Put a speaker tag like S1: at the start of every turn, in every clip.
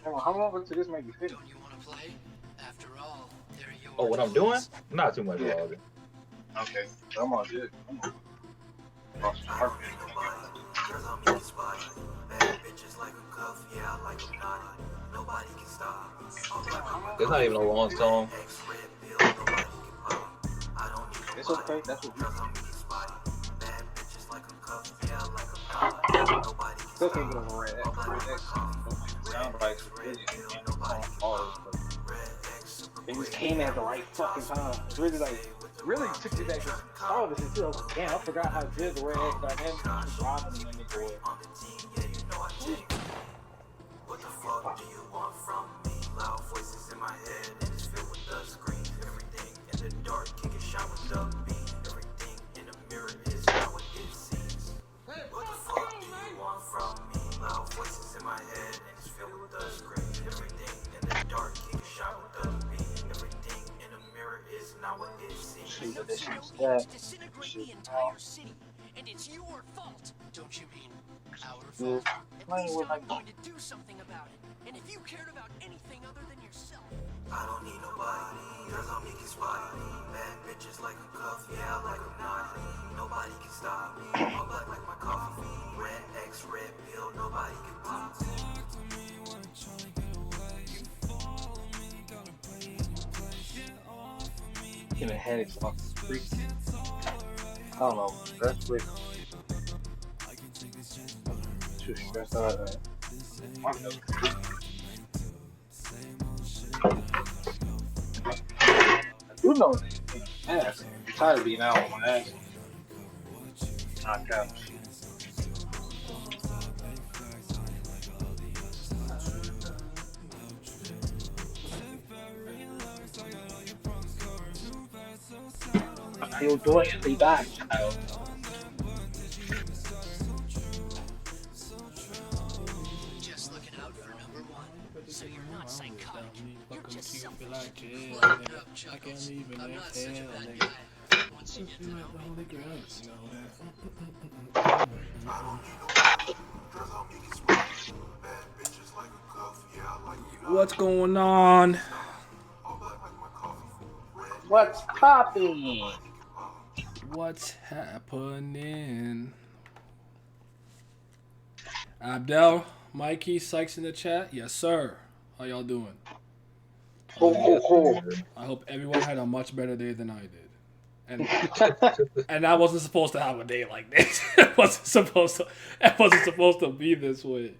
S1: How long until this may be finished?
S2: Don't you want to play? After all, they're
S3: Oh,
S2: your
S3: what I'm doing?
S2: dudes.
S3: Not too much
S1: Yeah.
S3: longer.
S1: Okay. I'm on good. I'm on. Cross the carpet.
S3: It's not even a long song.
S1: It's okay. That's what you still can't get over Red X. Red X sound bites are really and the song bars, but they just came at the right fucking time. It's really like really took me back to all of this until I was like, damn, I forgot how good the Red X dynamic was robbing them in the boy. Shoot, but this
S2: Snow
S1: shit's
S2: Peaks
S1: that.
S2: disintegrate
S1: Shit.
S2: the entire city, and it's your fault. Don't you mean our
S1: Yeah.
S2: fault? At
S1: Playing
S2: least
S1: with
S2: I'm
S1: like
S2: going to do something about it. And if you cared about anything other than yourself,
S1: getting a headache off the street. I don't know. That's quick. Too stressed out. My nose. You know, ass. I'm tired of being out on my ass. Knocked out. How you doing? Be back, child.
S2: just looking out for number one. So you're not psychotic. You're just selfish.
S4: I
S2: Lighten up,
S4: can't
S2: Chuckles.
S4: even
S2: I'm not such a
S4: exhale,
S2: bad
S4: nigga.
S2: guy. Once you get to know me.
S4: Holy Grail, you know that. What's going on?
S1: What's popping?
S4: What's happening? Abdel, Mikey, Sykes in the chat. Yes, sir. How y'all doing?
S1: Cool.
S4: I hope everyone had a much better day than I did. And I wasn't supposed to have a day like this. It wasn't supposed to be this way.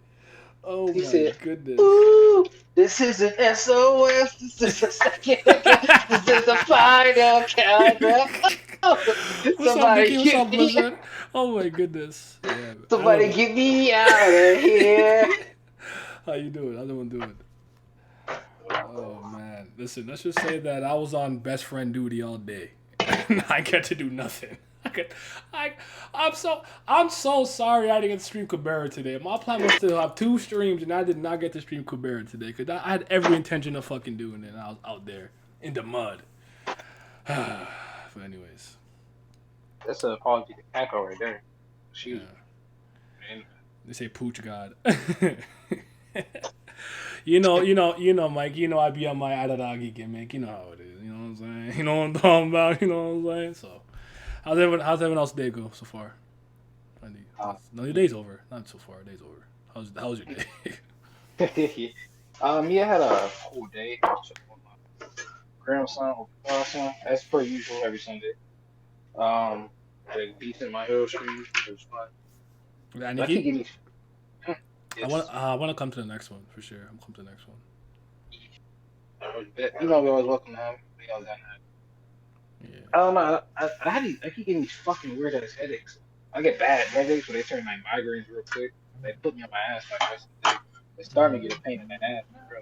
S4: Oh
S1: He
S4: my
S1: said,
S4: goodness.
S1: ooh, this is an SOS. This is a second. This is the final countdown.
S4: What's up,
S1: Somebody
S4: Mickey? What's
S1: get
S4: up,
S1: me.
S4: Blizzard? Oh my goodness. Yeah, I
S1: Somebody
S4: don't
S1: get me out of here.
S4: How you doing? How's everyone doing? Oh man. Listen, let's just say that I was on best friend duty all day. And I get to do nothing. I'm so sorry I didn't get to stream Cabrera today. My plan was to have 2 streams and I did not get to stream Cabrera today because I had every intention of fucking doing it and I was out there in the mud. But anyways.
S1: That's a apology to Paco right there.
S4: Yeah.
S1: Shoot. Man.
S4: They say pooch god. You know, Mike. You know I be on my Adaragi gimmick. You know how it is. You know what I'm saying. You know what I'm talking about. You know what I'm saying. So, how's everyone else's day go so far? No, your day's over. Not so far. Day's over. How's your day?
S1: Yeah, I had a cool day. Chilling with my grandson or godson, as per usual every Sunday. Had a decent My Hero stream. It was fun.
S4: With
S1: But I keep
S4: Aniki?
S1: getting yes.
S4: I want to come to the next one for sure. I'm come to the next one.
S1: You know we always welcome to have. We always got
S4: Yeah.
S1: I don't know. I keep getting these fucking weird ass headaches. I get bad headaches where they turn my migraines real quick. They put me on my ass like the rest of the day. It's starting to get a pain in the ass, bro.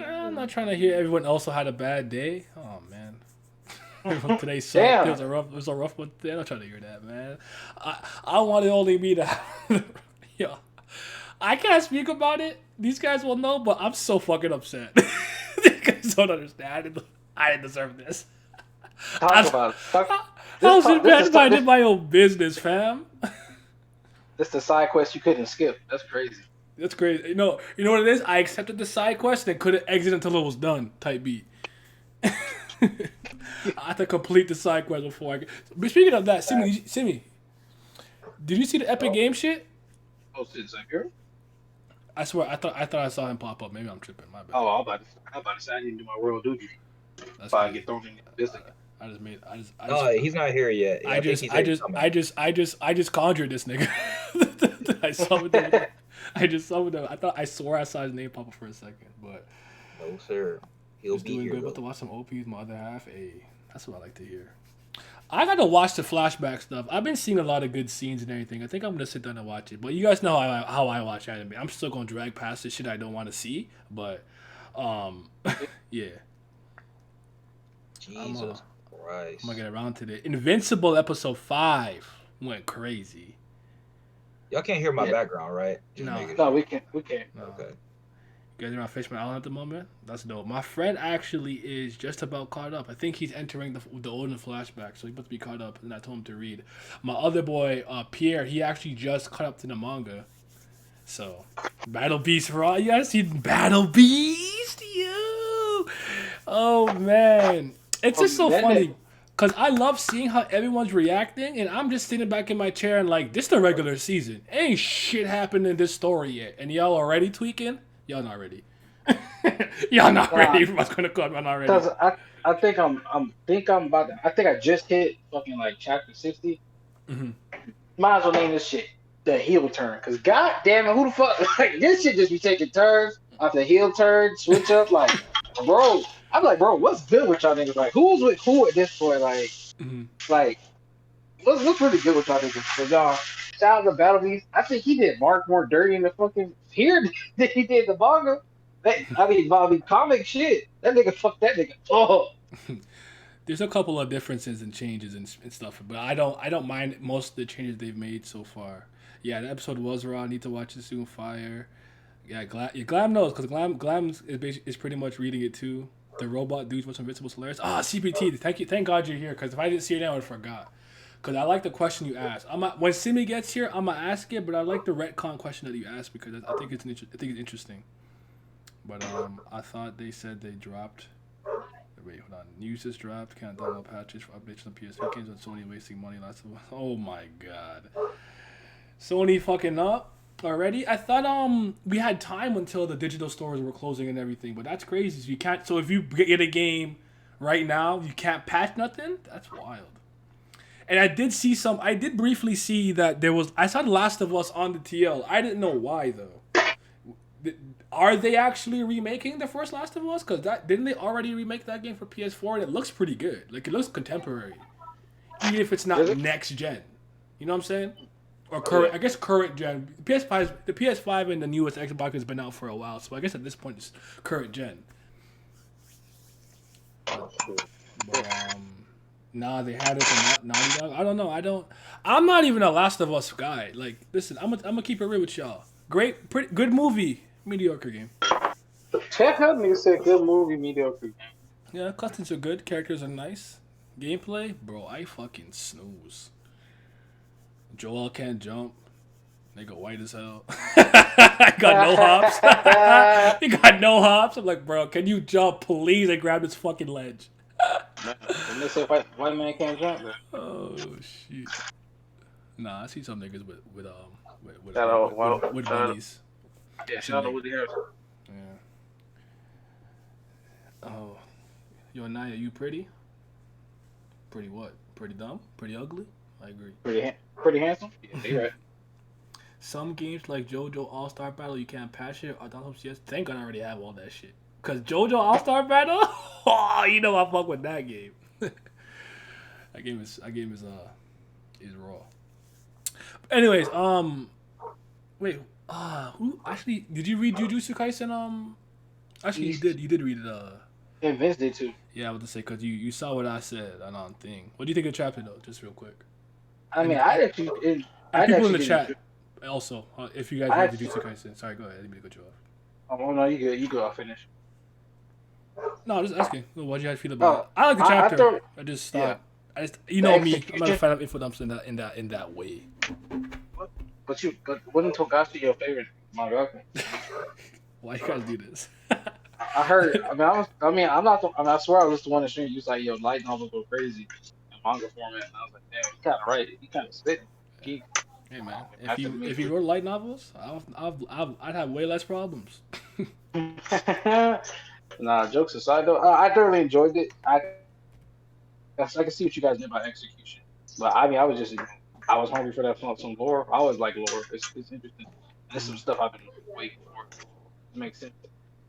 S4: I'm not trying to hear everyone also had a bad day. Oh man. Today sucked.
S1: Damn.
S4: It was a rough one. I'm not trying to hear that, man. I want it only me to have. Yo, I can't speak about it. These guys will know, but I'm so fucking upset. These guys don't understand. I didn't deserve this.
S1: Talk about it.
S4: How's it bad? I did my own business, fam.
S1: This the side quest you couldn't skip. That's crazy.
S4: That's great. You know what it is? I accepted the side quest and couldn't exit until it was done. Type beat. I had to complete the side quest before I could. But speaking of that, Simi, did you see the Epic Game shit?
S1: Oh, shit, Xavier?
S4: I swear, I thought I saw him pop up. Maybe I'm tripping. My bad.
S1: Oh, I'm about to say I didn't do my royal duty.
S4: That's
S1: If I
S4: crazy.
S1: get thrown in this thing.
S3: No, he's not here yet.
S4: I just conjured this nigga. I summoned him. I just summoned him. I swore I saw his name pop up for a second, but
S3: No, sir. He'll
S4: he's
S3: be
S4: doing
S3: here.
S4: good. About to
S3: Though.
S4: watch some OP with my other half. Hey, that's what I like to hear. I gotta watch the flashback stuff. I've been seeing a lot of good scenes and everything. I think I'm gonna sit down and watch it. But you guys know how I watch anime. I'm still gonna drag past the shit I don't want to see. But, yeah.
S3: Jesus Christ.
S4: I'm gonna get around to it. Invincible episode 5 went crazy.
S3: Y'all can't hear my
S1: Yeah.
S3: background, right? Just
S4: No.
S3: making
S1: No,
S3: sure.
S1: we can't.
S4: No.
S3: Okay.
S4: You guys are on Fishman Island at the moment? That's dope. My friend actually is just about caught up. I think he's entering the olden flashback, so he's about to be caught up, and I told him to read. My other boy, Pierre, he actually just caught up to the manga. So, Battle Beast for all. You guys seen Battle Beast? Yo! Oh, man. It's just so
S1: man,
S4: funny. Because I love seeing how everyone's reacting, and I'm just sitting back in my chair and like, this the regular season. Ain't shit happened in this story yet. And y'all already tweaking? Y'all not ready. Y'all not ready for what's gonna come. Y'all not ready.
S1: Because I think I just hit fucking like chapter 60.
S4: Mhm.
S1: Might as well name this shit the heel turn. Because god damn it, who the fuck like this shit just be taking turns after heel turn, switch up like bro. I'm like, bro, what's good with y'all niggas? Like who's with who at this point?
S4: Mhm.
S1: Like what's really good with y'all niggas? So y'all shout out to Battle Beast. I think he did Mark more dirty in the fucking here than he did the manga. Bobby comic shit. That nigga fucked that nigga. Oh.
S4: There's a couple of differences and changes and stuff, but I don't mind most of the changes they've made so far. Yeah, the episode was raw. I need to watch it soon. Fire. Yeah, Glam knows because Glam is pretty much reading it too. The robot dudes with Invincible's hilarious. CPT. Thank God you're here because if I didn't see it now, I would have forgot. Because I like the question you asked. When Simi gets here, I'm gonna ask it, but I like the retcon question that you asked because I think it's interesting. But I thought they said they dropped. Wait, hold on. News just dropped. Can't download patches for updates on PSP games. And Sony wasting money. Oh my god. Sony fucking up already. I thought we had time until the digital stores were closing and everything, but that's crazy. So you can't. So if you get a game right now, you can't patch nothing. That's wild. And I did briefly see that there was. I saw The Last of Us on the TL. I didn't know why though. Are they actually remaking the first Last of Us? Because didn't they already remake that game for PS4? And it looks pretty good. Like it looks contemporary, even if it's not next gen. You know what I'm saying? Or current? I guess current gen. The PS5 and the newest Xbox has been out for a while, so I guess at this point it's current gen. But nah, they had it for Naughty Dog. I don't know. I'm not even a Last of Us guy. Like, listen, I'm gonna keep it real with y'all. Pretty good movie, mediocre game.
S1: Check out nigga said good movie, mediocre game.
S4: Yeah, cutscenes are good. Characters are nice. Gameplay, bro, I fucking snooze. Joel can't jump. Nigga white as hell. I got no hops. He got no hops. I'm like, bro, can you jump, please? And grab this fucking ledge.
S1: And they say white man can't jump. Man.
S4: Oh shit. Nah, I see some niggas with bunnies.
S1: Yeah, shout out Woody Harrelson.
S4: Yeah. Oh, yo, Naya, you pretty? Pretty what? Pretty dumb? Pretty ugly? I agree.
S1: Pretty handsome. Yeah, you right.
S4: Some games like JoJo All Star Battle, you can't patch it. Yes, thank God I already have all that shit. Cause JoJo All Star Battle, oh, you know I fuck with that game. that game is raw. Anyways, wait, who actually did you read Jujutsu Kaisen? Actually, you did read it.
S1: And Vince did too.
S4: Yeah, I was to say because you saw what I said on thing. What do you think of the chapter though? Just real quick.
S1: I mean,
S4: and people in the chat also, if you guys read Jujutsu Kaisen. Sorry, go ahead. I didn't mean to cut you off.
S1: Oh no, you good. You go. I'll finish.
S4: No, I'm just asking. What do you guys feel about it? I like the chapter. I just thought. I just, you know me. I'm not a fan of infodumps in that way.
S1: But wasn't Togashi your favorite My God.
S4: Why you guys do this?
S1: I heard. I'm not. I swear I was the one that streamed. You was like, "Yo, light novels go crazy in manga format," and I was like, "Damn, you kind of right. You kind of spitting." He,
S4: Hey man,
S1: after me
S4: if you
S1: too.
S4: wrote light novels, I'd have way less problems.
S1: Nah, jokes aside though, I thoroughly enjoyed it. I can see what you guys did by execution, but I mean, I was hungry for that some lore. I always like lore. It's interesting. There's some
S4: Mhm.
S1: stuff I've been waiting for. It makes sense.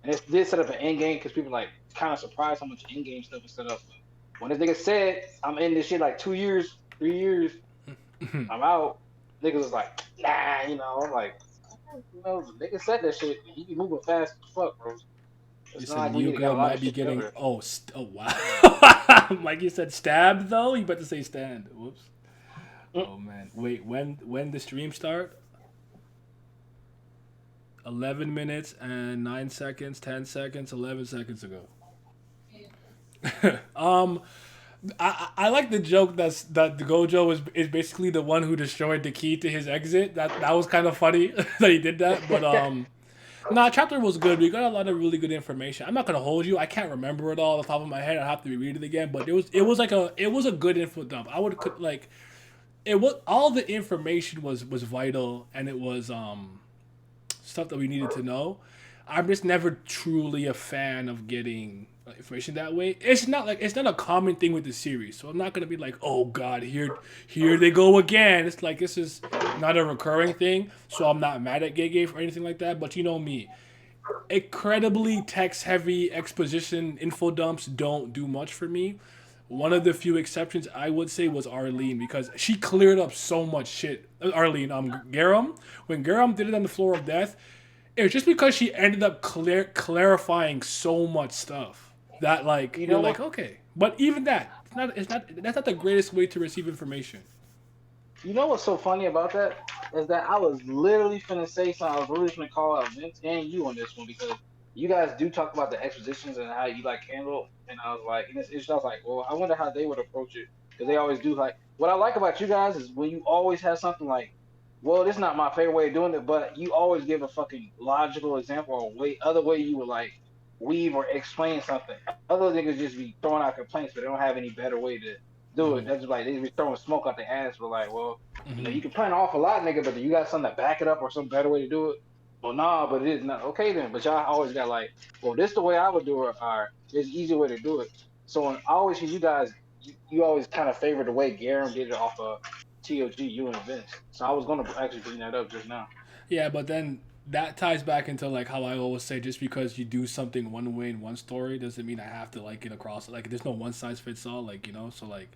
S1: And it did set up an end game because people like kind of surprised how much end game stuff is set up. When this nigga said I'm in this shit like 2 years, 3 years, I'm out. Niggas was like, nah, I'm like, the nigga said that shit. He be moving fast as fuck, bro.
S4: You
S1: It's not
S4: said
S1: like we
S4: new
S1: need to got
S4: girl
S1: a lot of
S4: might be
S1: shit
S4: getting
S1: together.
S4: oh wow. Like you said stabbed though. You about to say stand. Whoops.
S1: Mm.
S4: Oh man. Wait, when the stream start? 11 minutes and 9 seconds, 10 seconds, 11 seconds ago. um I like the joke that the Gojo is basically the one who destroyed the key to his exit. That was kind of funny that he did that. But nah, chapter was good. We got a lot of really good information. I'm not gonna hold you. I can't remember it all off the top of my head. I have to reread it again. But it was a good info dump. I would like it was all the information was vital, and it was stuff that we needed to know. I'm just never truly a fan of getting information that way. It's not a common thing with the series, so I'm not gonna be like, oh god, here they go again. It's like this is not a recurring thing, so I'm not mad at Gege or anything like that. But you know me, incredibly text heavy exposition info dumps don't do much for me. One of the few exceptions I would say was Arlene because she cleared up so much shit. Arlene, Garam, when Garam did it on the floor of death, it was just because she ended up clarifying so much stuff that like
S1: You
S4: you're
S1: know
S4: like
S1: what?
S4: okay, but even that that's not the greatest way to receive information.
S1: You know what's so funny about that is that I was literally finna say something. I was literally finna call out Vince and you on this one because you guys do talk about the expositions and how you like handle. And I was like, I was like, well, I wonder how they would approach it because they always do. Like, what I like about you guys is when you always have something like, well, this is not my favorite way of doing it, but you always give a fucking logical example or other way you would like weave or explain something. Other niggas just be throwing out complaints, but they don't have any better way to do it.
S4: Hmm.
S1: That's like they be throwing smoke out their ass. But like, well,
S4: Hmm.
S1: you can plan an awful lot, nigga, but you got something to back it up or some better way to do it. Well, nah, but it is not okay then. But y'all always got like, well, this the way I would do it, or there's an easier way to do it. So when I always hear you guys, you always kind of favor the way Garam did it off of TOG, you and Vince. So I was gonna actually bring that up just now.
S4: Yeah, but then that ties back into like how I always say, just because you do something one way in one story doesn't mean I have to like it across. Like, there's no one size fits all. Like, so like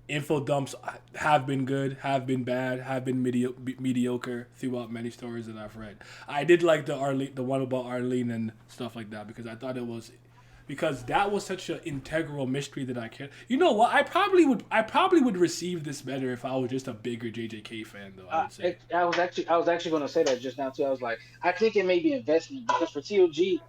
S4: info dumps have been good, have been bad, have been mediocre throughout many stories that I've read. I did like the one about Arlene and stuff like that because I thought it was because that was such an integral mystery that I can't. You know what? I probably would receive this better if I was just a bigger JJK fan, though. I would say.
S1: I was actually going to say that just now too. I was like, I think it may be investment because for TOG,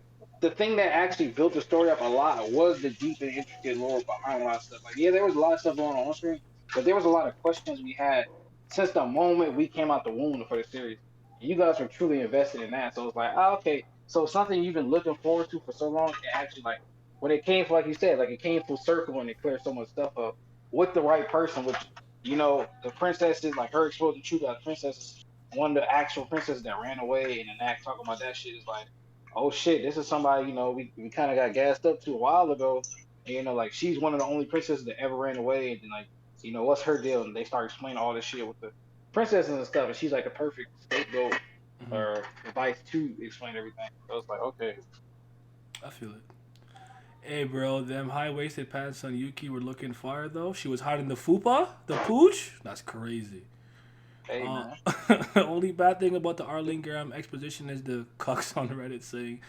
S1: the thing that actually built the story up a lot was the deep and intricate lore behind a lot of stuff. Like, yeah, there was a lot of stuff going on screen, but there was a lot of questions we had since the moment we came out the womb for the series. And you guys were truly invested in that, so it's like, oh, okay, so something you've been looking forward to for so long, it actually like when it came, like you said, like it came full circle and it cleared so much stuff up with the right person, which the princesses, like her exposing truth about princesses, one of the actual princesses that ran away and then act talking about that shit is like, oh shit, this is somebody, we kind of got gassed up to a while ago. And, like she's one of the only princesses that ever ran away. And then, like, what's her deal? And they start explaining all this shit with the princesses and stuff. And she's like a perfect scapegoat
S4: Hmm.
S1: or device to explain everything. So it's like, okay,
S4: I feel it. Hey, bro, them high waisted pants on Yuki were looking fire though. She was hiding the fupa, the pooch. That's crazy.
S1: hey
S4: Uh,
S1: man.
S4: only bad thing about the Arlene Graham exposition is the cucks on Reddit saying,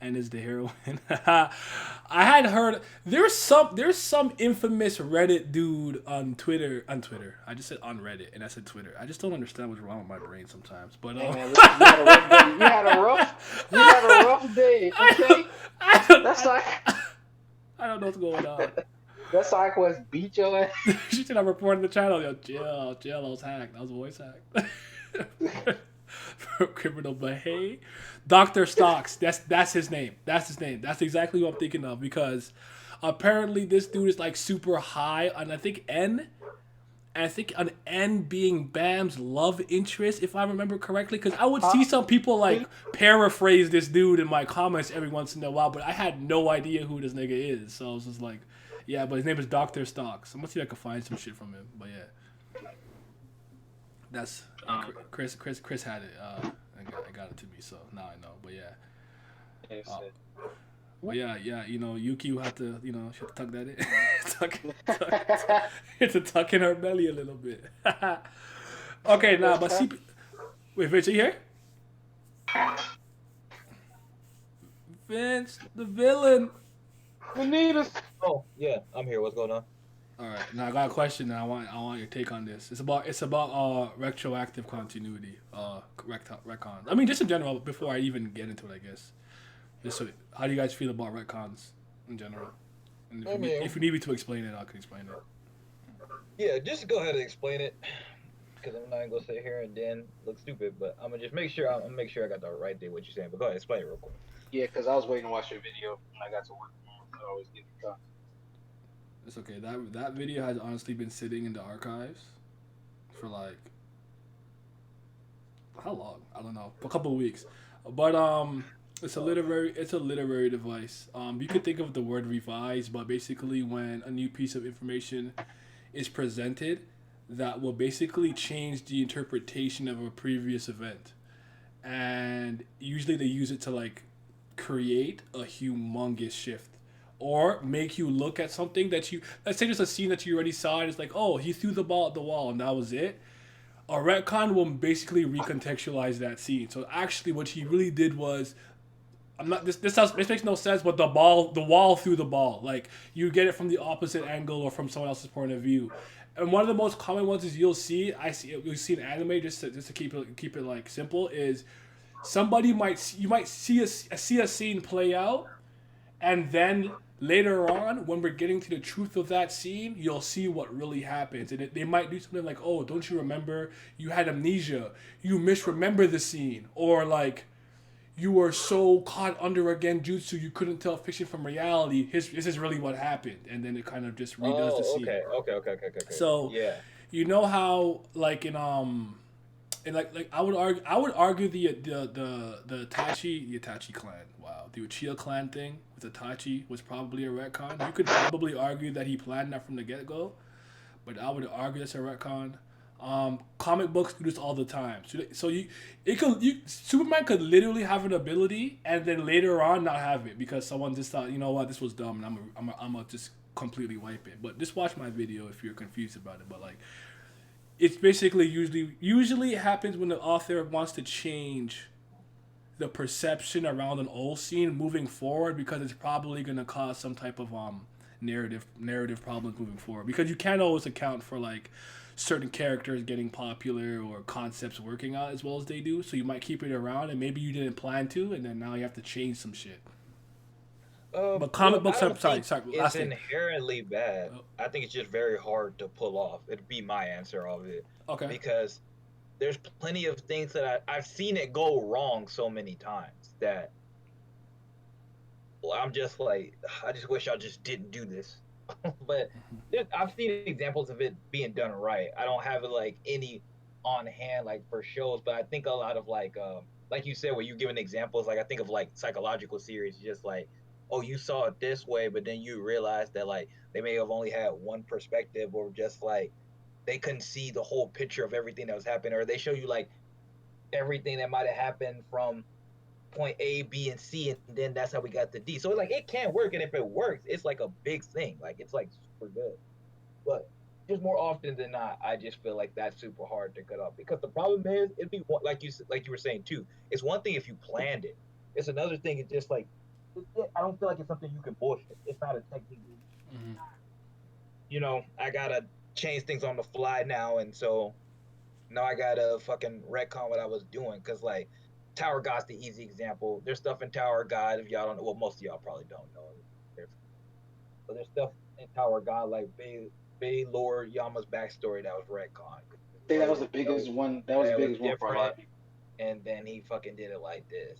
S4: "And is the heroine." I had heard there's some infamous Reddit dude on Twitter. I just said on Reddit and I said Twitter. I just don't understand what's wrong with my brain sometimes. But
S1: Hey man, listen, you had a rough day. You had a rough day.
S4: I
S1: Okay,
S4: don't, I don't,
S1: that's like
S4: I don't know what's going on.
S1: that side quest beat your ass.
S4: She said I reported the channel. Yo, chill, I was hacked. I was voice hacked. criminal, but hey, Doctor Stocks. That's his name. That's his name. That's exactly what I'm thinking of because apparently this dude is like super high on I think N. And I think an N being Bam's love interest, if I remember correctly, because I would see some people like paraphrase this dude in my comments every once in a while, but I had no idea who this nigga is. So I was just like, yeah, but his name is Dr. Stocks. I'm gonna see if I can find some shit from him. But yeah, that's Chris had it. I got it to me, so now I know. But yeah. Well, yeah, you know, Yuki will have to, you know, she have to tuck that in. to tuck in her belly a little bit. Okay, now, but CP... Wait, Vince, are you here? Vince, the villain.
S1: Vanitas.
S3: Oh yeah, I'm here. What's going on?
S4: All right, now I got a question. Now I want your take on this. It's about retroactive continuity, retcon. I mean, just in general. Before I even get into it, I guess. So, how do you guys feel about retcons in general? And if you need me to explain it, I can explain it.
S3: Yeah, just go ahead and explain it, because I'm not gonna sit here and then look stupid. But I'm gonna just make sure I got the right thing what you're saying. But go ahead, explain it real quick.
S1: Yeah, because I was waiting to watch your video and I got to work. So I always get the cut.
S4: It's okay. That video has honestly been sitting in the archives for like how long? I don't know, a couple of weeks. But it's a literary device. You could think of the word revise, but basically when a new piece of information is presented, that will basically change the interpretation of a previous event, and usually they use it to like create a humongous shift or make you look at something that you, let's say there's a scene that you already saw and it's like, oh, he threw the ball at the wall and that was it. A retcon will basically recontextualize that scene. So actually what he really did was, this makes no sense, but the wall threw the ball. Like, you get it from the opposite angle or from someone else's point of view. And one of the most common ones is you'll see in anime, just to keep it like simple, is somebody might see a scene play out, and then later on, when we're getting to the truth of that scene, you'll see what really happens. And they might do something like, oh, don't you remember? You had amnesia. You misremember the scene. Or like, you were so caught under a genjutsu you couldn't tell fiction from reality. This is really what happened. And then it kind of just redoes the scene.
S3: Okay.
S4: So,
S3: yeah.
S4: You know how, like, in like I would argue the Itachi clan. Wow, the Uchiha clan thing with Itachi was probably a retcon. You could probably argue that he planned that from the get go, but I would argue that's a retcon. Comic books do this all the time. So Superman could literally have an ability and then later on not have it because someone just thought, you know what, this was dumb, and I'm gonna just completely wipe it. But just watch my video if you're confused about it. But like, it's basically usually it happens when the author wants to change the perception around an old scene moving forward because it's probably gonna cause some type of narrative problems moving forward, because you can't always account for like certain characters getting popular or concepts working out as well as they do. So you might keep it around and maybe you didn't plan to, and then now you have to change some shit. But comic books are sorry.
S3: It's inherently bad. I think it's just very hard to pull off. It'd be my answer of it.
S4: Okay.
S3: Because there's plenty of things that I've seen it go wrong so many times that I'm just like, I just wish I just didn't do this. But I've seen examples of it being done right. I don't have like any on hand like for shows, but I think a lot of like you said, where you giving examples, like I think of like psychological series, just like, oh, you saw it this way, but then you realize that like they may have only had one perspective, or just like they couldn't see the whole picture of everything that was happening, or they show you like everything that might have happened from point A, B, and C, and then that's how we got to D. So like it can work, and if it works, it's like a big thing. Like it's like super good. But just more often than not, I just feel like that's super hard to cut off, because the problem is it'd be like you were saying too. It's one thing if you planned it. It's another thing. It's just like I don't feel like it's something you can bullshit. It's not a technique. Mm-hmm. You know, I gotta change things on the fly now, and so now I gotta fucking retcon what I was doing, because like Tower God's the easy example. There's stuff in Tower God, if y'all don't know, well, most of y'all probably don't know. But there's stuff in Tower God like Bay Lord Yama's backstory that was retcon.
S1: I think that was the biggest one. That was the biggest one for a lot of people.
S3: and then he fucking did it like this.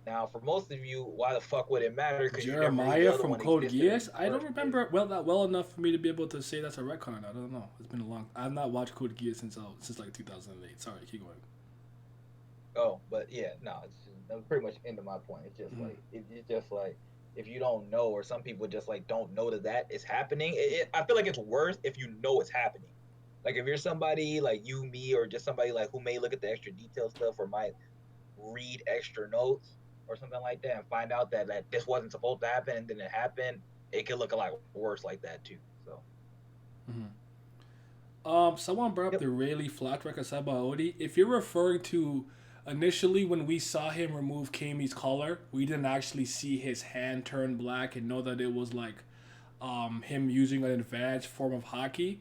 S3: Now, for most of you, why the fuck would it matter? Because you never knew the
S4: Jeremiah
S3: other
S4: from
S3: one
S4: Code
S3: existed in
S4: Geass.
S3: the
S4: I don't
S3: first
S4: remember well enough for me to be able to say that's a retcon. I don't know. It's been a long. I've not watched Code Geass since like 2008. Sorry, keep going.
S3: Oh, but yeah, no, that's pretty much end of my point. It's just like it's just like if you don't know, or some people just like don't know that is happening. I feel like it's worse if you know it's happening. Like if you're somebody like you, me, or just somebody like who may look at the extra detail stuff or might read extra notes or something like that and find out that this wasn't supposed to happen and then it happened, it could look a lot worse like that too. So.
S4: Someone brought up the Rayleigh flat record Sabaody. If you're referring to initially when we saw him remove Kami's collar, we didn't actually see his hand turn black and know that it was like him using an advanced form of Haki.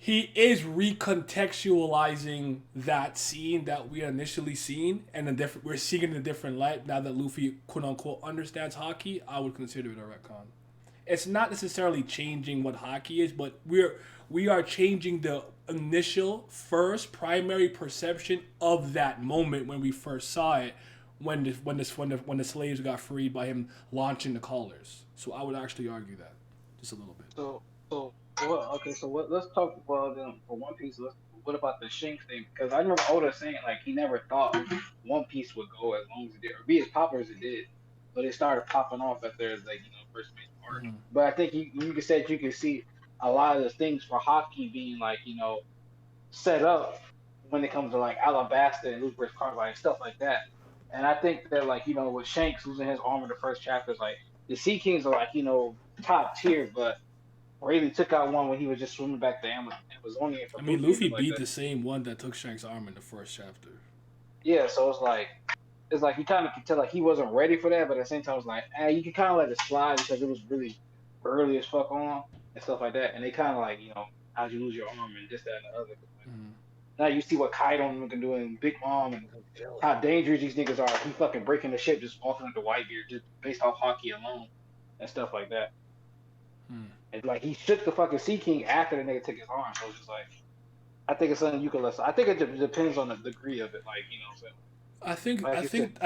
S4: He is recontextualizing that scene that we initially seen, and we're seeing it in a different light now that Luffy quote unquote understands Haki. I would consider it a retcon. It's not necessarily changing what Haki is, but we are changing the initial first primary perception of that moment when we first saw it, when the slaves got freed by him launching the collars. So I would actually argue that just a little bit.
S1: Let's talk about them for One Piece. What about the Shanks thing? Because I remember Oda saying like he never thought One Piece would go as long as it did, or be as popular as it did. But it started popping off after like first main arc.
S4: Mhm.
S1: But I think you can say that you can see a lot of the things for Haki being like set up when it comes to like Alabasta and Lucas Cartwright and stuff like that. And I think that like with Shanks losing his arm in the first chapter, like the Sea Kings are like top tier, but Rayleigh took out one when he was just swimming back to Amazonia.
S4: I mean, Luffy beat the same one that took Shanks' arm in the first chapter.
S1: Yeah, so it's like you kind of can tell like he wasn't ready for that, but at the same time, it's like you can kind of let it slide because it was really early as fuck on and stuff like that. And they kind of like how'd you lose your arm and this, that, and the other. Now you see what Kaido can do in Big Mom and how dangerous these niggas are. He fucking breaking the ship just walking into Whitebeard just based off Haki alone and stuff like that. And like he shook the fucking Sea King after the nigga took his arm. So it's just like I think it's something you can listen. I think it depends on the degree of it. Like
S4: I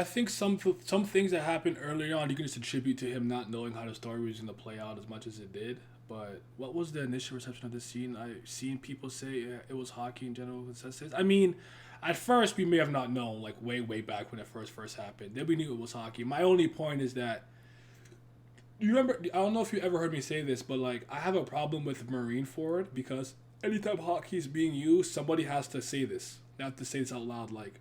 S4: think some things that happened earlier on you can just attribute to him not knowing how the story was going to play out as much as it did. But what was the initial reception of this scene? I've seen people say it was Haki in general consensus. I mean, at first we may have not known, like way back when it first happened. Then we knew it was Haki. My only point is that you remember. I don't know if you ever heard me say this, but like I have a problem with Marineford because anytime Haki is being used, somebody has to say this. They have to say this out loud, like,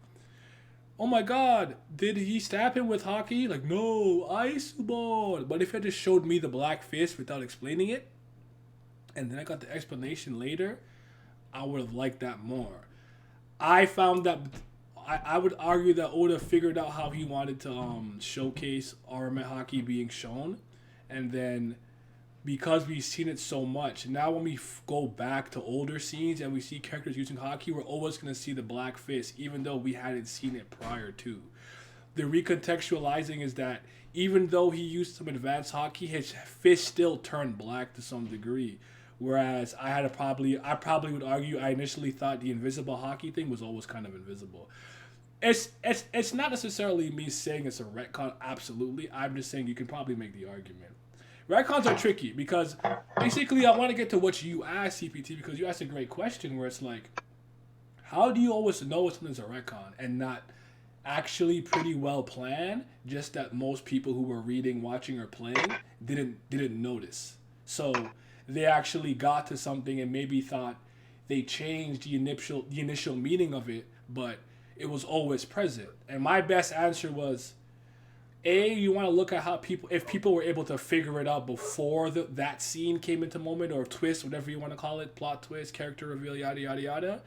S4: "Oh my God, did he stab him with Haki?" Like, no, Iceborne. But if it just showed me the black fist without explaining it, and then I got the explanation later, I would have liked that more. I found that I would argue that Oda figured out how he wanted to showcase Arame Haki being shown, and then because we've seen it so much, now when we go back to older scenes and we see characters using Haki, we're always going to see the black fist, even though we hadn't seen it prior to. The recontextualizing is that even though he used some advanced Haki, his fist still turned black to some degree. Whereas I probably would argue I initially thought the invisible Haki thing was always kind of invisible. It's not necessarily me saying it's a retcon, absolutely. I'm just saying you can probably make the argument. Retcons are tricky because basically I want to get to what you asked, CPT, because you asked a great question where it's like, how do you always know something's a retcon and not actually pretty well planned, just that most people who were reading, watching, or playing didn't notice. So they actually got to something and maybe thought they changed the initial meaning of it, but it was always present. And my best answer was, you want to look at how if people were able to figure it out before that scene came into moment, or twist, whatever you want to call it, plot twist, character reveal, yada yada yada.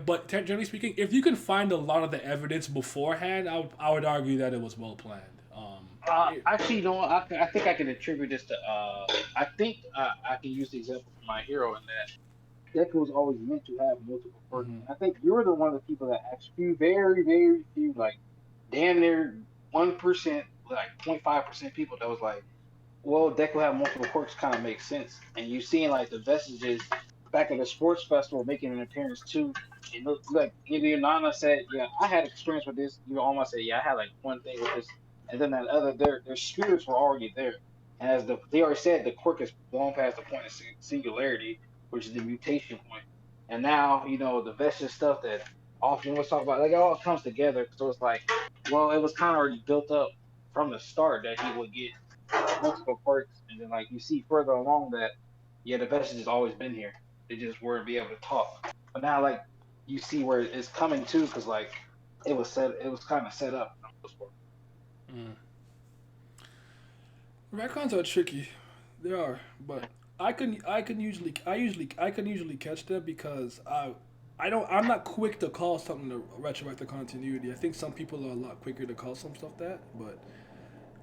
S4: But generally speaking, if you can find a lot of the evidence beforehand, I would argue that it was well planned.
S1: Actually, I think I can attribute this to. I think I can use the example from My Hero in that Deku was always meant to have multiple quirks. I think you're the one of the people that actually very, very few, like damn near 1%, like 0.5% people that was like, well, Deku have multiple quirks kind of makes sense. And you seeing like the vestiges back at the sports festival making an appearance too. And like either Nana said, yeah, I had experience with this. You almost said, yeah, I had like one thing with this, and then that other, their spirits were already there. And as they already said, the quirk is blown past the point of singularity, which is the mutation point. And now the vestige stuff that often was talked about, like it all comes together. So it's like, well, it was kind of already built up from the start that he would get multiple quirks, and then like you see further along that, yeah, the vestige has always been here. They just weren't be able to talk. But now, like, you see where it's coming to, because like it was kind of set up.
S4: Mm. Retcons are tricky. They are, but I can usually catch them because I'm not quick to call something to retroactive continuity. I think some people are a lot quicker to call some stuff that, but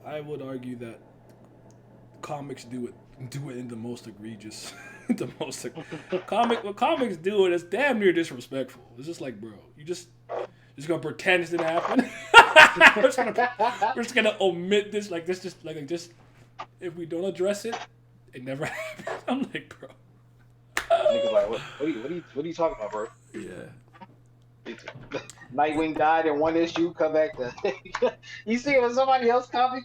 S4: I would argue that comics do it in the most egregious, the most what comics do it is damn near disrespectful. It's just like, bro, you just gonna pretend it didn't happen. we're just gonna omit this, like this, just like just if we don't address it, it never happened. I'm like, bro.
S1: Niggas like, what are you talking about, bro?
S4: Yeah.
S1: Nightwing died in one issue. Come back to you see it was somebody else comic.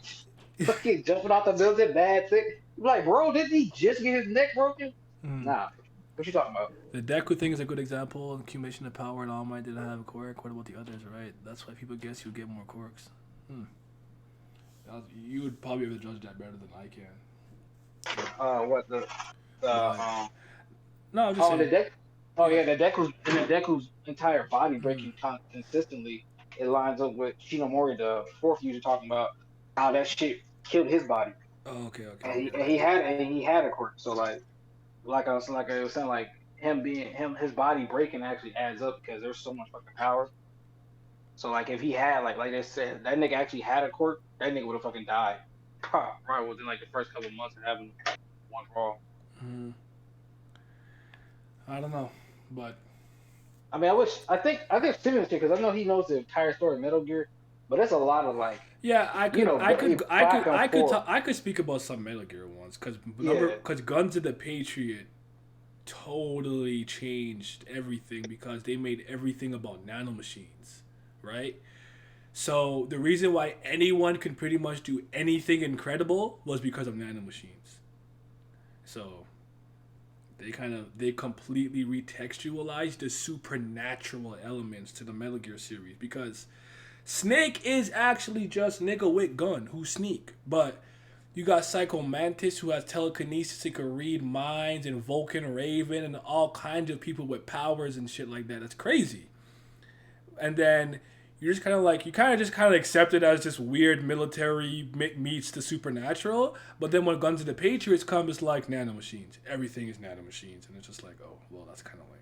S1: Fucking jumping off the building, bad thing. You're like, bro, didn't he just get his neck broken? Nah. What you talking about?
S4: The Deku thing is a good example. Accumulation of power and All Might didn't have a quirk. What about the others, right? That's why people guess you get more quirks. You would probably be able to judge that better than I can.
S1: What the
S4: No, I'm just saying.
S1: the deck. Oh yeah, the Deku's entire body breaking consistently. It lines up with Shinomori, the fourth user, talking about how that shit killed his body.
S4: Oh, okay.
S1: And he had a quirk. So like I was saying, like his body breaking actually adds up because there's so much fucking power. So like if he had like they said that nigga actually had a quirk, that nigga would have fucking died. Probably within like the first couple of months of having one raw.
S4: I don't know, but
S1: I mean, I think Steven should, because I know he knows the entire story of Metal Gear, but that's a lot of like.
S4: yeah, I could speak about some Metal Gear ones because Guns of the Patriot totally changed everything because they made everything about nanomachines, right? So the reason why anyone can pretty much do anything incredible was because of nanomachines. So they completely retextualized the supernatural elements to the Metal Gear series because Snake is actually just nigga with gun who sneak, but you got Psycho Mantis who has telekinesis and can read minds, and Vulcan Raven and all kinds of people with powers and shit like that. That's crazy. And then you're just kind of accept it as just weird military meets the supernatural. But then when Guns of the Patriots come, it's like nanomachines. Everything is nanomachines, and it's just like, oh, well, that's kind of lame.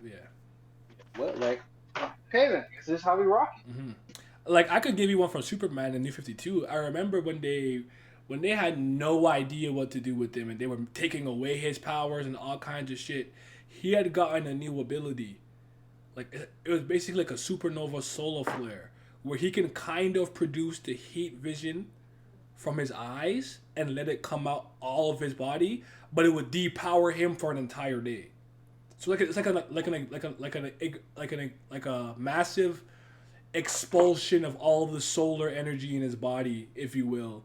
S4: Yeah.
S1: Well, like, okay then, this is how we rock.
S4: Mm-hmm. Like I could give you one from Superman and New 52. I remember when they had no idea what to do with him, and they were taking away his powers and all kinds of shit. He had gotten a new ability. Like it was basically like a supernova solar flare where he can kind of produce the heat vision from his eyes and let it come out all of his body, but it would depower him for an entire day. So it's like a massive expulsion of all of the solar energy in his body, if you will,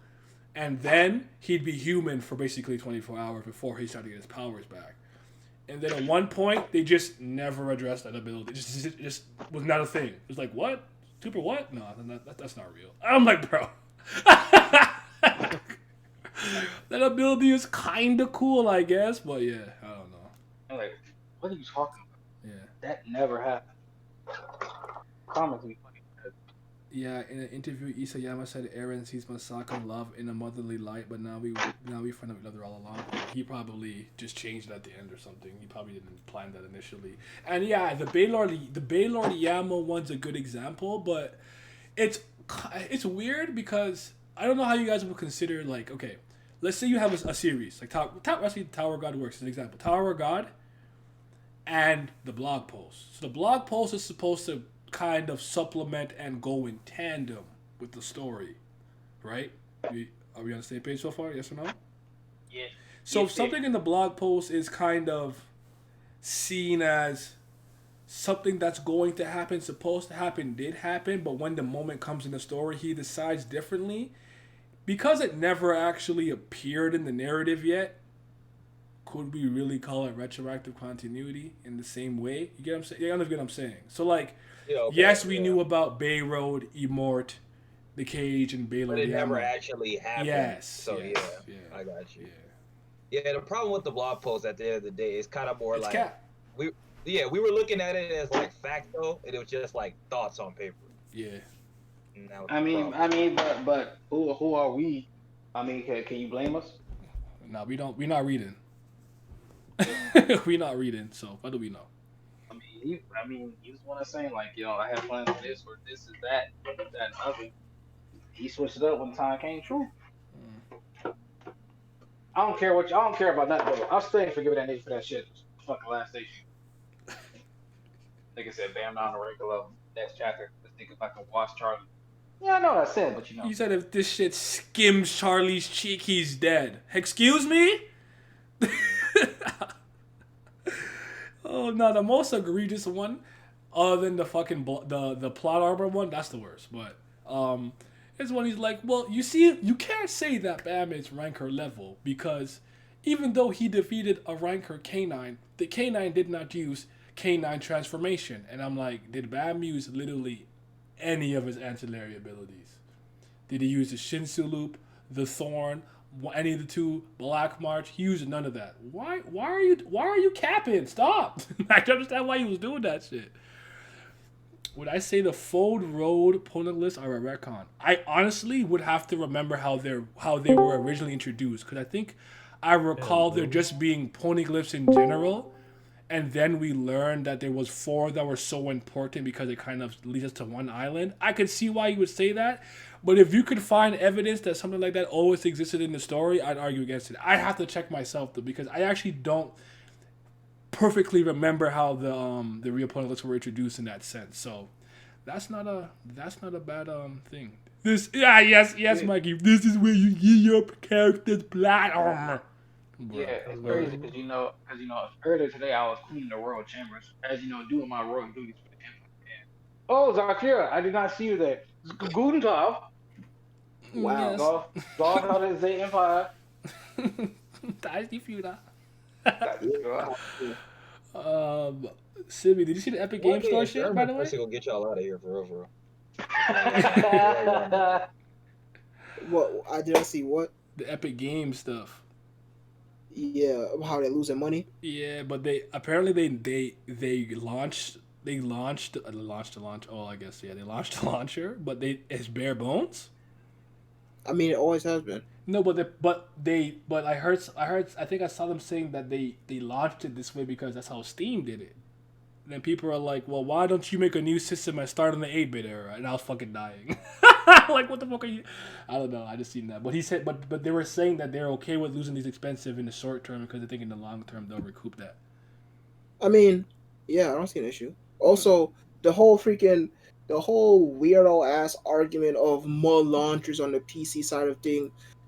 S4: and then he'd be human for basically 24 hours before he started to get his powers back. And then at one point, they just never addressed that ability. It just was not a thing. It was like, what? Super what? No, that's not real. I'm like, bro. That ability is kind of cool, I guess. But yeah, I don't know.
S1: I'm like, what are you talking about?
S4: Yeah.
S1: That never happened. Comics be funny.
S4: Yeah, in an interview, Isayama said Eren sees Masako love in a motherly light, but now we find out we loved her all along. He probably just changed it at the end or something. He probably didn't plan that initially. And yeah, the Baylord Yama one's a good example, but it's weird because I don't know how you guys would consider, like, okay, let's say you have a series like Tower of God works as an example. Tower of God and the blog post. So the blog post is supposed to kind of supplement and go in tandem with the story, right? Are we on the same page so far? Yes or no?
S1: Yeah.
S4: So if something in the blog post is kind of seen as something that's going to happen, supposed to happen, did happen, but when the moment comes in the story, he decides differently. Because it never actually appeared in the narrative yet, could we really call it retroactive continuity in the same way? You get what I'm saying? You understand what I'm saying? So, like, yes, we knew about Bay Road, Immort, the Cage, and Baylor.
S3: But it never actually happened.
S4: Yes.
S3: So,
S4: yeah,
S3: I got you.
S4: Yeah.
S3: Yeah, the problem with the blog post at the end of the day is kind of more
S4: It's
S3: like
S4: cap.
S3: we were looking at it as like facto, and it was just like thoughts on paper.
S4: Yeah.
S3: And that was
S1: I
S3: the
S1: mean,
S3: problem.
S1: but who are we? I mean, can you blame us?
S4: No, we don't. We're not reading. We're not reading. So what do we know?
S1: I mean, he was one of saying like, yo, I had plans for this or this is that, and other. He switched it up when the time came true. I don't care I don't care about nothing. Bro. I'm still ain't forgiving that nigga for that shit. Fucking last station. Nigga said, "Bam down the regular next chapter. Let's think if I can wash Charlie." Yeah, I know what I said, but you know.
S4: You said if this shit skims Charlie's cheek, he's dead. Excuse me? Oh no, the most egregious one, other than the fucking the plot armor one, that's the worst. But is when he's like, well, you see, you can't say that Bam is ranker level because even though he defeated a ranker K9, the K9 did not use K9 transformation, and I'm like, did Bam use literally any of his ancillary abilities? Did he use the Shinsu loop, the Thorn, any of the two, Black March? He used none of that. Why are you capping? Stop. I don't understand why he was doing that shit. Would I say the Fold Road Poneglyphs are a retcon? I honestly would have to remember how they were originally introduced, because I think I recall there just being Poneglyphs in general, and then we learned that there was 4 that were so important because it kind of leads us to one island. I could see why you would say that, but if you could find evidence that something like that always existed in the story, I'd argue against it. I have to check myself though, because I actually don't perfectly remember how the real Poneglyphs were introduced in that sense. So that's not a bad thing. Yes, Mikey. This is where you get your character's plot armor.
S1: Yeah, it's crazy because earlier today I was cleaning the royal chambers, as you know, doing my royal duties for the Empire. Oh, Zakira, I did not see you there. Guten Tag. Wow, Golf how to say Empire.
S4: Da ist die Fühler. Sibby, did you see the Epic Games Store shit, by the way?
S3: Gonna get y'all out of here for real.
S5: What? I didn't see what?
S4: The Epic Games stuff.
S5: Yeah, how they're losing money.
S4: Yeah, but they launched the launcher, but it's bare bones.
S5: I mean, it always has been.
S4: No, but I heard I think I saw them saying that they launched it this way because that's how Steam did it. And then people are like, well, why don't you make a new system and start on the 8-bit era? And I was fucking dying. Like, what the fuck are you? I don't know. I just seen that. But he said, but they were saying that they're okay with losing these expensive in the short term because they think in the long term they'll recoup that.
S5: I mean, yeah, I don't see an issue. Also, the whole weirdo ass argument of more launchers on the PC side of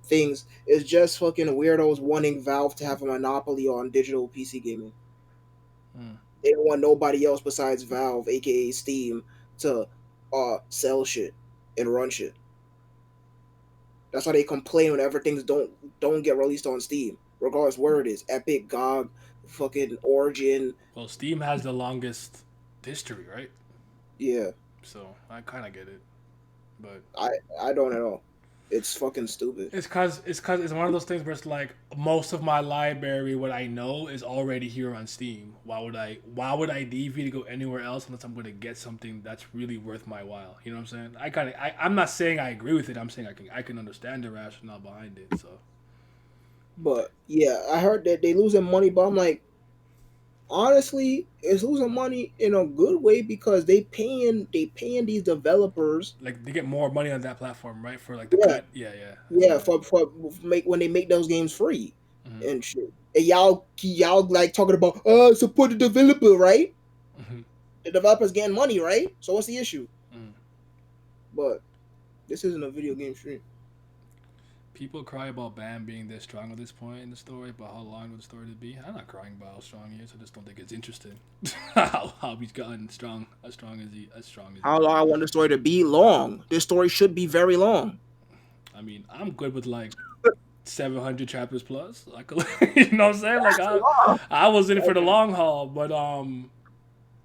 S5: things is just fucking weirdos wanting Valve to have a monopoly on digital PC gaming. They don't want nobody else besides Valve, aka Steam, to sell shit and run shit. That's why they complain whenever things don't get released on Steam, regardless where it is. Epic, GOG, fucking Origin.
S4: Well, Steam has the longest history, right?
S5: Yeah.
S4: So I kind of get it, but
S5: I don't at all. It's fucking stupid.
S4: It's cause it's one of those things where it's like most of my library, what I know, is already here on Steam. Why would I deviate to go anywhere else unless I'm going to get something that's really worth my while? You know what I'm saying? I'm not saying I agree with it. I'm saying I can understand the rationale behind it. So,
S5: but yeah, I heard that they losing money, but I'm like, honestly, it's losing money in a good way because they paying these developers,
S4: like, they get more money on that platform, right? For like the cut.
S5: Yeah, for when they make those games free and shit. And y'all like talking about support the developer, right? The developer's getting money, right? So what's the issue? But this isn't a video game stream.
S4: People cry about Bam being this strong at this point in the story, but how long would the story to be? I'm not crying about how strong he is. I just don't think it's interesting. how he's gotten as strong as he.
S5: How long I want the story to be? Long. This story should be very long.
S4: I mean, I'm good with like 700 chapters plus. Like, you know what I'm saying? Like, I was in it for the long haul, but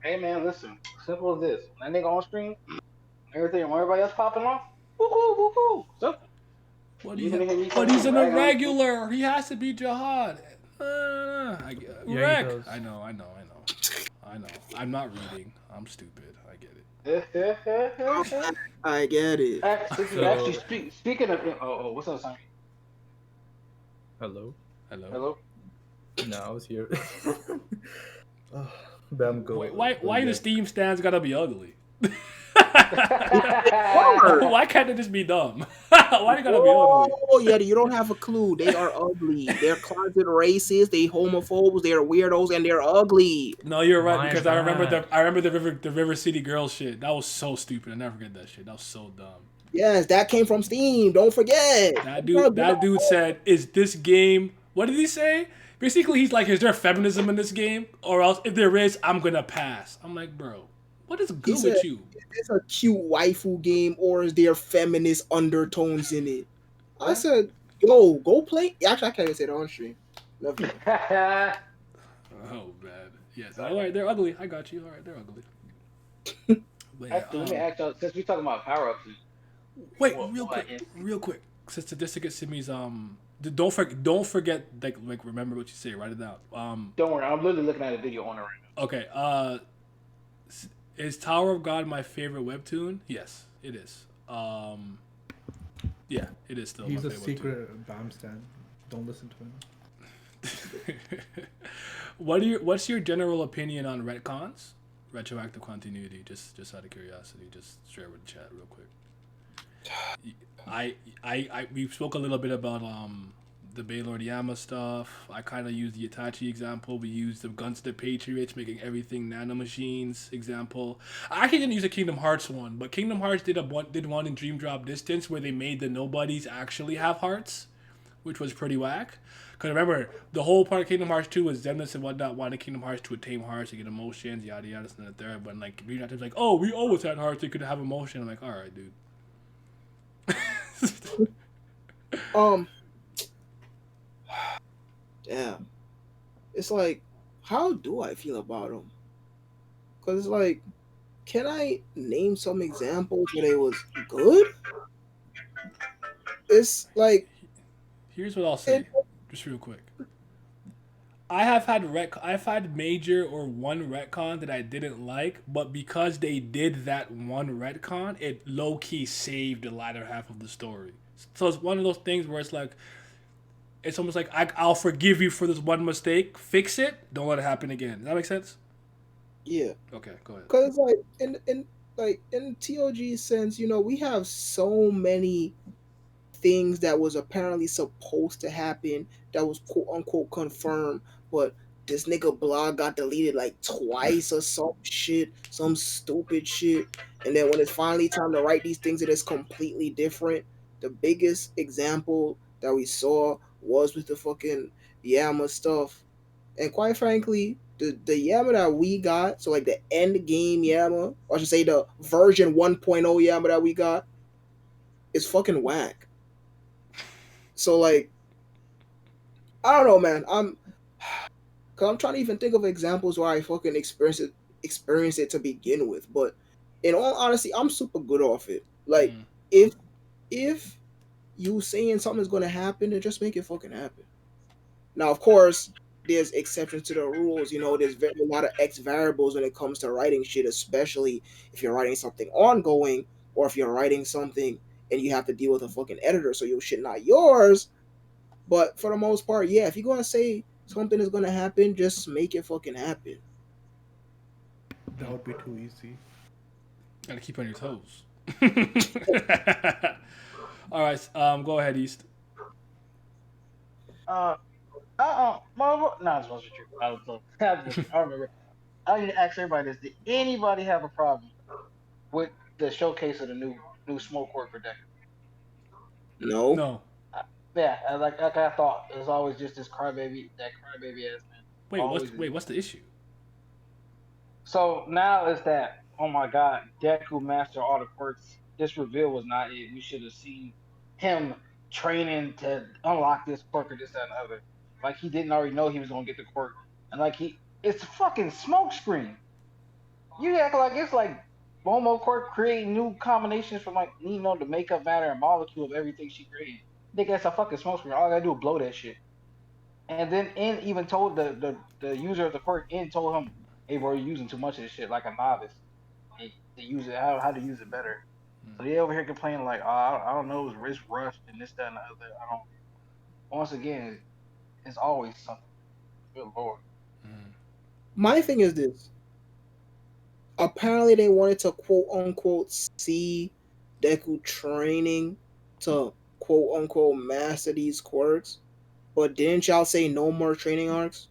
S1: Hey man, listen. Simple as this. That nigga on screen, everything, everybody else popping off. Woohoo, woohoo. So,
S4: but he's an irregular. He has to be Jihad. Wreck. I know. I'm not reading. I'm stupid. I get it.
S5: I get it.
S1: Actually, speaking of, what's up, Simon?
S6: Hello.
S1: Hello.
S6: No, I was here. Bam, go.
S4: Wait, why the Steam stands gotta be ugly?
S5: Word.
S4: Why can't it just be dumb? Why they gotta be ugly?
S5: Oh yeah, you don't have a clue. They are ugly. They're closet racists. They homophobes. They're weirdos, and they're ugly.
S4: No, you're right
S6: My
S4: because
S6: bad.
S4: I remember the River City Girls shit. That was so stupid. I never forget that shit. That was so dumb.
S5: Yes, that came from Steam. Don't forget.
S4: That dude said, "Is this game?" What did he say? Basically, he's like, "Is there feminism in this game? Or else, if there is, I'm gonna pass." I'm like, bro, what is good with you?
S5: Is this a cute waifu game, or is there feminist undertones in it? I said, "Yo, go play." Actually, I can't even say it on stream. Love you.
S4: Oh man, yes. All right, they're ugly. I got you. All right, they're ugly. But yeah,
S1: Actually, let me ask y'all, since we talking about power ups.
S4: wait, real quick. Since Sadistica Simi's don't forget like remember what you say. Write it down.
S1: Don't worry, I'm literally looking at a video on it right now.
S4: Okay. Is Tower of God my favorite webtoon? Yes, it is. Yeah, it is still.
S6: He's
S4: my
S6: a
S4: favorite
S6: secret Bam stan. Don't listen to him.
S4: What's your general opinion on retcons, retroactive continuity? Just out of curiosity, just share with the chat real quick. We spoke a little bit about the Baylord Yama stuff. I kind of used the Itachi example. We used the Guns to the Patriots, making everything nanomachines example. I actually didn't use a Kingdom Hearts one, but Kingdom Hearts did one in Dream Drop Distance where they made the nobodies actually have hearts, which was pretty whack. Because remember, the whole part of Kingdom Hearts 2 was Xemnas and whatnot wanted Kingdom Hearts to attain hearts, to get emotions, yada yada, and the third. But like, Dream Drop Distance like, oh, we always had hearts, they could have emotion. I'm like, all right, dude.
S5: Damn. It's like, how do I feel about them? Because it's like, can I name some examples where they was good? It's like,
S4: here's what I'll say, just real quick. I've had major or one retcon that I didn't like, but because they did that one retcon, it low key saved the latter half of the story. So it's one of those things where it's like, it's almost like I'll forgive you for this one mistake, fix it, don't let it happen again. Does that make sense?
S5: yeah.
S4: Okay, go ahead.
S5: Because like in TOG's sense, you know, we have so many things that was apparently supposed to happen that was quote unquote confirmed, but this nigga blog got deleted like twice or some shit, some stupid shit. And then when it's finally time to write these things, it is completely different. The biggest example that we saw was with the fucking Yama stuff. And quite frankly, the Yama that we got, so like the end game Yama, or I should say the version 1.0 Yama that we got, is fucking whack. So like, I don't know, man. I'm trying to even think of examples where I fucking experience it to begin with. But in all honesty, I'm super good off it. Like, if you saying something's gonna happen, then just make it fucking happen. Now, of course, there's exceptions to the rules. You know, there's a lot of X variables when it comes to writing shit, especially if you're writing something ongoing or if you're writing something and you have to deal with a fucking editor, so your shit not yours. But for the most part, yeah, if you're gonna say something is gonna happen, just make it fucking happen.
S6: That would be too easy.
S4: Gotta keep on your toes. All right, go ahead, East.
S1: No, it's supposed to be true. I remember. I need to ask everybody this: did anybody have a problem with the showcase of the new Smoke Worker deck?
S5: No.
S4: No.
S1: Yeah, like I thought, it was always just this crybaby, that crybaby ass man. Always.
S4: What's the issue?
S1: So now is that, oh my god, Deku master all the quirks. This reveal was not it. We should have seen him training to unlock this quirk or this, that, and the other. Like he didn't already know he was gonna get the quirk. And like it's a fucking smoke screen. You act like it's like Momo Quirk creating new combinations from like, the makeup matter and molecule of everything she created. Think that's a fucking smoke screen. All I gotta do is blow that shit. And then In even told the user of the quirk, In told him, hey bro, you're using too much of this shit like a novice. To use it, how to use it better. So they over here complaining like, oh, I don't know, it's wrist rushed and this, that, and the other. I don't. Once again, it's always something. Good lord.
S5: My thing is this. Apparently, they wanted to quote unquote see Deku training to quote unquote master these quirks. But didn't y'all say no more training arcs?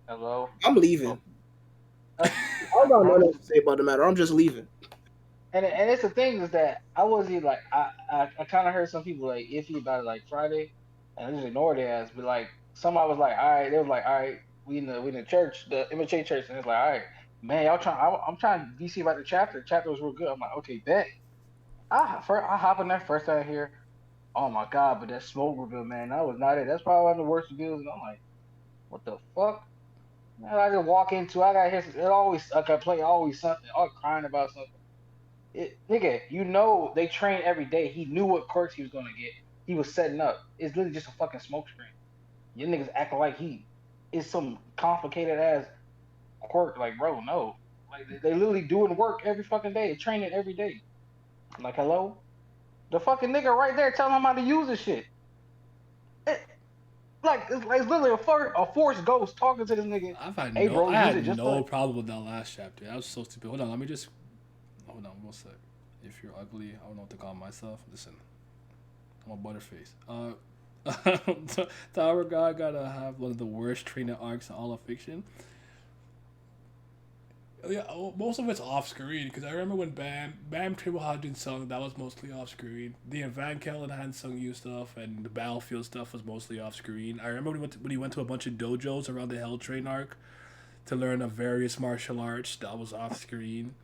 S1: Hello.
S5: I'm leaving. I don't got nothing else to say about the matter. I'm just leaving.
S1: And it's the thing is that I wasn't like I kind of heard some people like iffy about it like Friday, and I just ignored their ass. But like somebody was like, all right, they was like, all right, we in the church, the MHA church, and it's like, all right, man, y'all trying, I'm trying to DC about the chapter. The chapter was real good. I'm like, okay, bet. I hop in that first time here. Oh my god, but that smoke reveal, man, that was not it. That's probably one of the worst reveals. And I'm like, what the fuck? Man, I just walk into, I got here. It always I complain, always something, all crying about something. Nigga, they train every day. He knew what quirks he was gonna get. He was setting up. It's literally just a fucking smoke screen. You niggas acting like he is some complicated ass quirk. Like, bro, no. Like they literally doing work every fucking day, training every day. Like, hello, the fucking nigga right there telling him how to use this shit. It, it's literally a force ghost talking to this nigga. Hey, bro,
S4: I
S1: use
S4: had
S1: it just
S4: no
S1: like.
S4: problem with that last chapter. That was so stupid. Hold on, let me just hold on one sec. If you're ugly, I don't know what to call myself. Listen, I'm a butterface. Tower God gotta have one of the worst training arcs in all of fiction. Yeah, most of it's off screen because I remember when Bam Triple Hodgins sung, that was mostly off screen. The Van Kellenhan sung you stuff and the Battlefield stuff was mostly off screen. I remember when he went to a bunch of dojos around the Hell Train arc to learn of various martial arts, that was off screen.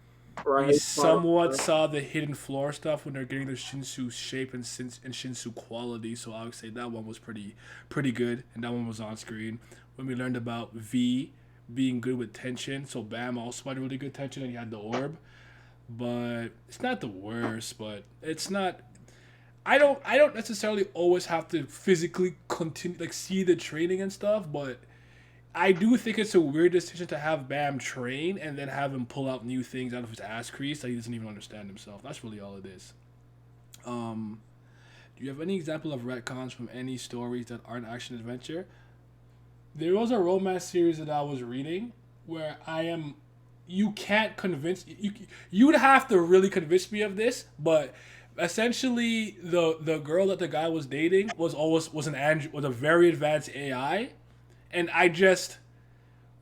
S4: We
S5: Right.
S4: somewhat saw the hidden floor stuff when they're getting their Shinsu shape and Shinsu quality, so I would say that one was pretty good, and that one was on screen. When we learned about V being good with tension, so Bam also had really good tension, and he had the orb. But it's not the worst, but it's not. I don't necessarily always have to physically continue like see the training and stuff, but I do think it's a weird decision to have Bam train and then have him pull out new things out of his ass crease that he doesn't even understand himself. That's really all it is. Do you have any example of retcons from any stories that aren't action adventure? There was a romance series that I was reading where you can't convince you would have to really convince me of this, but essentially the girl that the guy was dating was an android, was a very advanced AI, and I just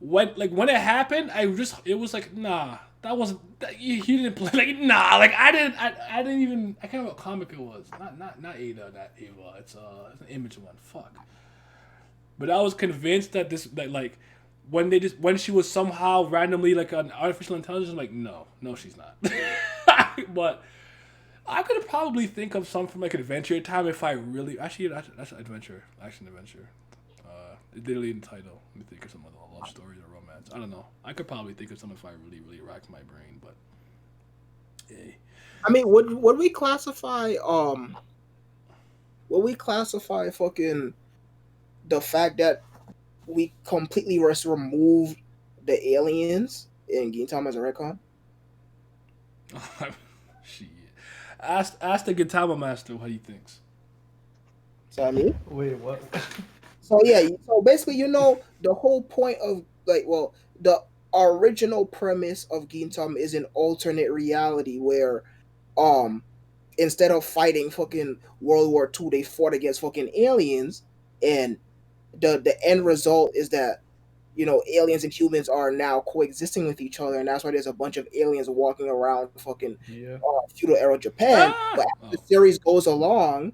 S4: when it happened, it was like, nah, that wasn't he didn't play, like, nah, like I didn't even, I can't remember what comic it was, not Ada, not Ava, it's an Image one, fuck. But I was convinced that when she was somehow randomly like an artificial intelligence, I'm like, no, she's not. But I could probably think of some from like Adventure Time if I really actually that's adventure, action adventure. Literally in the title. Let me think of some other love stories or romance. I don't know. I could probably think of some if I really racked my brain, but hey.
S5: I mean, would we classify fucking the fact that we completely removed the aliens in Gintama as a retcon?
S4: Shit. Ask the Gintama master what he thinks.
S5: So I mean,
S6: Wait, what?
S5: so yeah, so basically, the whole point of the original premise of Gintama is an alternate reality where, instead of fighting fucking World War II, they fought against fucking aliens, and the end result is that aliens and humans are now coexisting with each other, and that's why there's a bunch of aliens walking around fucking
S6: Yeah.
S5: feudal era Japan. But as the series goes along,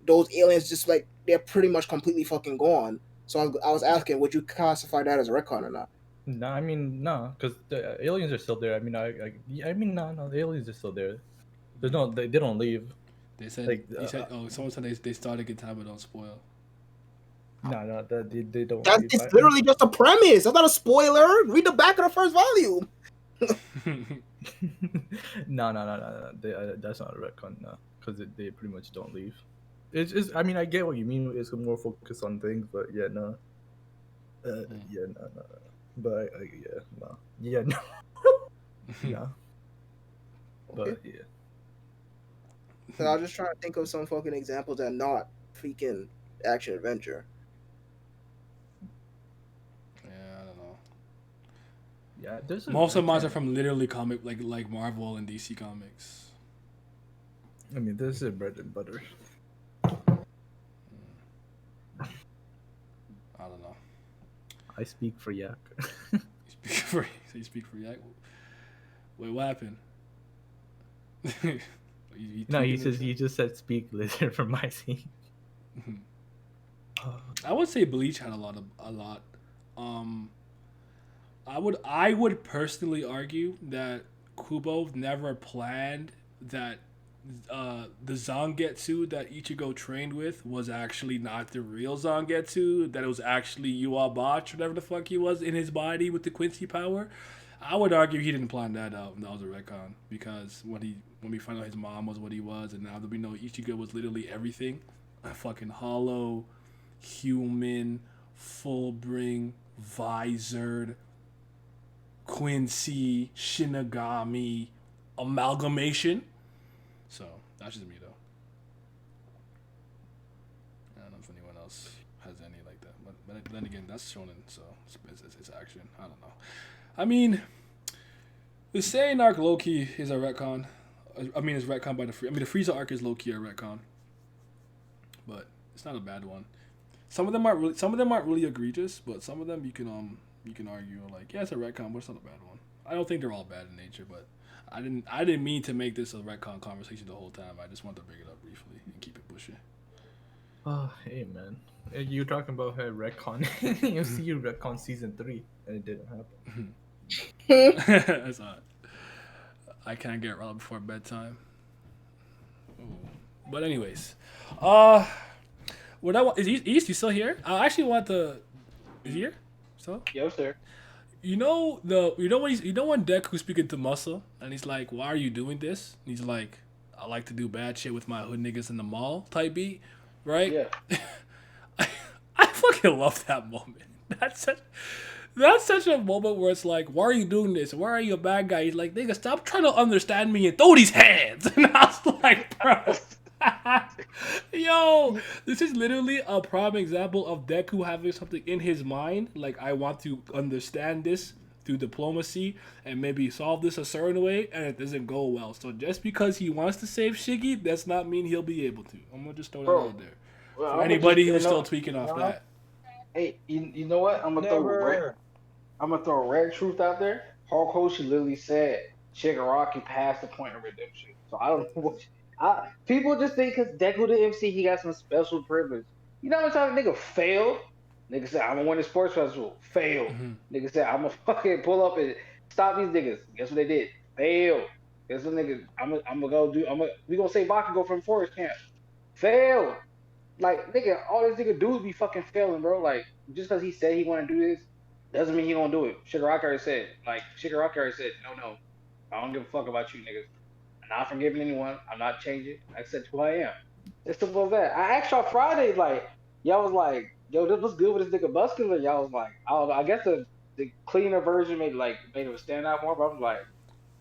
S5: those aliens just like they're pretty much completely fucking gone. So I was asking, would you classify that as a retcon or not?
S6: No, I mean no, because the aliens are still there. I mean, I mean no, the aliens are still there. There's no, they don't leave.
S4: They said
S6: Like,
S4: you said someone said they started good time but don't spoil.
S6: No, they don't
S5: That's
S6: leave.
S5: it's literally just a premise. That's not a spoiler. Read the back of the first volume.
S6: No. That's not a retcon, no, because they pretty much don't leave. It's I mean, I get what you mean. It's more focused on things, but yeah, no. Yeah, no. But yeah, no. Yeah, no. No. But yeah.
S5: So I was just trying to think of some fucking examples that are not freaking action adventure.
S4: Yeah, I don't know.
S6: Yeah, there's
S4: Most of mine are from literally comic like Marvel and DC comics.
S6: I mean, this is bread and butter.
S4: I don't know.
S6: I speak for Yak.
S4: You speak for Yak. Wait, what happened?
S6: No, he just said speak lizard for my scene.
S4: I would say Bleach had a lot. I would personally argue that Kubo never planned that the Zangetsu that Ichigo trained with was actually not the real Zangetsu. That it was actually Yuabach, whatever the fuck he was in his body with the Quincy power. I would argue he didn't plan that out, and that was a retcon, because when we found out his mom was what he was, and now that we know Ichigo was literally everything, a fucking hollow, human, full bring, visored, Quincy, Shinigami, amalgamation. So that's just me though. I don't know if anyone else has any like that, but then again, that's shonen, so it's action. I don't know. I mean, the Saiyan arc low-key is a retcon. I mean, it's retcon by the Frieza arc is low-key a retcon, but it's not a bad one. Some of them aren't really egregious, but some of them you can argue like, yeah, it's a retcon, but it's not a bad one. I don't think they're all bad in nature, but I didn't mean to make this a retcon conversation the whole time. I just wanted to bring it up briefly and keep it pushing.
S6: Oh, hey man, you talking about her retcon? You see you retcon season 3, and it didn't happen.
S4: That's odd. I can't get robbed before bedtime. Ooh. But anyways, what I want is East. You still here? I actually want the. Is he here? So.
S1: Yes, sir.
S4: You know when Deku's speaking to Muscle and he's like, "Why are you doing this?" And he's like, "I like to do bad shit with my hood niggas in the mall" type beat, right?
S1: Yeah.
S4: I fucking love that moment. That's such a moment where it's like, why are you doing this? Why are you a bad guy? He's like, nigga, stop trying to understand me and throw these hands. And I was like, bro. Yo, this is literally a prime example of Deku having something in his mind. Like, I want to understand this through diplomacy and maybe solve this a certain way, and it doesn't go well. So just because he wants to save Shiggy, that's not mean he'll be able to. I'm going to just throw that out there.
S1: Well,
S4: For anybody who's still tweaking off that.
S1: Hey, you know what? I'm gonna throw a red truth out there. Hulk Hogan literally said Shigaraki passed the point of redemption. So I don't know what people just think because Deku the MC he got some special privilege. You know how much time nigga failed? Nigga said I'm gonna win the sports festival. Failed. Nigga said I'm gonna fucking pull up and stop these niggas. Guess what they did? Failed. Guess what nigga? We gonna say Bakugo from Forest Camp. Failed. Like, nigga, all this nigga do is be fucking failing, bro. Like, just because he said he want to do this, doesn't mean he gonna do it. Shigaraki already said, no, I don't give a fuck about you niggas. I'm not forgiving anyone. I'm not changing. I said who I am. It's simple as that. I asked y'all Friday, like, y'all was like, yo, this what's good with this nigga Muscular? Y'all was like, I don't know. I guess the cleaner version made it stand out more, but I'm like,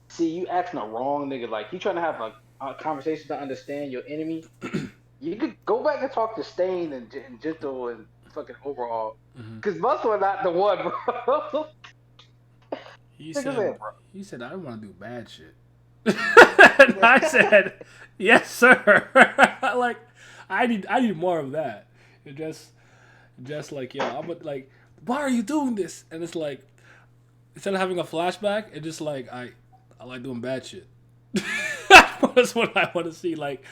S1: see, you asking the wrong nigga. Like, you trying to have a conversation to understand your enemy. You could go back and talk to Stain and Gentle and fucking Overhaul. Because Muscle are not the one, bro.
S4: He said, I want to do bad shit. And I said, yes, sir. Like, I need more of that. It just like, yo, I'm like, why are you doing this? And it's like, instead of having a flashback, it's just like, I like doing bad shit. That's what I want to see. Like,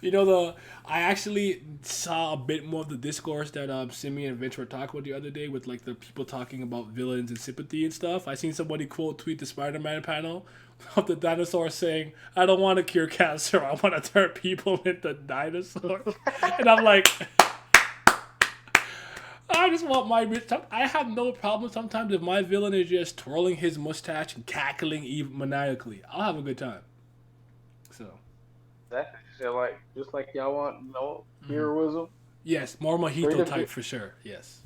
S4: I actually saw a bit more of the discourse that Simi and Vince were talking about the other day with like the people talking about villains and sympathy and stuff. I seen somebody tweet the Spider-Man panel of the dinosaur saying, "I don't want to cure cancer. I want to turn people into dinosaurs." And I'm like, I just want my. I have no problem sometimes if my villain is just twirling his mustache and cackling maniacally. I'll have a good time. So.
S1: That so like just like y'all want heroism.
S4: Yes, more mojito type for sure. Yes.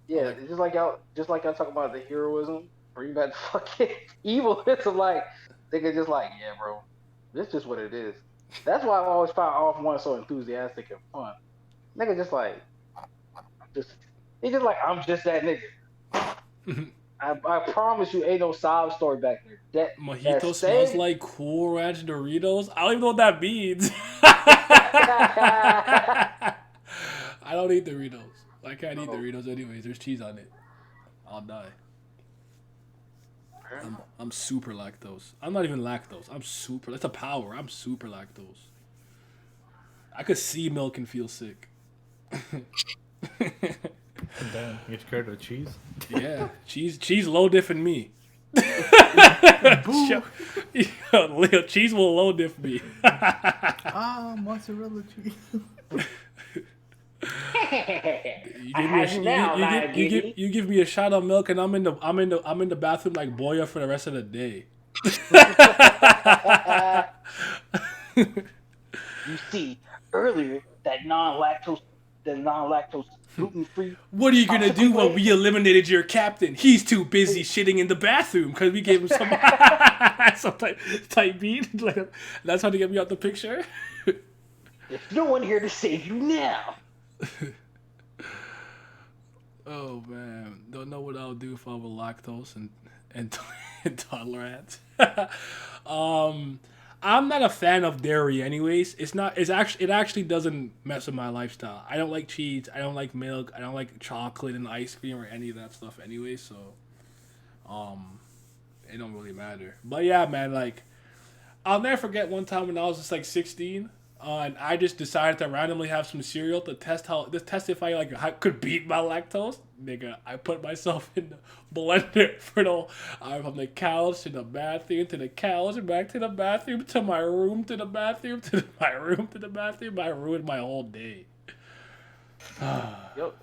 S1: Yeah,
S4: like,
S1: just like y'all talk about the heroism. Bring back the fucking evilism. Like they could just like, yeah, bro, this is just what it is. That's why I always found All For One so enthusiastic and fun. Nigga just like, he just like, I'm just that nigga. I promise you, ain't no sob story back there. That
S4: mojito smells like Cool Ranch Doritos. I don't even know what that means. I don't eat Doritos. I can't eat Doritos anyways. There's cheese on it. I'll die. I'm super lactose. I'm not even lactose. That's a power. I'm super lactose. I could see milk and feel sick.
S6: Damn, you scared of cheese?
S4: Yeah, cheese low diff in me. Leo, cheese will low diff me.
S6: Mozzarella cheese.
S4: You give me a shot of milk and I'm in the bathroom like Boya for the rest of the day.
S1: You see, earlier that non-lactose gluten-free.
S4: What are you gonna do when we eliminated your captain? He's too busy shitting in the bathroom because we gave him some type beat. That's how to get me out the picture.
S1: There's no one here to save you now.
S4: Oh man, don't know what I'll do if I were lactose and intolerant. I'm not a fan of dairy anyways. It actually doesn't mess with my lifestyle. I don't like cheese, I don't like milk, I don't like chocolate and ice cream or any of that stuff anyway, so it don't really matter. But yeah, man, like I'll never forget one time when I was just like 16, and I just decided to randomly have some cereal to test if I could beat my lactose. Nigga, I put myself in the blender from the couch to the bathroom to the couch back to the bathroom to my room to the bathroom to my room to the bathroom. I ruined my whole day.
S1: You'll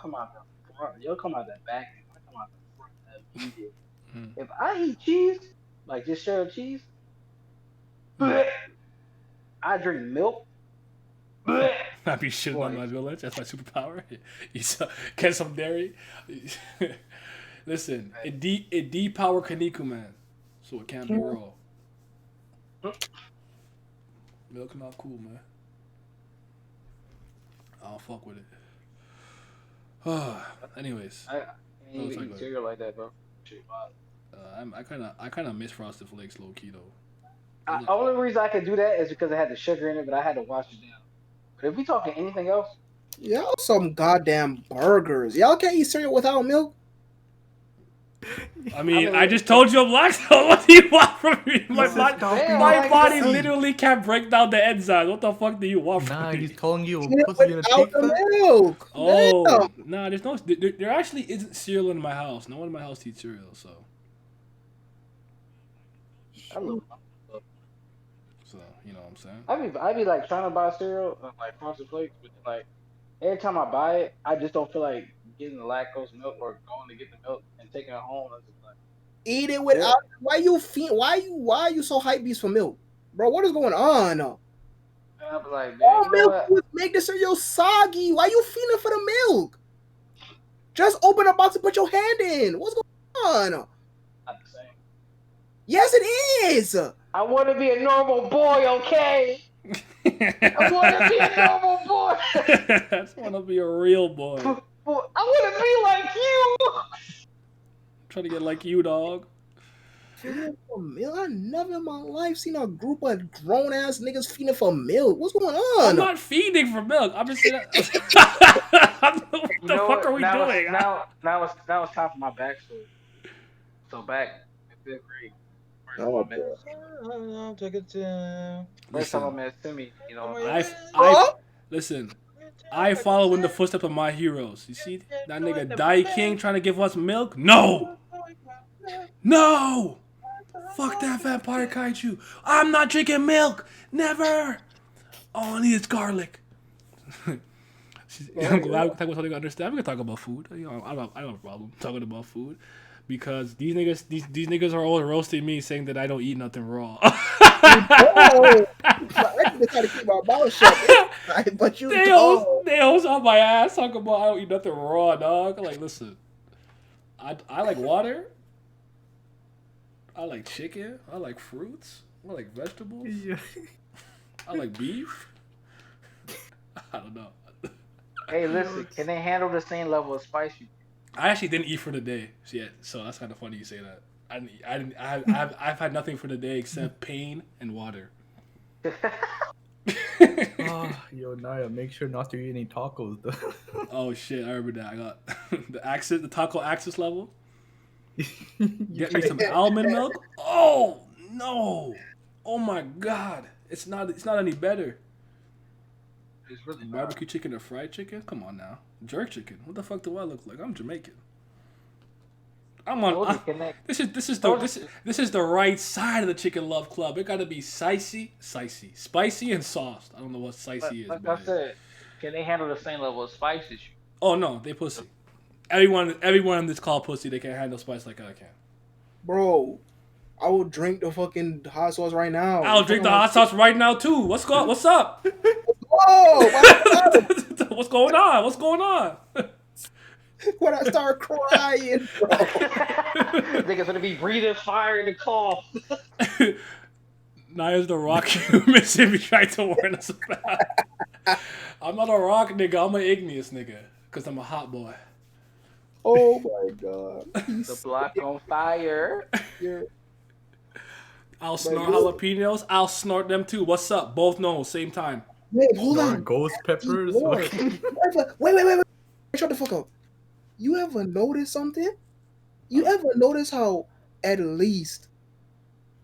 S1: come out the front. You'll come out the back. You'll come out the front. Immediately. If I eat cheese, like just straight cheese, I drink milk.
S4: I be shitting on my village. That's my superpower. You get some dairy. Listen, it depower Kaniku, man. So it can't be raw. Milk not cool, man. I'll fuck with it. Anyways,
S1: I ain't even eat cereal like that, bro. Shit,
S4: I kind of miss Frosted Flakes low key though.
S1: The only reason I could do that is because it had the sugar in it, but I had to wash it down. But if we talking anything else,
S5: y'all some goddamn burgers. Y'all can't eat cereal without milk.
S4: I mean, I just told you I'm lactose. What do you want from me? My body literally can't break down the enzymes. What the fuck do you want from me?
S6: Nah, he's calling you a
S5: Without
S6: pussy and a pig.
S5: milk.
S4: Oh,
S5: Damn.
S4: nah, there's no. There actually isn't cereal in my house. No one in my house eats cereal, so. So you know what I'm saying.
S1: I be like trying to buy cereal like Frosted Flakes, but like every time I buy it, I just don't feel like getting the lactose milk or going to get the milk and taking it home. I'm just like,
S5: Eat it without. Why you so hype beast for milk, bro? What is going on?
S1: I was like, man,
S5: Oh, milk would make the cereal soggy. Why you feeding for the milk? Just open a box and put your hand in. What's going on?
S1: Not the same.
S5: Yes, it is.
S1: I want to be a normal boy, okay? I want to be a normal boy.
S4: I just want to be a real boy.
S1: I want to be like you.
S4: Trying to get like you, dog.
S5: Feeding for milk? I never in my life seen a group of grown ass niggas feeding for milk. What's going on?
S4: I'm not feeding for milk. I'm just saying. What the fuck are we doing?
S1: Now it's time for my backstory. So back in 5th grade,
S5: Oh,
S3: Take it to.
S1: First time I
S4: Listen,
S1: met Simi, you know,
S4: listen. I follow in the footsteps of my heroes. You see that nigga Dai King trying to give us milk? No, no. Fuck that vampire kaiju. I'm not drinking milk. Never. All I need is garlic. I'm glad we can talk about something I understand. We can talk about food. You know, I don't have a problem talking about food because these niggas are always roasting me, saying that I don't eat nothing raw.
S5: I just try to keep my mouth shut, but you don't.
S4: they always on my ass talking about I don't eat nothing raw, dog. I'm like, listen, I like water. I like chicken. I like fruits. I like vegetables.
S6: Yeah.
S4: I like beef. I don't know.
S1: hey, listen, can they handle the same level of spice you?
S4: I actually didn't eat for the day yet, so that's kind of funny you say that. I've had nothing for the day except pain and water.
S6: Yo, Naya, make sure not to eat any tacos, though.
S4: Oh shit, I remember that. I got the taco access level. Get me some almond milk. Oh no! Oh my god! It's not any better.
S1: It's really not.
S4: Barbecue chicken or fried chicken? Come on now. Jerk chicken. What the fuck do I look like? I'm Jamaican. This is the right side of the chicken love club. It gotta be spicy, and sauced. I don't know what spicy is.
S1: Like I said, can they handle the same level of spice as you?
S4: Oh no, they pussy. Everyone in this call pussy. They can't handle spice like I can.
S5: Bro, I will drink the fucking hot sauce right now.
S4: I'll drink the hot sauce right now too. What's up?
S5: Whoa!
S4: What's going on? What's going on?
S5: When I start crying, bro.
S1: Niggas gonna be breathing fire in the call.
S4: Naya's the rock you Mississippi tried to warn us about. I'm not a rock nigga. I'm an igneous nigga. Because I'm a hot boy.
S5: Oh my god.
S1: The block on fire.
S4: I'll snort jalapenos. I'll snort them too. What's up? Both no, same time.
S5: Wait, hold on.
S6: Ghost peppers.
S5: Wait. Shut the fuck up. You ever notice something? You ever notice how at least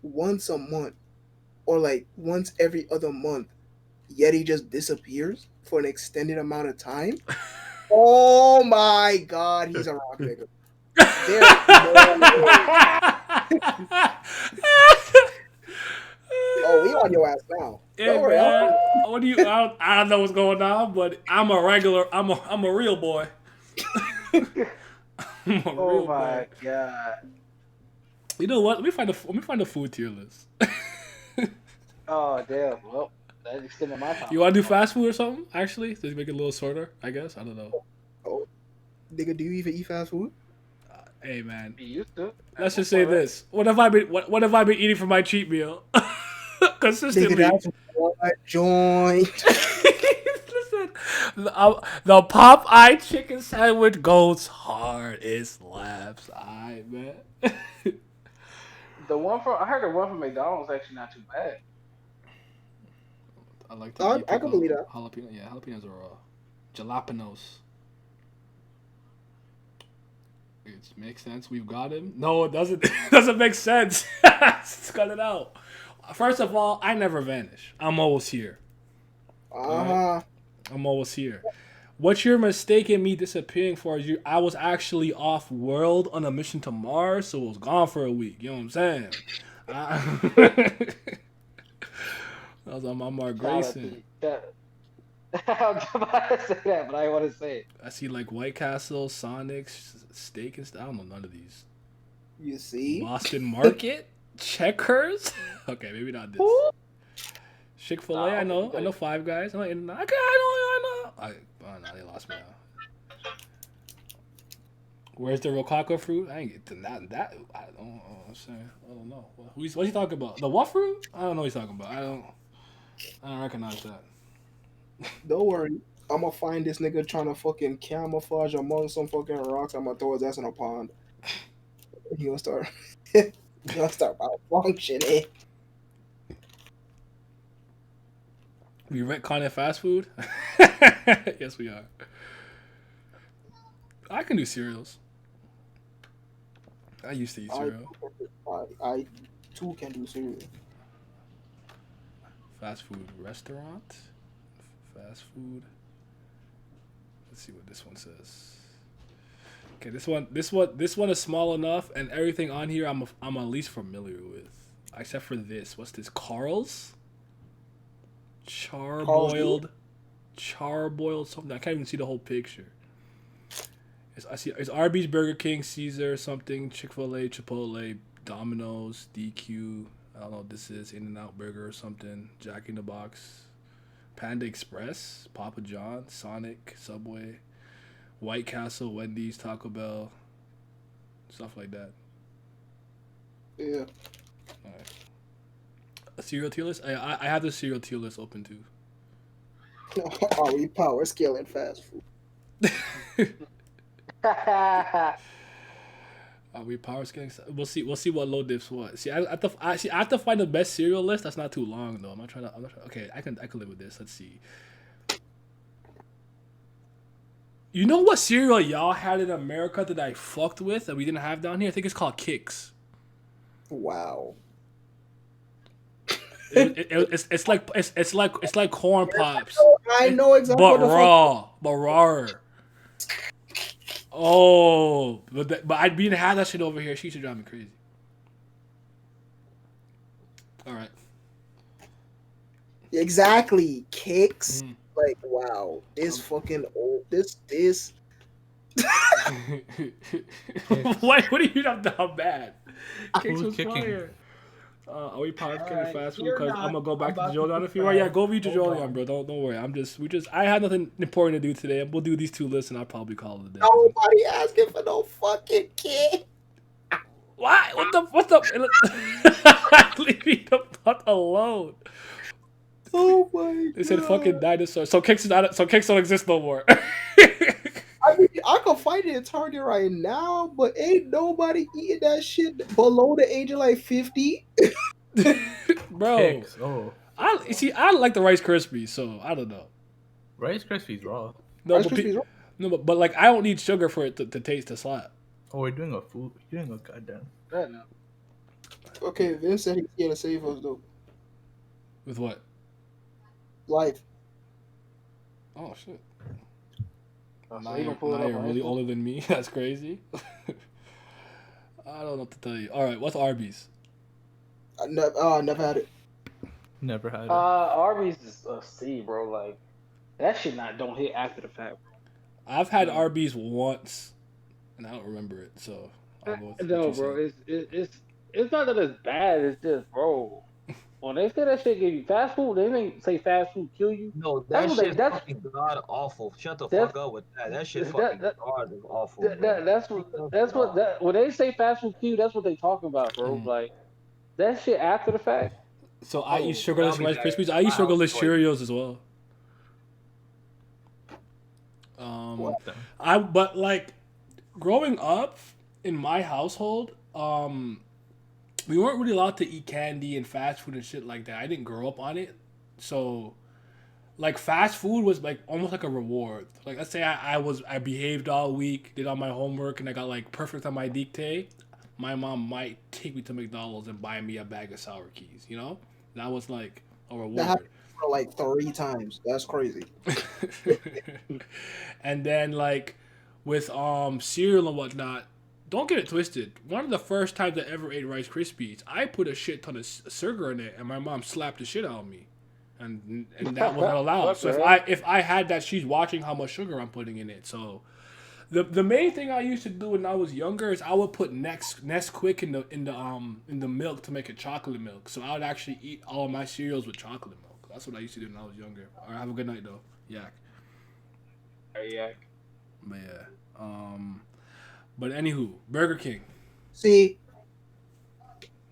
S5: once a month or like once every other month Yeti just disappears for an extended amount of time? Oh my god, he's a rock nigga. Oh, we on your ass now.
S4: Yeah, man. What do you? I don't know what's going on, but I'm a regular. I'm a real boy.
S1: Oh my god.
S4: You know what? Let me find a food tier list.
S1: Oh damn. Well, that extended my time.
S4: You want to do fast food or something? Actually, to make it a little shorter, I guess. I don't know.
S5: Oh, nigga, do you even eat fast food?
S4: Hey man.
S1: You used to.
S4: Let's just say this. What have I been eating for my cheat meal? Consistently.
S5: Nigga, that's a joint.
S4: Listen, the Popeye chicken sandwich goes hard. It slaps. I bet.
S1: I heard the one from McDonald's actually not too bad.
S4: I like the
S5: I can believe that.
S4: Jalapeno, yeah, jalapenos are raw. Jalapenos. It makes sense. We've got him. No, it doesn't. It doesn't make sense. Let's cut it out. First of all, I never vanish. I'm always here. Right? I'm always here. What you're mistaking me disappearing for is I was actually off world on a mission to Mars, so I was gone for a week. You know what I'm saying? I was on my Mark Grayson.
S1: I was about to say that, but I want to say it.
S4: I see like White Castle, Sonic, steak and stuff. I don't know none of these.
S5: You see?
S4: Boston Market, Checkers. Okay, maybe not this. Chick-fil-A, I know. I know Five Guys. I know. Oh no, they lost me now. Where's the Rococo fruit? I ain't getting that. I don't know. What's he talking about? The what fruit? I don't know what he's talking about. I don't recognize that.
S5: Don't worry. I'm gonna find this nigga trying to fucking camouflage among some fucking rocks. I'm gonna throw his ass in a pond. He gonna start. Malfunctioning.
S4: We retconning fast food? Yes, we are. I can do cereals. I used to eat cereal.
S5: I two can do cereal.
S4: Fast food restaurant. Fast food. Let's see what this one says. Okay, this one is small enough, and everything on here I'm at least familiar with, except for this. What's this? Carl's. Charbroiled something. I can't even see the whole picture. It's Arby's, Burger King, Caesar, something, Chick-fil-A, Chipotle, Domino's, DQ. I don't know what this is. In-N-Out Burger or something. Jack in the Box, Panda Express, Papa John's, Sonic, Subway, White Castle, Wendy's, Taco Bell, stuff like that.
S5: Yeah.
S4: All right. A cereal tier list? I have the cereal tier list open too.
S5: Are we power scaling fast food?
S4: Are we power scaling? We'll see what low dips what. See, I have to find the best cereal list. That's not too long though. I'm not trying. Okay, I can live with this. Let's see. You know what cereal y'all had in America that I fucked with that we didn't have down here? I think it's called Kix.
S5: Wow.
S4: It's like corn pops.
S5: I know exactly.
S4: But raw. Oh, but I didn't have that shit over here. She should drive me crazy. All right.
S5: Exactly, Kicks. Like, wow, this fucking old. This.
S4: What are you not that bad? Kicks
S6: Who's
S4: was
S6: kicking?
S4: fire. Are we podcasting
S3: Alright,
S4: fast food?
S3: you're
S4: Because
S3: not
S4: I'm gonna go back to
S3: about to
S4: Jolion if you
S3: be
S4: are. Yeah,
S3: fast.
S4: go read
S3: Hold
S4: Jolion,
S3: on.
S4: bro. Don't worry. I had nothing important to do today. We'll do these two lists and I'll probably call it a day.
S5: Nobody asking for no fucking kid.
S4: Why? What the? Leave me the fuck alone.
S5: Oh my.
S4: They said
S5: God.
S4: fucking dinosaur. So Kicks don't exist no more.
S5: I mean, I can find it in Target right now, but ain't nobody eating that shit below the age of like 50.
S4: Bro,
S6: Kicks. Oh,
S4: I like the Rice Krispies, so I don't know.
S6: Rice Krispies raw.
S4: No,
S5: Rice
S4: but,
S5: Krispies raw?
S4: no, but like I don't need sugar for it to taste the slap.
S6: Oh, we're doing a food. You're doing a goddamn.
S5: Okay, Vince said he's here to save us though.
S4: With what?
S5: Life.
S4: Oh shit.
S1: So
S4: Now
S1: he
S4: you're,
S1: gonna pull it
S4: now
S1: up
S4: you're
S1: on
S4: really
S1: his phone?
S4: older than me. That's crazy. I don't know what to tell you. All right, what's Arby's?
S5: I never had it.
S6: Never had it.
S1: Arby's is a C, bro. Like that shit don't hit after the fact.
S4: I've had Arby's once, and I don't remember it. So I'll go with
S1: No,
S4: what you
S1: bro.
S4: said.
S1: It's not that it's bad. It's just, bro. When they say that shit give you fast food, they didn't say fast food kill you.
S3: No,
S1: That's
S3: that
S1: what they-
S3: shit's
S1: that's-
S3: fucking god awful. Shut the
S1: that's-
S3: fuck up with that. That shit
S1: that-
S3: fucking
S1: that-
S3: god is awful.
S1: That's what that when they say fast food kill you, that's what they talking about, bro. Like that shit after the fact.
S4: So I
S3: Oh,
S4: eat sugarless
S3: tell me
S4: Rice
S3: that.
S4: Krispies. I eat
S3: My
S4: sugarless
S3: house
S4: Cheerios as well. But like growing up in my household, we weren't really allowed to eat candy and fast food and shit like that. I didn't grow up on it, so like fast food was like almost like a reward. Like let's say I behaved all week, did all my homework, and I got like perfect on my dictate. My mom might take me to McDonald's and buy me a bag of sour keys. You know, that was like a
S5: That
S4: reward.
S5: happened for like 3 times. That's crazy.
S4: And then like with cereal and whatnot, don't get it twisted. One of the first times I ever ate Rice Krispies, I put a shit ton of sugar in it, and my mom slapped the shit out of me, and that wasn't allowed.
S1: What
S4: So
S1: the
S4: if I had that, she's watching how much sugar I'm putting in it. So the main thing I used to do when I was younger is I would put Nesquik in the milk to make it chocolate milk. So I would actually eat all of my cereals with chocolate milk. That's what I used to do when I was younger. All right, have a good night though. Yak.
S1: Yeah.
S4: But yeah. But anywho, Burger King.
S5: See,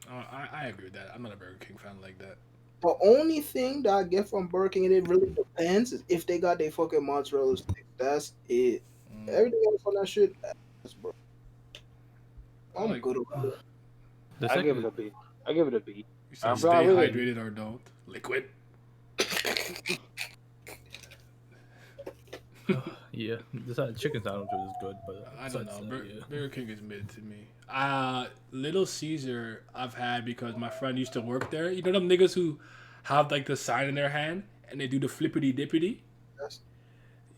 S4: I agree with that. I'm not a Burger King fan like that.
S5: the only thing that I get from Burger King, and it really depends, is if they got their fucking mozzarella sticks. That's it. Everything else on that shit, ass, bro. I'm
S4: Like-
S5: good with it.
S6: The
S1: I give
S6: second,
S1: it a B. I give it a B.
S4: You say
S1: bro,
S4: stay
S1: I really-
S4: hydrated or don't. Liquid.
S6: Yeah, this chicken sandwich is good, but
S4: I don't know.
S6: besides that, yeah.
S4: Burger King is mid to me. Little Caesar I've had because my friend used to work there. You know them niggas who have like the sign in their hand and they do the flippity dippity.
S5: Yes.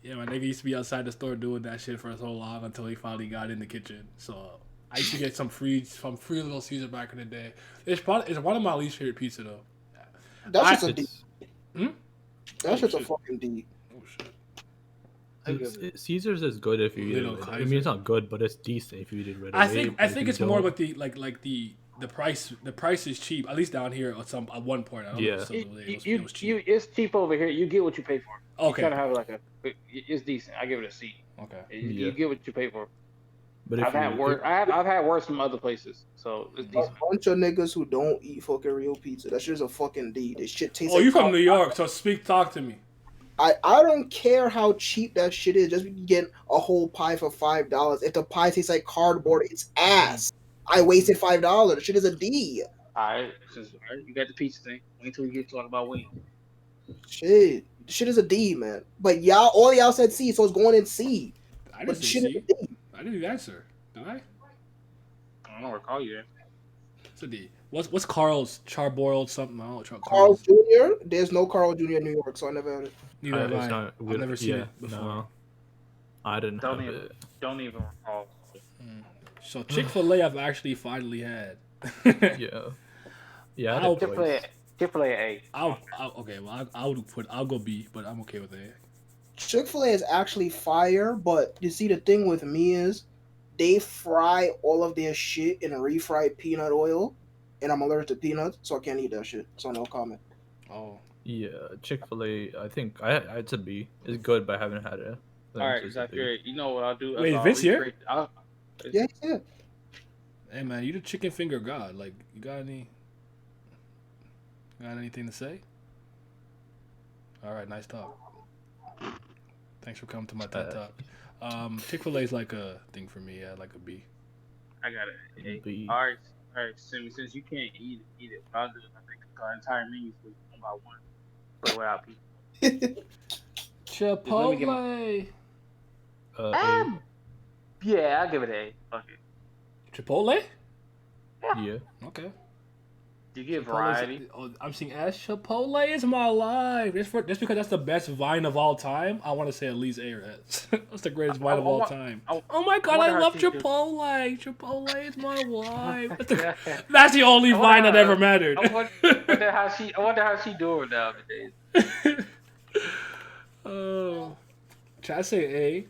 S4: Yeah, my nigga used to be outside the store doing that shit for so long until he finally got in the kitchen. So I used to get some free Little Caesar back in the day. It's one of my least favorite pizza though.
S5: That's just a D.
S6: It's,
S5: That's just a
S4: shit.
S5: fucking D.
S4: Oh shit.
S6: Caesar's is good if you eat
S4: Little
S6: it. I
S4: Kaiser.
S6: mean, it's not good, but it's decent if you eat it right
S4: I
S6: away.
S4: think
S6: but if you
S4: it's more
S6: don't-
S4: with the price. The price is cheap, at least down here at one point. I don't know
S6: Yeah.
S4: if it's still the way, it was cheap.
S1: You, it's cheap over here. You get what you pay for.
S4: Okay.
S1: You kind of have like it's decent. I give it a C.
S4: Okay.
S1: You
S6: Yeah.
S1: get what you pay for.
S6: But if
S1: I've had
S6: you,
S1: worse. I've had worse from other places, so it's
S5: A
S1: decent.
S5: bunch of niggas who don't eat fucking real pizza. That shit's a fucking D. This shit tastes
S4: Oh,
S5: like
S4: you from
S5: cow-
S4: New York, so talk to me.
S5: I don't care how cheap that shit is. Just get a whole pie for $5. If the pie tastes like cardboard, it's ass. I wasted $5. The shit is a D.
S1: All right, you got the pizza thing. Wait until we get talking about wings.
S5: Shit. The shit is a D, man. But all y'all said C, so it's going in C.
S4: I
S5: But
S4: didn't
S5: the
S4: say
S5: shit is
S4: C.
S5: a D.
S4: I didn't answer. Did I?
S1: I don't recall you.
S4: It's a D. What's Carl's charbroiled something? I don't know.
S5: Carl Jr. There's no Carl Jr. in New York, so I never had it.
S4: Neither have
S6: it's
S4: I.
S6: not,
S4: I've never seen it before.
S6: No, I didn't
S1: Don't
S6: have
S1: even
S6: it.
S1: don't even recall.
S4: So Chick-fil-A I've actually finally had.
S6: Yeah, yeah. I
S4: I'll-
S6: had it twice.
S1: Chick-fil-A A.
S4: Okay, well I'll go B, but I'm okay with A.
S5: Chick-fil-A is actually fire, but you see the thing with me is they fry all of their shit in refried peanut oil, and I'm allergic to peanuts, so I can't eat that shit. So no comment.
S4: Oh.
S6: Yeah, Chick-fil-A. I think it's a B. It's good, but I haven't had it.
S1: All right, Zachary. You know what I'll do?
S4: Wait,
S1: I'll
S4: Vince here?
S1: recreate- I'll-
S5: Yeah.
S4: Hey man, you the chicken finger god. Like, you got anything to say? All right, nice talk. Thanks for coming to my TED Talk. Chick-fil-A is like a thing for me. Yeah, like a B.
S1: I got it. A.
S6: B.
S1: All right, since you can't eat it, I'll do. I think the entire menu for one by one, but without people.
S4: Chipotle.
S6: A.
S1: Yeah, I'll give it A. Fuck it.
S4: Chipotle?
S6: Yeah.
S4: Okay.
S1: You get
S4: Chipotle's-
S1: variety.
S4: Oh, I'm seeing S. Chipotle is my life. Just because that's the best vine of all time, I want to say at least A or S. That's the greatest vine of all time. Oh my god,
S1: wonder
S4: I
S1: how
S4: love
S1: she do-
S4: Chipotle. Chipotle is my life. That's the only vine that ever mattered.
S1: I wonder how she doing nowadays.
S4: Oh. Should I say A?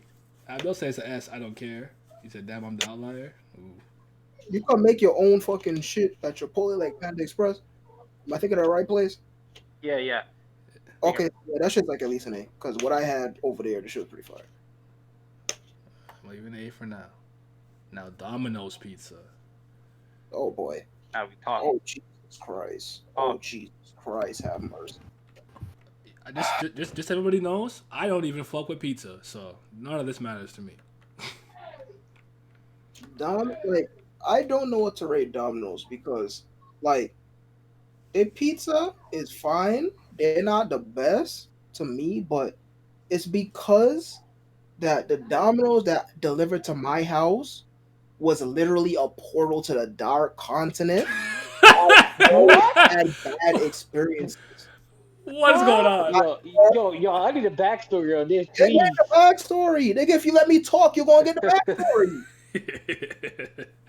S4: Abdul says S. I don't care. He said, damn, I'm the outlier. Ooh.
S5: You can make your own fucking shit at Chipotle like Panda Express. Am I thinking of the right place?
S1: Yeah.
S5: Okay, yeah, that shit's like at least an A. Because what I had over there, the shit was pretty fire.
S4: I'm leaving A for now. Now, Domino's Pizza.
S5: Oh boy.
S1: Now we talking.
S5: Oh Jesus Christ. Oh Jesus Christ, have mercy.
S4: Just so everybody knows, I don't even fuck with pizza, so none of this matters to me.
S5: I don't know what to rate Domino's because, like, their pizza is fine. They're not the best to me, but it's because that the Domino's that delivered to my house was literally a portal to the dark continent. I had bad experiences.
S4: What is going on?
S1: Yo, I need a backstory on this,
S5: They
S1: please.
S5: get the backstory. Nigga, if you let me talk, you're gonna get the backstory.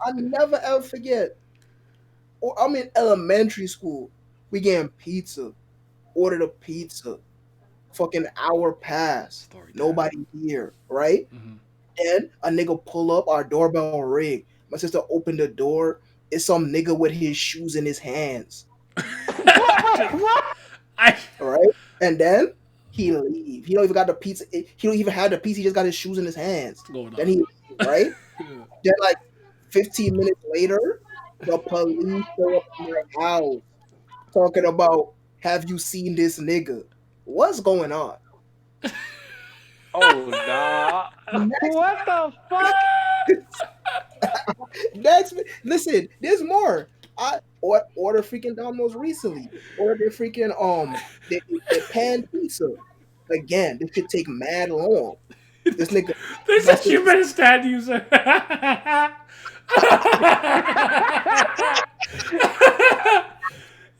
S5: I never ever forget. I'm in elementary school. We getting pizza. Ordered a pizza. Fucking hour pass.
S4: Story time.
S5: Nobody here, right?
S4: Mhm.
S5: Then a nigga pull up, our doorbell ring. My sister opened the door. It's some nigga with his shoes in his hands. All right? And then he leave. He don't even got the pizza. He don't even have the pizza. He just got his shoes in his hands.
S4: What's going on?
S5: Then he, right? Then like 15 minutes later, the police show up in my house talking about, have you seen this nigga? What's going on?
S1: Oh nah. What the fuck?
S5: Listen, there's more. I ordered freaking Domino's recently. Ordered their freaking their pan pizza. Again, this should take mad long. This nigga.
S4: They said you better stand user.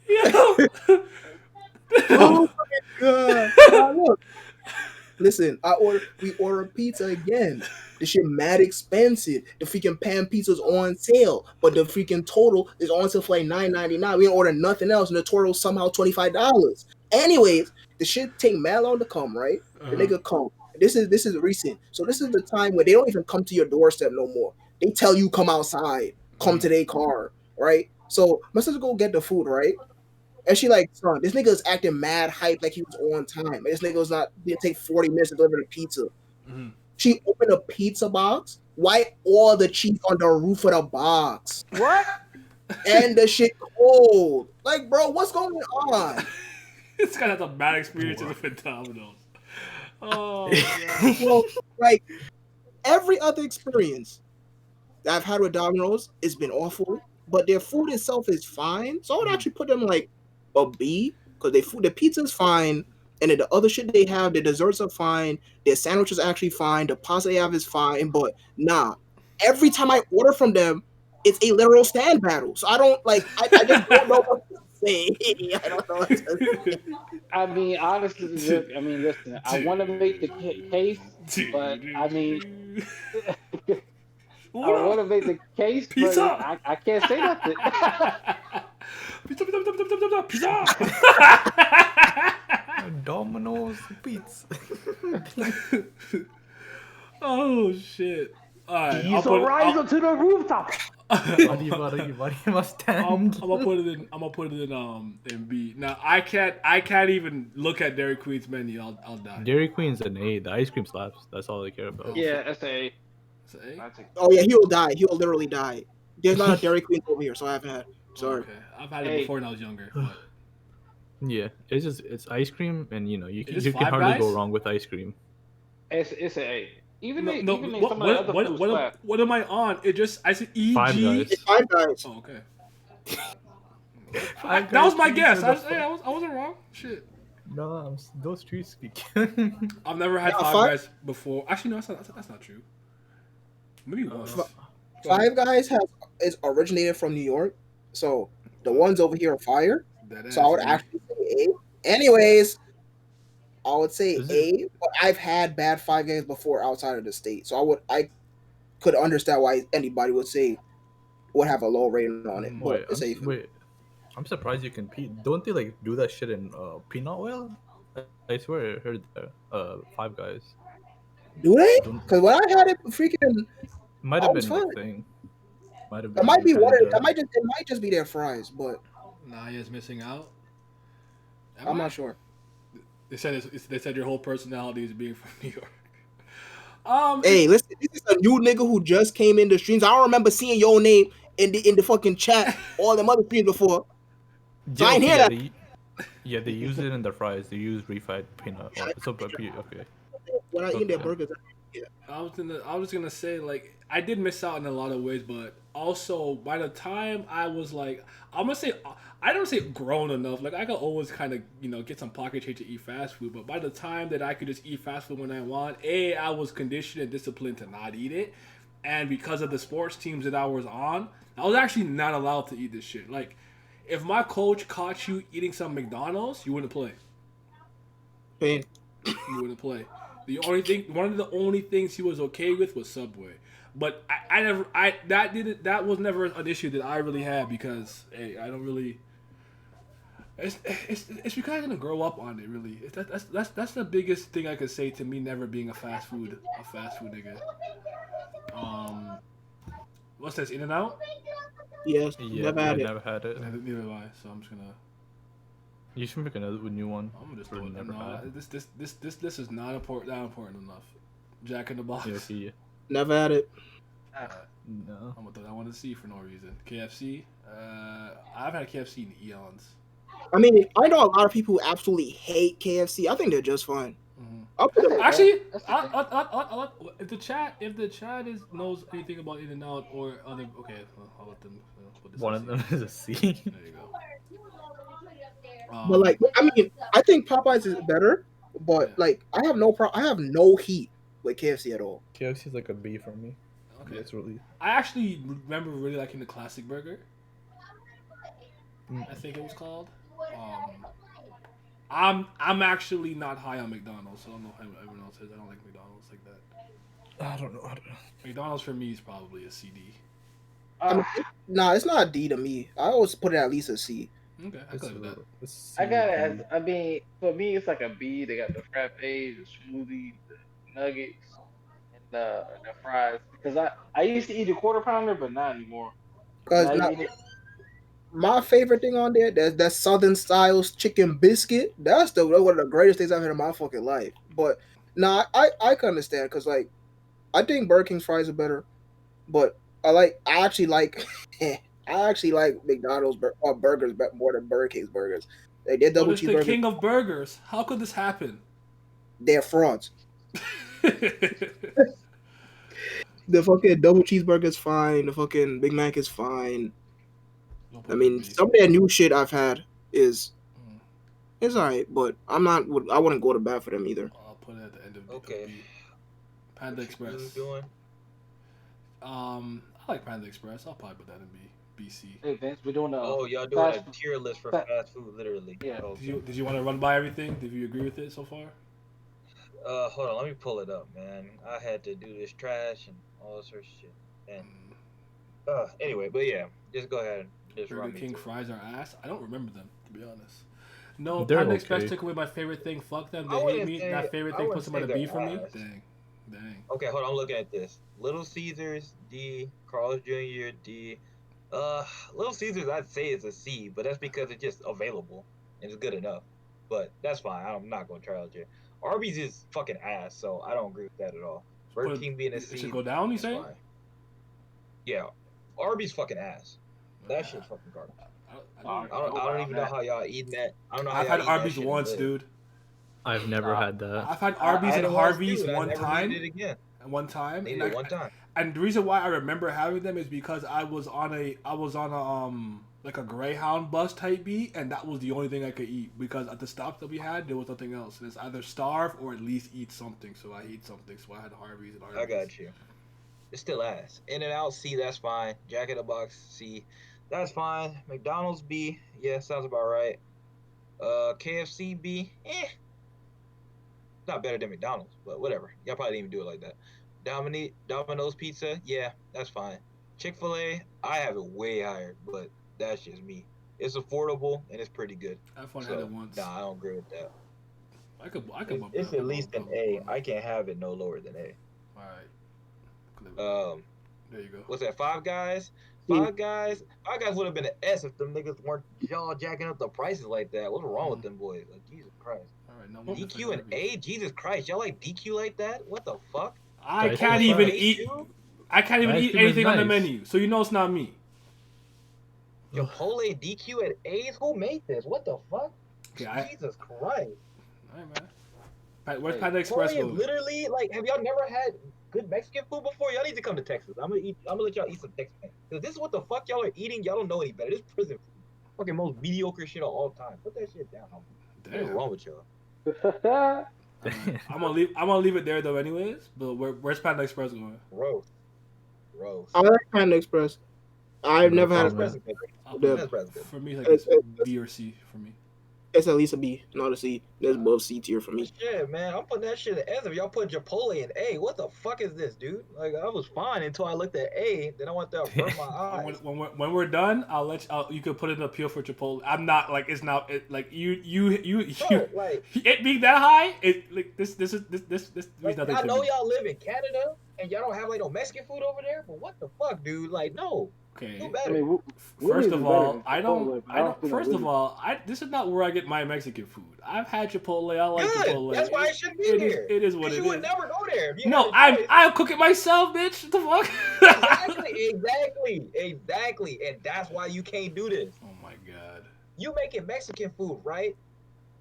S4: Yo.
S5: Oh my god. Look. Listen, we order pizza again. The shit mad expensive. The freaking pan pizza's on sale, but the freaking total is on sale for like $9.99. We didn't order nothing else, and the total somehow $25. Anyways, the shit take mad long to come, right? The nigga come. This is recent, so this is the time where they don't even come to your doorstep no more. They tell you come outside, come to their car, right? So my sister go get the food, right? And she like, son, this nigga is acting mad hype like he was on time. And this nigga was not didn't take 40 minutes to deliver the pizza. She opened a pizza box, wipe all the cheese on the roof of the box.
S1: What?
S5: And the shit cold. Like, bro, what's going on?
S4: This guy has a bad experience with Domino's. Oh,
S5: Well, like every other experience that I've had with Domino's, it's been awful. But their food itself is fine. So I would actually put them like a B, because the pizza is fine, and then the other shit they have, the desserts are fine, their sandwiches are actually fine, the pasta they have is fine, but nah. Every time I order from them, it's a literal stand battle. So I don't like I just don't know what to say. I don't know what to say.
S1: I mean, honestly, listen. I want to make the case, but I mean, I want to make the case,
S4: Pizza.
S1: but I can't say nothing.
S4: Pizza.
S6: Domino's pizza.
S4: Oh shit! All right,
S1: You so rise up to the rooftop.
S6: Buddy must stand.
S4: I'm gonna put it in B. Now I can't even look at Dairy Queen's menu. I'll die.
S6: Dairy Queen's an A. The ice cream slaps. That's all they care about.
S1: Yeah, that's a.
S4: Say?
S5: Oh yeah, he will die. He will literally die. There's not a Dairy Queen over here, so I haven't had. Sorry.
S4: Okay, I've had it before when I was younger. But...
S6: Yeah, it's ice cream, and you
S4: Is
S6: can
S4: Five
S6: hardly
S4: Guys?
S6: go wrong with ice cream.
S1: It's a. Even
S4: No,
S1: they,
S4: no,
S1: even
S4: what,
S1: some of the other
S4: what,
S1: foods
S4: what,
S1: slap.
S4: what am I on? It just I said EG.
S6: Five Guys.
S5: It's Five Guys.
S4: Oh, okay.
S6: Five
S4: That was
S6: Guys
S4: my
S6: pizza
S4: guess.
S6: is the
S4: I wasn't wrong. Shit.
S6: No, those streets speak.
S4: I've never had
S5: Yeah,
S4: Five Guys before. Actually, no, that's not true. Maybe once.
S5: Five Guys is originated from New York, so the ones over here are fire. So I would actually say A. Anyways, I would say
S6: Is it-
S5: A, but I've had bad Five Guys before outside of the state, so I could understand why anybody would have a low rating on it.
S6: Wait,
S5: But it's A.
S6: I'm surprised you can Don't they like do that shit in peanut oil? I swear I heard Five Guys.
S5: Do they?
S6: Don't-
S5: Because when I had it, freaking,
S6: Might
S5: Oh,
S6: have
S5: it's
S6: been the
S5: fine.
S6: thing. Might have
S5: it
S6: been.
S5: might be one.
S6: because,
S5: It might just be their fries, but
S4: Naya's missing out.
S5: I'm not sure.
S4: They said they said your whole personality is being from New York.
S5: Hey, listen, this is a new nigga who just came in the streams. I don't remember seeing your name in the fucking chat all them other streams before. So I ain't hear that.
S6: They use it in their fries. They use refried peanut oil. So, okay.
S5: When I eat their
S6: Okay.
S5: burgers,
S4: I was gonna say, like, I did miss out in a lot of ways, but also by the time I was like, I'm gonna say, I don't say grown enough. Like, I could always kind of get some pocket change to eat fast food, but by the time that I could just eat fast food when I want, I was conditioned and disciplined to not eat it, and because of the sports teams that I was on, I was actually not allowed to eat this shit. Like, if my coach caught you eating some McDonald's, you wouldn't play.
S5: pain.
S4: You wouldn't play. One of the only things he was okay with was Subway. But that was never an issue that I really had because I don't really. It's because I didn't grow up on it really. That's the biggest thing I could say to me never being a fast food nigga. What's this, In-N-Out?
S5: Yes,
S6: Yeah,
S5: never
S6: I
S5: had it.
S6: never had it.
S4: Neither have I. So I'm just gonna.
S6: You should make another new one.
S4: I'm just
S6: for
S4: doing
S6: never had it.
S4: This is not important enough. Jack in the Box.
S6: Yeah, okay.
S5: Never had it.
S6: No.
S4: I'm gonna throw that one to C for no reason. KFC. I've had KFC in eons.
S5: I mean, I know a lot of people who absolutely hate KFC. I think they're just fine.
S4: Mhm.
S5: I'll put them.
S4: Actually,
S1: That's
S4: if the chat knows anything about In-N-Out or other, okay, I'll let them. Put this
S6: One
S4: in
S6: of
S4: C.
S6: them is a C.
S4: There you go.
S5: But like, I mean, I think Popeyes is better. But like, I have no heat with KFC at all.
S6: KFC is like a B for me.
S4: Okay.
S6: Yeah, it's really.
S4: I actually remember really liking the classic burger.
S6: Mm.
S4: I think it was called. I'm actually not high on McDonald's, so I don't know how everyone else is. I don't like McDonald's like that.
S6: I don't know.
S4: McDonald's for me is probably a CD.
S5: I mean, nah, it's not a D to me. I always put it at least a C.
S4: Okay, I
S6: It's,
S4: could live with that.
S6: it's
S1: I got it as,
S6: CB.
S1: I mean, for me, it's like a B. They got the frappe, the smoothie, the nuggets, and the fries. Because I used to eat a quarter pounder, but not anymore.
S5: Cause
S1: Now
S5: not,
S1: you eat it-
S5: my favorite thing on there, that Southern Styles chicken biscuit. That's one of the greatest things I've had in my fucking life. But nah, I can understand because like I think Burger King's fries are better, but I actually like McDonald's burgers more than Burger King's burgers. They did
S4: What
S5: double
S4: is the
S5: cheeseburgers.
S4: king of burgers? How could this happen?
S5: They're frauds. The fucking double cheeseburger's fine. The fucking Big Mac is fine. I mean, some of that new shit I've had is it's alright, but I wouldn't go to bat for them either.
S4: I'll put it at the end of
S3: Okay.
S4: B. Panda Express.
S3: What you doing?
S4: I like Panda Express. I'll probably put that in B. BC.
S1: Hey Vince, we're doing
S3: Oh, y'all doing
S1: fast
S3: a tier list for
S1: fa-
S3: fast food, literally.
S1: Yeah.
S3: Okay.
S4: Did you want to run by everything? Did you agree with it so far?
S3: Hold on, let me pull it up, man. I had to do this trash and all this sort of shit. And anyway, but yeah, just go ahead and just
S4: Burger
S3: run me
S4: King
S3: through.
S4: fries are ass. I don't remember them, to be honest. No,
S6: They're
S4: Panda
S6: okay.
S4: Express took away my favorite thing. Fuck them.
S3: I
S4: They hate
S3: wouldn't
S4: me.
S3: say-
S4: That favorite
S3: I
S4: thing
S3: wouldn't
S4: puts them on
S3: say
S4: a B
S3: they're
S4: for me.
S3: ass.
S4: Dang.
S3: Okay, hold on, I'm looking at this. Little Caesars, D. Carl's Jr., D. Little Caesars, I'd say it's a C, but that's because it's just available and it's good enough. But that's fine. I'm not gonna try it. Arby's is fucking ass, so I don't agree with that at all. Burger
S4: Put-
S3: King being a
S4: it
S3: C,
S4: should go down, you
S3: that's
S4: saying?
S3: fine. Yeah, Arby's fucking ass. That shit's fucking garbage. I don't even know how y'all eating that. I don't know how
S4: I've
S3: y'all
S4: had
S3: eating that
S4: Arby's
S3: shit
S4: once,
S3: and live.
S4: dude.
S6: I've never had that.
S4: I've had
S3: I
S4: Arby's
S3: had
S4: and
S3: it once,
S4: Harvey's
S3: too, and I
S4: one
S3: never
S4: time.
S3: needed it again.
S4: One time.
S3: Needed
S4: And
S3: it one time.
S4: And the reason why I remember having them is because I was on a like a Greyhound bus type beat, and that was the only thing I could eat because at the stops that we had there was nothing else. And it's either starve or at least eat something. So I ate something. So I had Harvey's and Arby's.
S3: I got you. It's still ass. In-N-Out, C, that's fine. Jack in the Box, C, that's fine. McDonald's, B, yeah, sounds about right. KFC, B, not better than McDonald's, but whatever. Y'all probably didn't even do it like that. Domino's Pizza, yeah, that's fine. Chick-fil-A, I have it way higher, but that's just me. It's affordable and it's pretty good.
S4: I've only
S3: So,
S4: had it once.
S3: nah, I don't agree with that.
S4: I could bump
S3: It's
S4: it up.
S3: at least an A. I can't have it no lower than A.
S4: Alright. There you go.
S3: What's that? Five Guys?
S5: Hmm.
S3: Five Guys would have been an S if them niggas weren't y'all jacking up the prices like that. What's wrong with them boys? Like, Jesus Christ.
S4: Alright, no
S3: DQ and A? Jesus Christ. Y'all like DQ like that? What the fuck?
S4: I
S6: Nice.
S4: can't
S6: Nice.
S4: even
S3: Nice.
S4: eat. I can't even
S6: Ice
S4: eat
S6: cream is
S4: anything on the
S6: nice.
S4: menu, so you know it's not me.
S3: Chipotle DQ at A's? Who made this? What the fuck?
S4: Okay,
S3: Jesus Christ.
S4: Alright, man. Where's
S1: Hey,
S4: Panda Express
S3: Chipotle is
S4: going?
S3: literally like, have y'all never had good Mexican food before? Y'all need to come to Texas. I'm gonna let y'all eat some Tex-Mex. Cause this is what the fuck y'all are eating. Y'all don't know any better. This prison food. Fucking most mediocre shit of all time. Put that shit down. What's
S4: Damn.
S3: wrong with y'all?
S4: I'm gonna leave it there though, anyways. But where's Panda Express going?
S3: Gross. Gross.
S5: I like Panda Express. I've never had
S3: That's
S5: a
S3: present.
S4: I'll
S5: Yeah.
S3: That's present.
S4: For me, like
S5: It's-
S4: it's
S5: it's-
S4: B or C for me.
S5: It's at least a B, not a C. That's above C tier for me.
S3: Shit, man, I'm putting that shit in S. If y'all put Chipotle in A, what the fuck is this, dude? Like, I was fine until I looked at A. Then I went there, burn my eyes.
S4: When we're done, you could put in an appeal for Chipotle. I'm not like it's not like you
S3: Bro, like,
S4: it being that high. It like this means
S3: like,
S4: nothing
S3: I
S4: to
S3: know
S4: me.
S3: y'all live in Canada and y'all don't have like no Mexican food over there, but what the fuck, dude? Like, no, do
S4: Okay.
S1: I
S3: better.
S1: mean,
S4: First
S1: Wendy's
S4: of
S1: is
S4: all,
S1: better than
S4: I
S1: Chipotle,
S4: don't.
S1: but I don't feel like
S4: First of
S1: Wendy's-
S4: all, this is not where I get my Mexican food. I've had Chipotle. I like
S3: Good.
S4: Chipotle.
S3: That's why it should be
S4: It is-
S3: here.
S4: it is what
S3: Because
S4: it
S3: you would
S4: is.
S3: never go there. If you
S4: No,
S3: had a choice.
S4: I'll cook it myself, bitch. What the fuck?
S3: Exactly. And that's why you can't do this.
S4: Oh my god.
S3: You making Mexican food, right?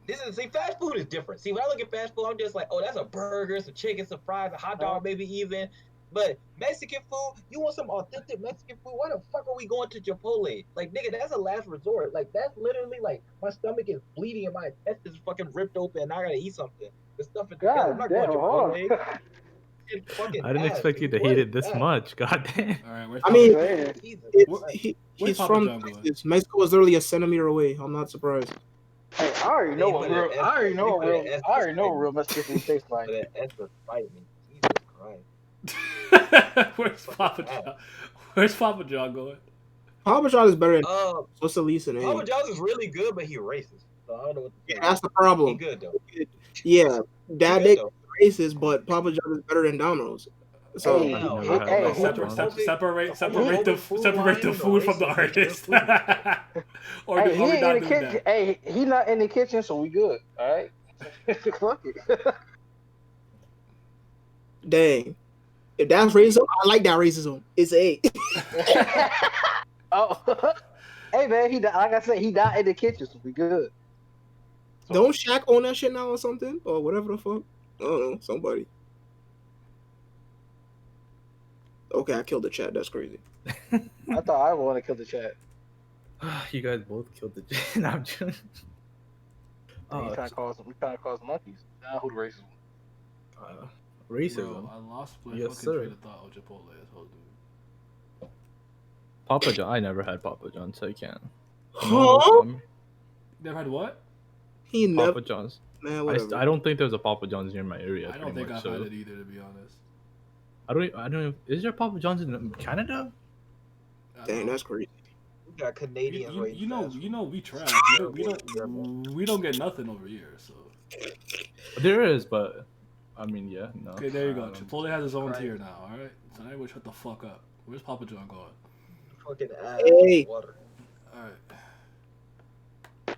S3: Fast food is different. See, when I look at fast food, I'm just like, oh, that's a burger, some chicken, some fries, a hot dog, maybe even. But Mexican food, you want some authentic Mexican food? Why the fuck are we going to Chipotle? Like, nigga, that's a last resort. Like, that's literally like my stomach is bleeding and my intestines fucking ripped open and I gotta eat something. The stuff at the I'm
S1: God
S3: not
S1: damn,
S3: going to
S1: hold
S3: Chipotle.
S1: on.
S3: fucking
S6: I didn't
S3: ass,
S6: expect you
S3: dude.
S6: to
S3: What
S6: hate
S3: is
S6: it this
S3: that?
S6: much. God damn.
S4: All right, where's
S5: I
S4: Papa
S5: mean,
S4: John?
S3: Jesus
S5: It's,
S3: Christ.
S4: Where's
S5: he's
S4: Papa
S5: from
S4: John going?
S5: Texas. Mexico is literally a centimeter away. I'm not surprised.
S1: Hey, I already know
S3: They
S1: what
S3: put an
S1: real.
S3: S.
S1: I already know
S3: They
S1: what
S3: put an
S1: real.
S3: S
S1: I already know
S3: beside
S1: what
S3: me.
S1: real Mexican food tastes like.
S3: Put an S beside me. Jesus Christ.
S4: Where's Papa
S3: Fucking
S4: John? Where's Papa John going?
S5: Papa John is better than
S3: Uh,
S5: what's the least in
S3: Papa
S5: A.
S3: John's is really good, but he racist. So I don't know what to
S5: Yeah,
S3: say.
S5: that's the
S3: He
S5: problem.
S3: good though.
S5: Yeah,
S3: He
S5: that
S3: good
S5: nigga
S3: though.
S5: is racist, but Papa John is better than Domino's. So
S1: Hey,
S3: Wow.
S6: never had
S1: hey,
S6: Papa
S4: Separate,
S6: John's.
S4: separate
S3: Homophobic
S4: the
S3: food
S4: separate the
S3: lion
S4: food
S3: or
S4: from the
S3: racist make good
S4: artist.
S3: food.
S4: Or
S1: hey, he
S4: are we
S1: ain't
S4: not
S1: in the
S4: doing
S1: kitchen.
S4: that?
S1: Hey, he not in the kitchen, so we good. All right. Fuck it.
S5: dang, if that's racism, I like that racism. It's A.
S1: Oh, hey man, he like I said, he not in the kitchen, so we good. So,
S5: Don't Shaq own that shit now or something or whatever the fuck? I don't know, somebody. Okay, I killed the chat. That's crazy.
S1: I thought I want to kill the chat.
S6: You guys both killed the Jin. I'm just.
S1: We
S6: Oh,
S1: trying to cause monkeys. Now who the racist one?
S6: racism.
S4: Bro, I lost my
S6: Yes,
S4: fucking
S6: sir.
S4: train of thought on Chipotle. Asshole, dude.
S6: Papa John. I never had Papa John, so I can't.
S5: Huh?
S4: Never had what?
S5: He never,
S6: Papa John's.
S5: man.
S6: I
S5: Whatever.
S6: don't think there's a Papa John's near my area.
S4: I don't think I've
S6: so.
S4: had it either, to be honest.
S6: I don't. Is there Papa John's in Canada?
S4: I
S5: Dang,
S4: don't know.
S5: that's crazy.
S3: We got Canadians
S4: You,
S3: right
S4: you know,
S3: fast food.
S4: you know, we trash. We don't get nothing over here. So
S6: There is, but I mean, yeah, no.
S4: okay, there you go.
S6: Um,
S4: Chipotle has its own
S3: Christ.
S4: tier now. All right, tonight we shut the fuck up. Where's Papa John going?
S3: Fucking ass.
S5: Hey.
S3: Water.
S4: All right.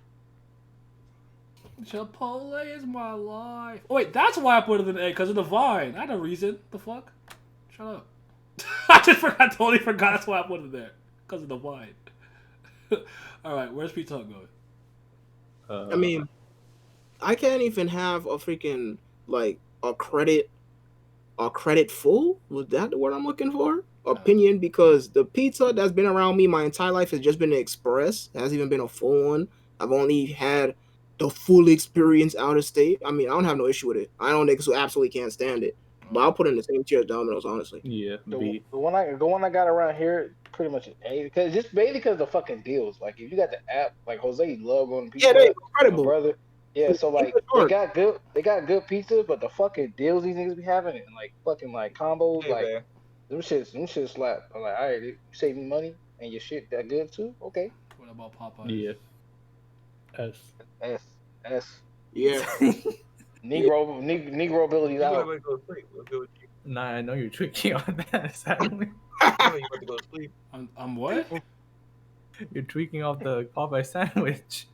S4: Chipotle is my life. Oh wait, that's why I put it in A, because of the Vine. I had a reason. The fuck? Shut up. I just forgot. Totally forgot. That's why I put it there, because of the Vine. All right, where's Pizza Hut going?
S5: I mean, I can't even have a freaking like a credit full. Was that the word I'm looking for? Opinion, because the pizza that's been around me my entire life has just been an express. It hasn't even been a full one. I've only had the full experience out of state. I mean, I don't have no issue with it. I know niggas who absolutely can't stand it. But I'll put it in the same tier as Domino's, honestly.
S6: yeah,
S1: The
S6: B.
S1: one I got around here pretty much is A, because just mainly because of the fucking deals. Like if you got the app, like Jose, you love going to pizza.
S5: Yeah, they're
S1: Hut, my
S5: incredible.
S1: brother. Yeah, so like
S5: Sure.
S1: they got good pizza, but the fucking deals these niggas be having and like fucking like combos,
S3: Hey,
S1: like
S3: man.
S1: them shits slap. I'm like, all right, you save me money and your shit that good too. Okay,
S4: What about Popeyes?
S6: Yeah.
S1: S
S5: Yeah.
S1: Negro abilities
S3: You
S1: out.
S3: about to go to sleep. Let's go with you.
S6: Nah, I know you're tweaking on that. Sadly.
S3: You know you about to go to sleep.
S4: I'm what?
S6: You're tweaking off the Popeye sandwich.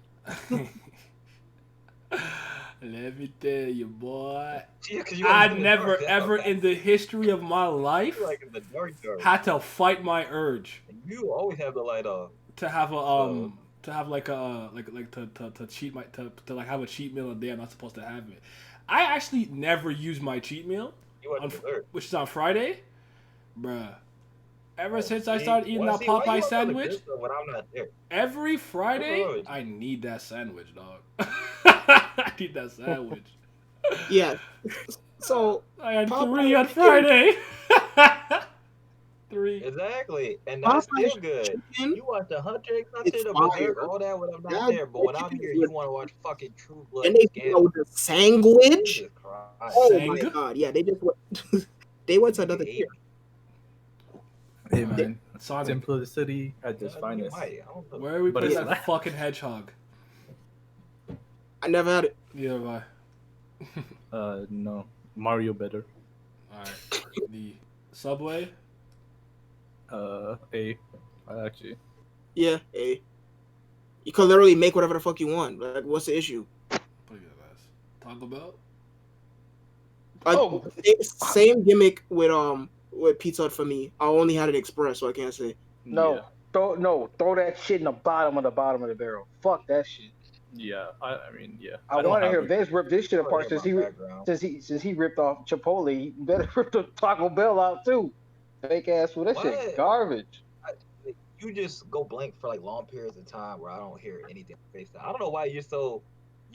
S4: Let me tell you, boy.
S3: Yeah, 'cause you
S4: I
S3: in the
S4: never
S3: dark, that's
S4: ever
S3: okay.
S4: in the history of my life
S3: You're like in the dark.
S4: had to fight my urge
S3: You always have the light off.
S4: to have a to have like a like to cheat my to like have a cheat meal a day. I'm not supposed to have it. I actually never use my cheat meal,
S3: You want to dessert.
S4: which is on Friday, bruh. Ever since I
S3: See,
S4: started eating
S3: well,
S4: that
S3: see, why you
S4: Popeye
S3: want all the good
S4: sandwich,
S3: stuff when I'm not there?
S4: every Friday
S3: wrong with you?
S4: I need that sandwich, dog. I need that sandwich.
S5: Yeah. So
S4: I had
S5: Popeye
S4: 3 on
S5: chicken.
S4: Friday. 3.
S3: Exactly, and that's
S5: Popeye
S3: still good.
S5: chicken,
S3: You watch the Hunter x
S5: It's
S3: Hunter, the
S5: fire.
S3: Berserk, all that when I'm not
S5: God,
S3: there. But when
S5: that
S3: I'm
S5: chicken
S3: here,
S5: is
S3: you
S5: good.
S3: want to watch fucking True Blood
S5: and they came
S3: Scandal.
S5: out with the sandwich.
S3: Jesus Christ.
S5: Oh
S4: Sang?
S5: my god! Yeah, they just went. They went to another
S3: Hey,
S5: tier.
S6: Hey man,
S4: Sonic.
S6: simplicity at its
S3: you
S6: finest.
S3: might, I don't know.
S4: Where are we
S6: But
S4: putting
S6: it's
S4: that
S6: like-
S4: fucking hedgehog?
S5: I never had it.
S4: Neither have I.
S6: No, Mario better.
S4: Alright. The Subway.
S6: Actually,
S5: Yeah, hey. You can literally make whatever the fuck you want. Like, what's the issue?
S4: Pretty good, guys. Taco Bell.
S5: Like,
S1: Oh.
S5: same gimmick with Pizza Hut for me. I only had it express, so I can't say.
S1: No,
S6: yeah,
S1: throw that shit in the bottom of the barrel. Fuck that shit.
S6: yeah. I mean, yeah.
S1: I
S6: don't
S1: want to
S6: have
S1: hear
S6: it.
S1: Vince rip this shit apart
S3: Sorry about background.
S1: since he ripped off Chipotle. He better rip the Taco Bell out too. Fake ass food. That
S3: What?
S1: shit garbage.
S3: You just go blank for like long periods of time where I don't hear anything on FaceTime. I don't know why you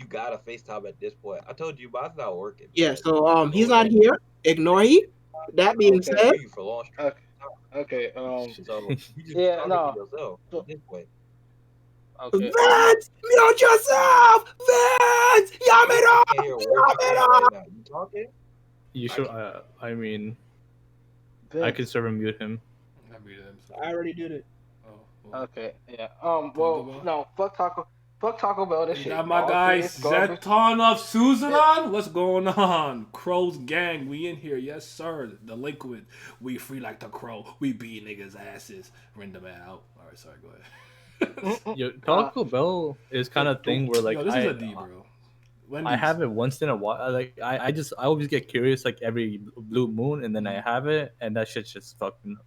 S3: gotta FaceTime at this point. I told you, but it's not working.
S5: Yeah,
S3: man.
S5: so he's not here. Ignore he. That being
S3: Okay,
S5: said,
S3: you for lost.
S1: Okay. Okay.
S3: So you just
S1: Yeah.
S3: talking
S1: No.
S3: to yourself
S1: So,
S3: at this point.
S1: okay.
S5: Vince, mute yourself, Vince, yam it
S3: I
S5: up,
S3: can't hear a word
S5: yam
S3: you're
S5: it
S3: saying
S5: up.
S3: right now. You talking?
S6: You should. I mean, I
S1: Vince.
S6: can serve and mute him.
S4: I muted him. So.
S5: I already did it.
S4: Oh, well.
S1: Okay. Yeah.
S4: Taco
S1: Well,
S4: Bell?
S1: no. Fuck Taco. Fuck Taco Bell. This
S4: We
S1: shit
S4: got my
S1: dog
S4: guy
S1: shit. Garbage.
S4: Zeton of Suzanon. What's going on? Crow's gang, we in here. Yes, sir. Delinquent. We free like the crow. We beat niggas' asses. Render man out. All right, sorry, go ahead.
S6: Yo, Taco Bell is kind of thing where like
S4: Yo, this is a D, bro. Wendy's.
S6: I have it once in a while. Like I always get curious like every blue moon, and then I have it, and that shit's just fucking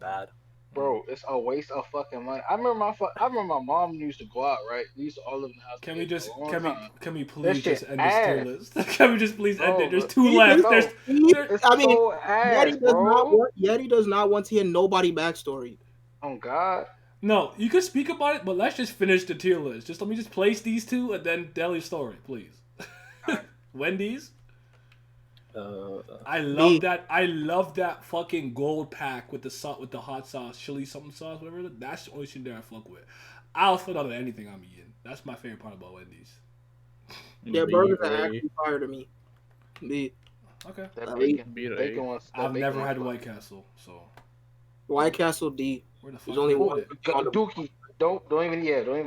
S6: bad.
S1: Bro, it's a waste of fucking money. I remember my mom used to go out, right? We used to all live in the house.
S4: Can we
S1: together
S4: just
S1: for a long
S4: can we
S1: time.
S4: can we
S1: That
S4: please
S1: shit
S4: just end this tier
S1: ass.
S4: list? Can we just please end
S1: Bro,
S4: it? There's
S1: look,
S4: two left.
S1: bro,
S4: There's
S1: It's
S5: I mean,
S1: so ass,
S5: Yeti does not
S1: bro.
S5: want. Yeti does not want to hear nobody backstory.
S1: Oh God.
S4: no. You can speak about it, but let's just finish the tier list. Just let me just place these two and then tell your story, please. Wendy's. I love that. I love that fucking gold pack with the hot sauce, chili something sauce, whatever. That's the only shit that I fuck with. I'll fit out of anything I'm eating. That's my favorite part about Wendy's.
S5: Their burgers are actually fire to me. The
S4: Okay.
S1: That
S5: I
S1: bacon.
S6: mean,
S1: Bacon was. that
S4: I've
S1: bacon
S4: never
S1: was
S4: had
S1: fire.
S4: White Castle, so
S5: White Castle D.
S4: where the fuck
S5: There's only
S4: did I
S5: one.
S4: put it?
S5: On the,
S1: Dookie. Don't even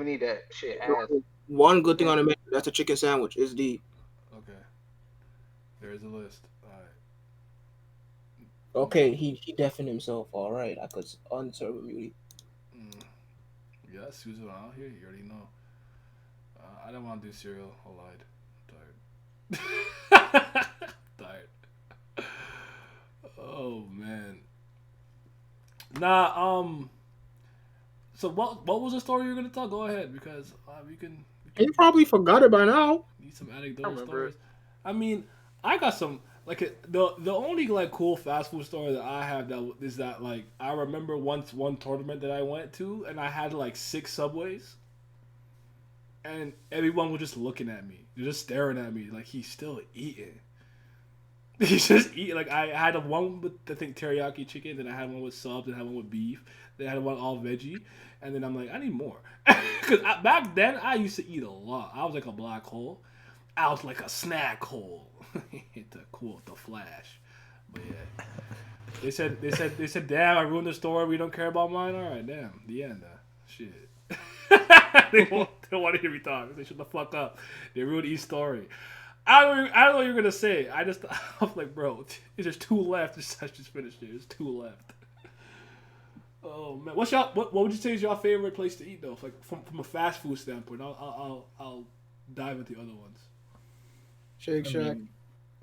S1: need that shit ass.
S5: one good thing on the menu. That's a chicken sandwich. It's D.
S4: Okay. There's a list. All right.
S5: Okay, he deafened himself. All right, I could unserve immunity.
S4: Yeah, Susan out here. You already know. I don't want to do cereal. I lied. Tired. Tired. Oh man. Nah. So what was the story you were gonna tell? Go ahead because we can
S5: You probably forgot it by now.
S4: need some anecdotal
S1: remember
S4: stories. I mean, I got some the only like cool fast food story that I have that is that like I remember once one tournament that I went to and I had like 6 Subways, and everyone was just looking at me, they're just staring at me like he's still eating. He's just eating. Like I had one with I think teriyaki chicken, then I had one with subs, and I had one with beef, then I had one all veggie, and then I'm like I need more because back then I used to eat a lot. I was like a black hole. I was like a snack hole. To quote the Flash, but yeah, they said, damn, I ruined the story. We don't care about mine. All right, damn, the end. Shit. they don't want to hear me talk. They shut the fuck up. They ruined each story. I don't know what you're gonna say. I was like, bro, there's just 2 left. I just finished it. There's 2 left. Oh man, what would you say is your favorite place to eat though? Like from a fast food standpoint, I'll dive into the other ones.
S5: Shake Shack.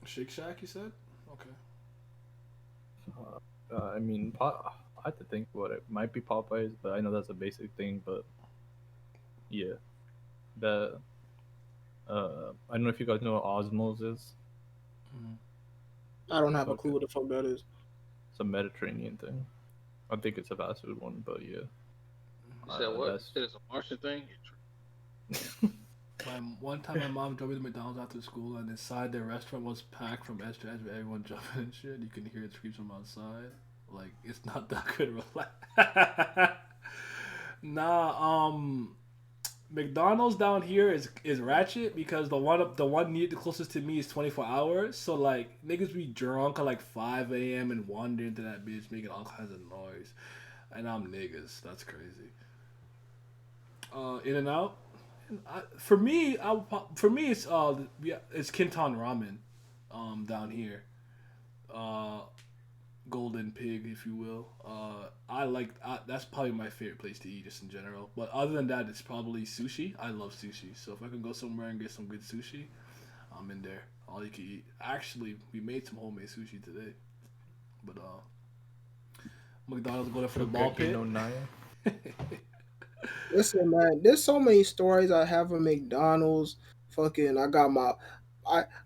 S4: Shake Shack, you said? Okay.
S6: I mean, I have to think about it. Might be Popeyes, but I know that's a basic thing. But yeah, I don't know if you guys know what Osmos is.
S5: I don't have a clue what the fuck that is.
S6: It's a Mediterranean thing. I think it's a fast food one, but yeah.
S1: You said what?
S6: that's-
S1: It is a Martian thing.
S4: One time my mom drove me to McDonald's after school and inside the restaurant was packed from edge to edge with everyone jumping and shit. You can hear it screams from outside. Like, it's not that good. Relax. Nah, McDonald's down here is ratchet because the one near the closest to me is 24 hours. So like niggas be drunk at like 5 a.m. and wander into that bitch making all kinds of noise. And I'm niggas. That's crazy. In and out. For me, it's it's Kinton Ramen, down here, Golden Pig, if you will. That's probably my favorite place to eat just in general. But other than that, it's probably sushi. I love sushi, so if I can go somewhere and get some good sushi, I'm in there. All you can eat. Actually, we made some homemade sushi today, but McDonald's go there for the ball pit.
S5: Listen, man, there's so many stories I have of McDonald's. Fucking, I got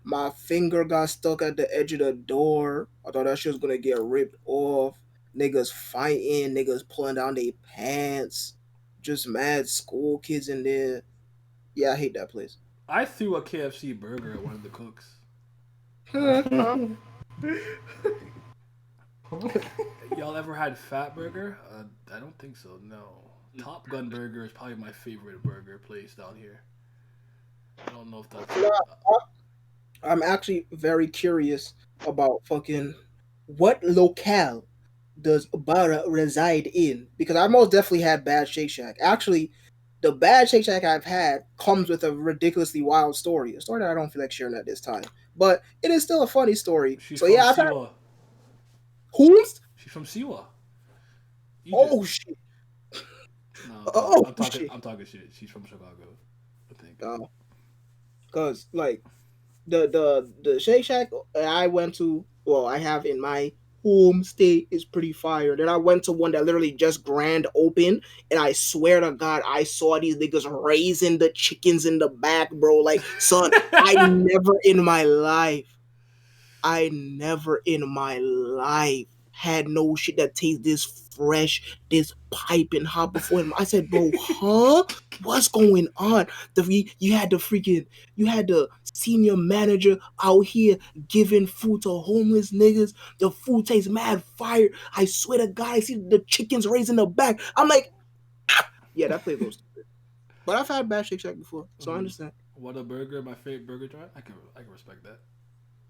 S5: my finger got stuck at the edge of the door. I thought that shit was gonna get ripped off. Niggas fighting, niggas pulling down their pants. Just mad school kids in there. Yeah, I hate that place.
S4: I threw a KFC burger at one of the cooks. Y'all ever had Fat Burger? I don't think so. No. Top Gun Burger is probably my favorite burger place down here. I don't know if that's.
S5: No, I'm actually very curious about fucking what locale does Bara reside in? Because I most definitely had bad Shake Shack. Actually, the bad Shake Shack I've had comes with a ridiculously wild story. A story that I don't feel like sharing at this time. But it is still a funny story.
S4: She's
S5: So
S4: from
S5: yeah, I've had
S4: Siwa.
S5: who's?
S4: She's from Siwa.
S5: Oh shit.
S4: No,
S5: Oh
S4: I'm talking.
S5: shit.
S4: I'm talking shit. She's from Chicago, I think.
S5: Cause like the Shake Shack I went to, well, I have in my home state is pretty fire. Then I went to one that literally just grand open, and I swear to God, I saw these niggas raising the chickens in the back, bro. Like, son, I never in my life had no shit that tastes this fresh, this piping hot before. I said, bro, huh? What's going on? You had the senior manager out here giving food to homeless niggas. The food tastes mad fire. I swear to God, I see the chickens raising the back. I'm like, yeah, that place was stupid. But I've had bad Shake Shack before, so I understand.
S4: What a burger, my favorite burger joint. I can respect that.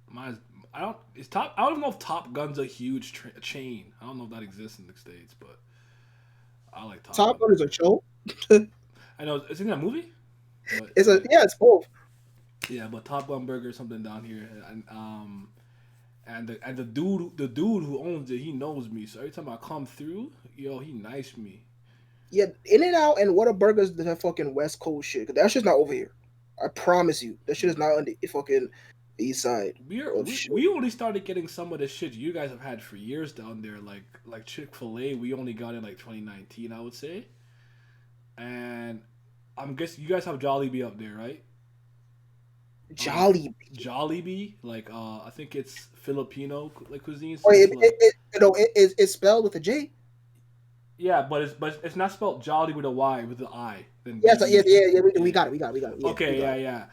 S4: Mine's I don't. It's top. I don't know if Top Gun's a huge chain. I don't know if that exists in the states, but I like
S5: Top
S4: Gun.
S5: Gun is a show.
S4: I know it's in that movie. But,
S5: It's both.
S4: Yeah, but Top Gun Burger is something down here, and the dude who owns it, he knows me. So every time I come through, yo, he nice me.
S5: Yeah, In and Out and Whataburger's the fucking West Coast shit. 'Cause that shit's not over here. I promise you, that shit is not on the fucking east side.
S4: We only started getting some of the shit you guys have had for years down there, like Chick-fil-A. We only got in like 2019, I would say. And I'm guessing you guys have Jollibee up there, right? Jollibee, like I think it's Filipino like cuisine. So
S5: it's spelled with a J.
S4: Yeah, but it's not spelled Jolly with a Y with the I. Then
S5: Yeah, we got it. Yeah,
S4: okay, yeah.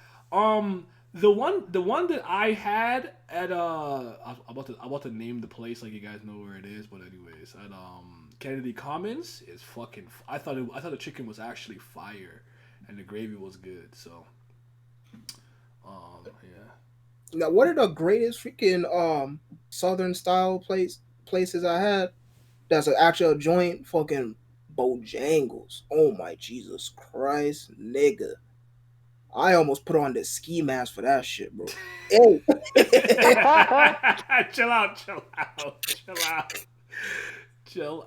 S4: The one that I had at I'm about to name the place like you guys know where it is, but anyways, at Kennedy Commons is fucking. I thought the chicken was actually fire, and the gravy was good. So, yeah.
S5: Now, one of the greatest freaking Southern style places I had that's an actual joint, fucking Bojangles. Oh my Jesus Christ, nigga. I almost put on the ski mask for that shit, bro. Hey.
S4: Chill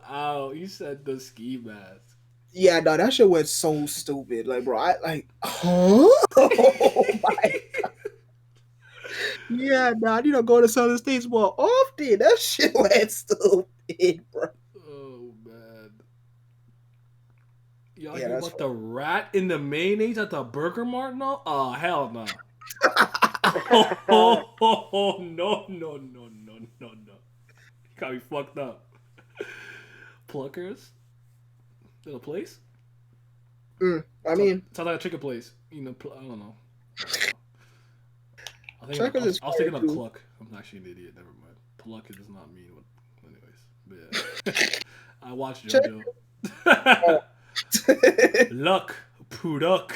S4: out. You said the ski mask.
S5: Yeah, no, that shit was so stupid. Like, bro, I like, huh? Oh my God. Yeah, nah, I need to go to Southern States more often. That shit went stupid, bro.
S4: Oh man. Y'all hear about the rat in the mayonnaise at the Burger Mart? No? Oh, hell no. No. You got me fucked up. Pluckers? Little place?
S5: I mean,
S4: sounds like a chicken place. You know, I don't know. I was thinking of Cluck. I'm actually an idiot. Never mind. Pluck does not mean what. Anyways, but yeah. I watched JoJo. Luck, Puduk.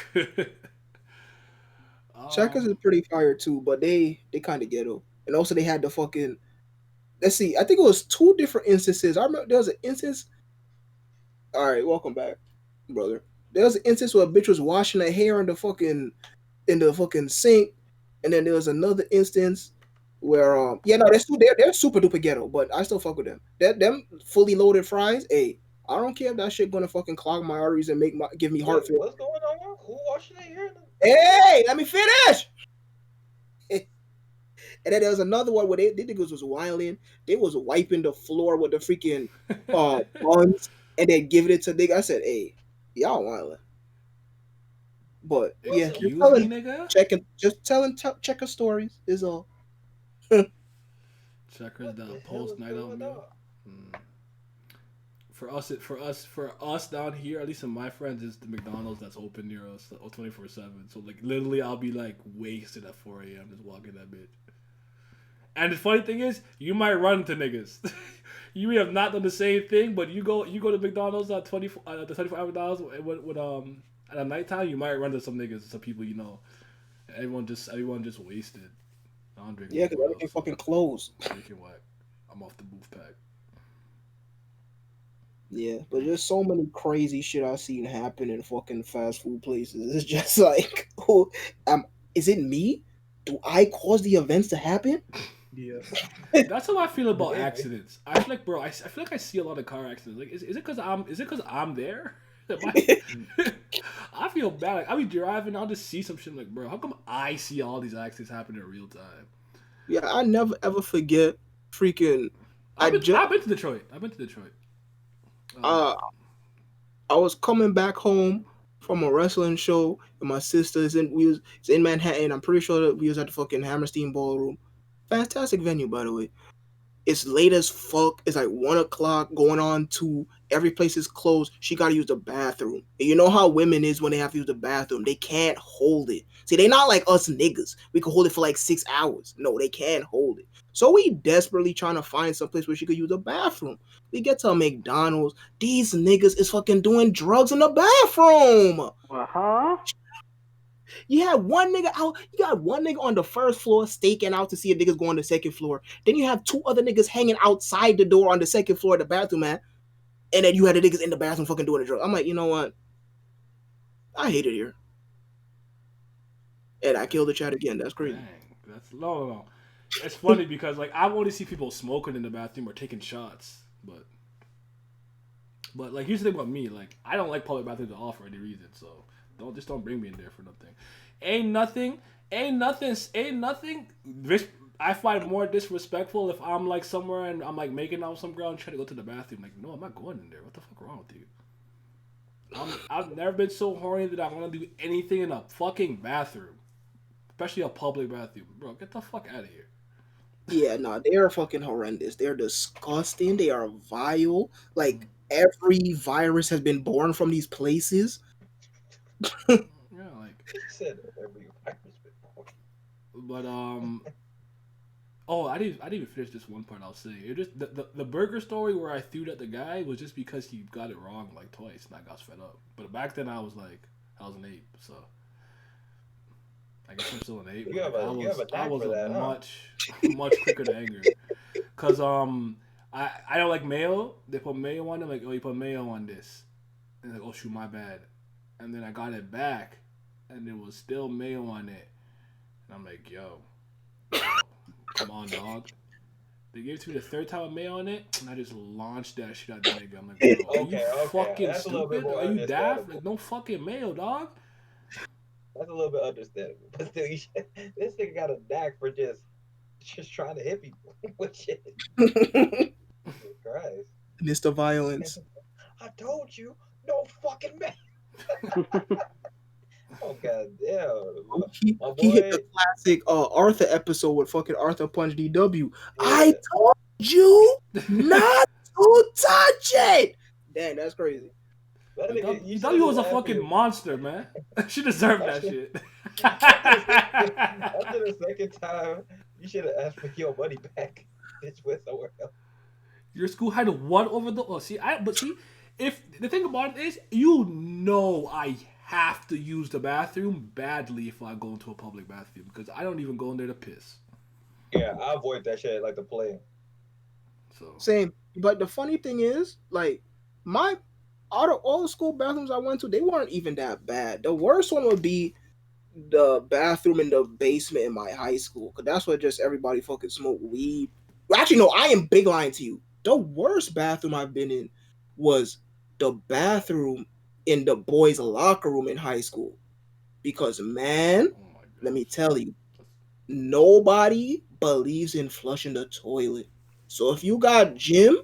S5: Checkers is pretty fire too, but they kind of ghetto. And also they had the fucking. Let's see. I think it was two different instances. I remember there was an instance. All right, welcome back, brother. There was an instance where a bitch was washing her hair in the fucking sink, and then there was another instance where they're super duper ghetto, but I still fuck with them. Them fully loaded fries. Hey, I don't care if that shit gonna fucking clog my arteries and give me heart failure.
S3: What's going on? Who washing their hair?
S5: Hey, let me finish. And then there was another one where they niggas was wilding. They was wiping the floor with the freaking buns and then giving it to nigga. I said, hey, y'all wilding. But yeah, just telling checker stories is all.
S4: Checkers that post night out meal. For us down here, at least in my friends, it's the McDonald's that's open near us 24/7. So like literally, I'll be like wasted at 4 a.m. just walking that bitch. And the funny thing is, you might run into niggas. You have not done the same thing, but you go to McDonald's at the 24-hour McDonald's with at a nighttime, you might run into some niggas, some people you know. Everyone just wasted. I don't drink.
S5: Yeah, because everything fucking closed.
S4: Drinking what? I'm off the booth pack.
S5: Yeah, but there's so many crazy shit I've seen happen in fucking fast food places. It's just like, is it me? Do I cause the events to happen?
S6: Yeah.
S4: That's how I feel about accidents. I feel like, bro, I feel like I see a lot of car accidents. Like, is it because I'm there? I feel bad. Like, I'll be driving, I'll just see some shit. Like, bro, how come I see all these accidents happen in real time?
S5: Yeah, I never ever forget freaking.
S4: I've been to Detroit.
S5: I was coming back home from a wrestling show, and my sister is in Manhattan. I'm pretty sure that we was at the fucking Hammerstein Ballroom. Fantastic venue, by the way. It's late as fuck. It's like 1 o'clock going on 2. Every place is closed. She got to use the bathroom. And you know how women is when they have to use the bathroom. They can't hold it. See, they not like us niggas. We can hold it for like 6 hours. No, they can't hold it. So we desperately trying to find some place where she could use the bathroom. We get to a McDonald's. These niggas is fucking doing drugs in the bathroom.
S1: Uh-huh.
S5: You had one nigga out. You got one nigga on the first floor staking out to see if niggas go on the second floor. Then you have 2 other niggas hanging outside the door on the second floor of the bathroom, man. And then you had the niggas in the bathroom fucking doing the drug. I'm like, you know what? I hate it here. And I killed the chat again. That's crazy.
S4: Dang, that's no. It's funny because like I only see people smoking in the bathroom or taking shots, but like here's the thing about me. Like I don't like public bathrooms at all for any reason. So don't bring me in there for nothing. Ain't nothing. I find more disrespectful if I'm like somewhere and I'm like making out with some girl and trying to go to the bathroom. Like, no, I'm not going in there. What the fuck wrong with you? I've never been so horny that I want to do anything in a fucking bathroom, especially a public bathroom. Bro, get the fuck out of here.
S5: Yeah, no, they are fucking horrendous. They're disgusting. They are vile. Like every virus has been born from these places.
S4: Yeah, like.
S3: He said every virus been born.
S4: But oh, I didn't even finish this one part. I'll say it just the burger story where I threw it at the guy was just because he got it wrong like twice and I got fed up. But back then I was an 8, so I guess I'm still an 8.
S3: You have a
S4: I was
S3: for that,
S4: much quicker to anger, cause I don't like mayo. They put mayo on it. Like, oh, you put mayo on this, and like, oh shoot, my bad. And then I got it back, and there was still mayo on it, and I'm like, yo. Come on, dog. They gave it to me the 3rd time with mayo on it, and I just launched that shit at the nigga. I'm like, bro, are you fucking
S3: That's
S4: stupid? Are you daft? Like, no fucking mayo, dog.
S3: That's a little bit understandable. But still, this nigga got a knack for just trying to hit people with shit. Christ.
S5: Mr. Violence.
S3: I told you, no fucking man. Oh god damn!
S5: He hit the classic Arthur episode with fucking Arthur Punch DW. Yeah. I told you not to touch it. Dang, that's crazy.
S4: You thought he was a fucking monster, man. She deserved that shit.
S3: After the second time, you should have asked for your money back. Bitch, went somewhere else.
S4: Your school had one over the. Oh, see, if the thing about it is, you know, I have to use the bathroom badly if I go into a public bathroom because I don't even go in there to piss.
S3: Yeah, I avoid that shit like the plague.
S4: So
S5: same, but the funny thing is, like out of all the school bathrooms I went to, they weren't even that bad. The worst one would be the bathroom in the basement in my high school because that's where just everybody fucking smoked weed. Well, actually, no, I am big lying to you. The worst bathroom I've been in was the bathroom in the boys' locker room in high school. Because, man, let me tell you, nobody believes in flushing the toilet. So if you got gym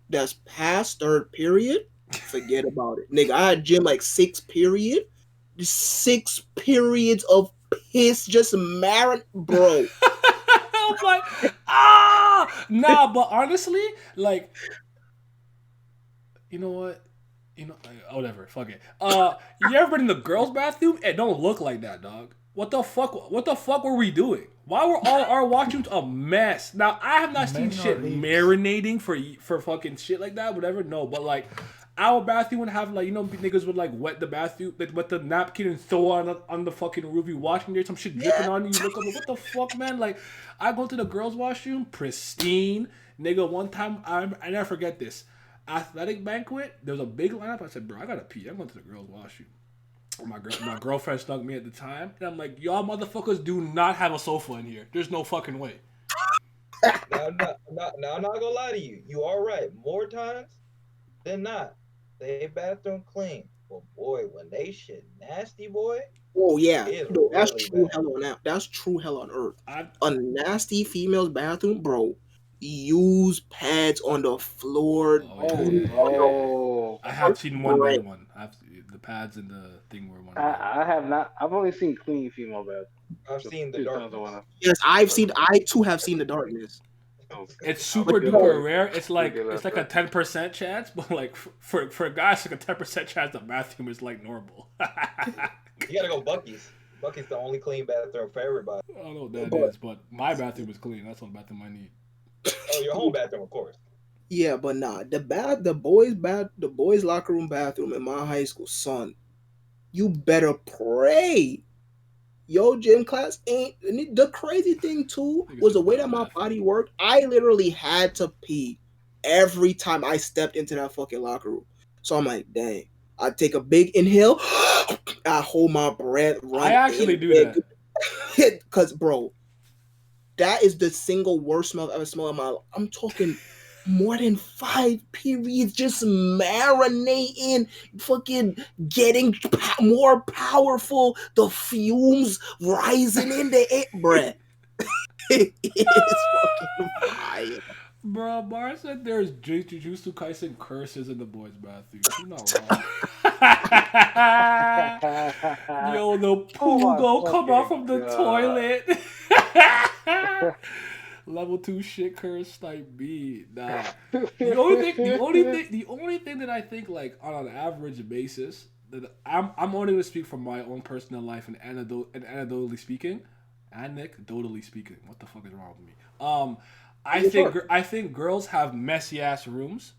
S5: that's past 3rd period, forget about it. Nigga, I had gym like 6th period. 6 periods of piss just bro.
S4: I'm like, nah, but honestly, like, you know what? You know, whatever, fuck it. You ever been in the girls' bathroom? It don't look like that, dog. What the fuck? What the fuck were we doing? Why were all our washrooms a mess? Now I have not seen
S6: Men
S4: shit
S6: are apes.
S4: marinating for fucking shit like that, whatever. No, but like our bathroom would have like niggas would like wet the bathroom, like wet the napkin and throw on the fucking roof. You washing there, some shit dripping on you. You look up, what the fuck, man? Like I go to the girls' washroom, pristine, nigga. One time I never forget this athletic banquet. There was a big lineup. I said, bro, I gotta pee. I'm going to the girls' washroom. My girlfriend snuck me at the time, and I'm like, y'all motherfuckers do not have a sofa in here. There's no fucking way.
S3: Now, I'm not gonna lie to you. You are right. More times than not, they bathroom clean. But boy, when they shit nasty, boy.
S5: Oh yeah,
S3: It's
S5: no, that's
S3: really
S5: true
S3: bad.
S5: hell on that. That's true hell on earth.
S4: I
S5: A nasty female's bathroom, bro. Use pads on the floor.
S4: Oh,
S5: do
S4: yeah.
S5: not-
S1: Oh,
S4: I have seen one
S5: Right.
S4: bad one. The pads and the thing were one.
S1: I have not. I've only seen clean female bed.
S3: I've seen the darkness.
S5: Yes, I too have seen the darkness.
S4: It's super
S5: But
S4: duper
S5: no.
S4: rare. It's like
S1: Yeah,
S4: it's like a 10% chance, but like for guys, like a 10% chance the bathroom is like normal.
S3: You gotta go Bucky's. Bucky's the only clean bathroom for everybody.
S4: I don't know what that
S5: But-
S4: is, but my bathroom is clean. That's the bathroom I need.
S3: Oh, your home bathroom, of course.
S5: Yeah, but nah, the boys locker room bathroom in my high school, son. You better pray. Yo, gym class ain't. And the crazy thing too was the way that my body worked. I literally had to pee every time I stepped into that fucking locker room. So I'm like, dang. I take a big inhale. I hold my breath.
S4: I actually do that.
S5: Because, bro, that is the single worst smell I've ever smelled in my life. I'm talking more than 5 periods just marinating, fucking getting more powerful, the fumes rising in the air, bruh. It is fucking fire.
S4: Bro, Bar said there's Jujutsu Kaisen curses in the boys' bathroom. You're not wrong. Yo, the poo
S1: my
S4: go come out from
S1: fucking
S4: the
S1: God.
S4: toilet. Level 2 shit curse type B. Nah. The only thing that I think like on an average basis that I'm only gonna speak from my own personal life and anecdotally speaking. What the fuck is wrong with me? I think girls have messy ass rooms.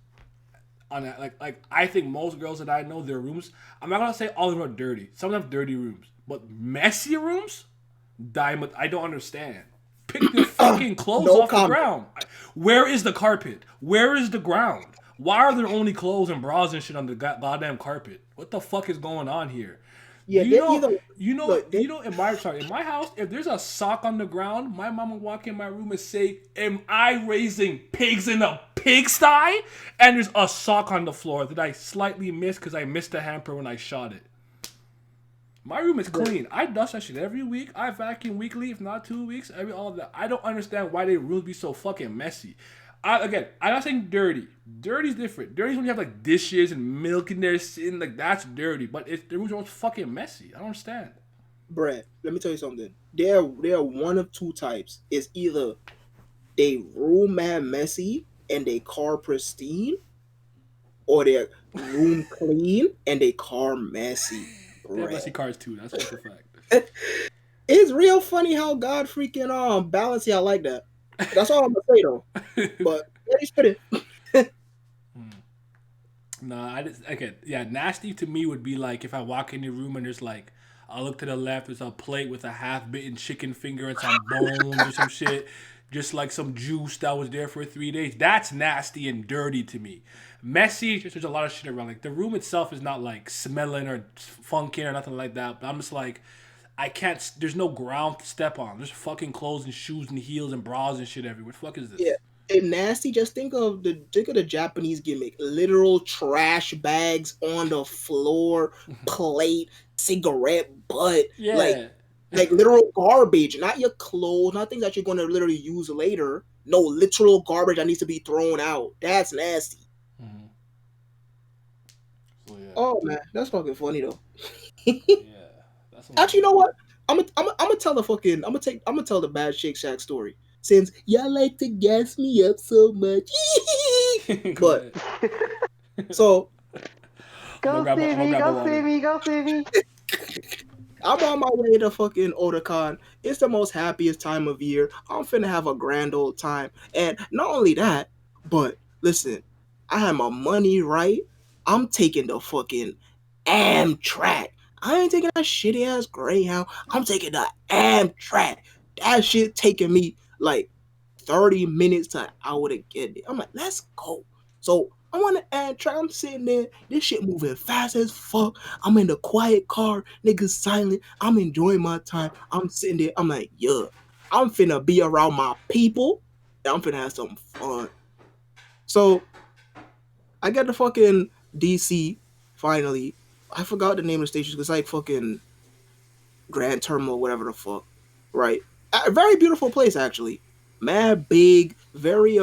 S4: On that, like I think most girls that I know, their rooms. I'm not gonna say all of them are dirty. Some of them have dirty rooms, but messy rooms. Diamond, I don't understand. Pick your fucking clothes
S5: No
S4: off
S5: comment.
S4: the ground. Where is the carpet? Where is the ground? Why are there only clothes and bras and shit on the goddamn carpet? What the fuck is going on here?
S5: Yeah,
S4: you
S5: they're
S4: know,
S5: either- look, they-
S4: in my house, if there's a sock on the ground, my mom will walk in my room and say, "Am I raising pigs in a pigsty?" And there's a sock on the floor that I slightly missed because I missed the hamper when I shot it. My room is clean. I dust that shit every week. I vacuum weekly, if not 2 weeks. All of that. I don't understand why they rooms be so fucking messy. I'm not saying dirty. Dirty's different. Dirty's when you have like dishes and milk in there sitting, like that's dirty. But if the rooms are fucking messy, I don't understand.
S5: Brett, let me tell you something. There are one of two types. It's either they room mad messy and they car pristine, or their room clean and they car messy.
S4: They have
S5: Brett.
S4: messy cars too. That's just a fact.
S5: It's real funny how God freaking balance y'all like that. That's all I'm gonna say though. But let me spit it.
S4: Nah, nasty to me would be like if I walk in your room and there's like, I look to the left, there's a plate with a half-bitten chicken finger and some bones or some shit, just like some juice that was there for 3 days. That's nasty and dirty to me. Messy, just there's a lot of shit around. Like the room itself is not like smelling or funky or nothing like that. But I'm just like, I can't. There's no ground to step on. There's fucking clothes and shoes and heels and bras and shit everywhere. What the fuck is this?
S5: Yeah. And nasty, just think of the Japanese gimmick. Literal trash bags on the floor, plate, cigarette butt.
S4: Yeah.
S5: Like literal garbage, not your clothes, not things that you're gonna literally use later. No, literal garbage that needs to be thrown out. That's nasty.
S4: Mhm. So, yeah.
S5: Oh man, that's fucking funny though.
S4: Yeah. That's
S5: Actually, you know what? I'm gonna tell the bad Shake Shack story. Since y'all like to gas me up so much.
S4: Go
S5: But
S4: ahead.
S5: so
S1: Go
S4: I'm gonna
S1: see
S4: grab
S1: me,
S4: a
S1: go
S4: water.
S1: see me, go see me.
S5: I'm on my way to fucking Otakon. It's the most happiest time of year. I'm finna have a grand old time. And not only that, but listen, I have my money right. I'm taking the fucking Amtrak. I ain't taking that shitty ass Greyhound. I'm taking the Amtrak. That shit taking me like 30 minutes to an hour to get there. I'm like, let's go. So I'm on the Amtrak. I'm sitting there. This shit moving fast as fuck. I'm in the quiet car. Niggas silent. I'm enjoying my time. I'm sitting there. I'm like, yeah, I'm finna be around my people. And I'm finna have some fun. So I got to fucking DC finally. I forgot the name of the station. It's like fucking Grand Terminal, whatever the fuck. Right. A very beautiful place actually. Mad big, very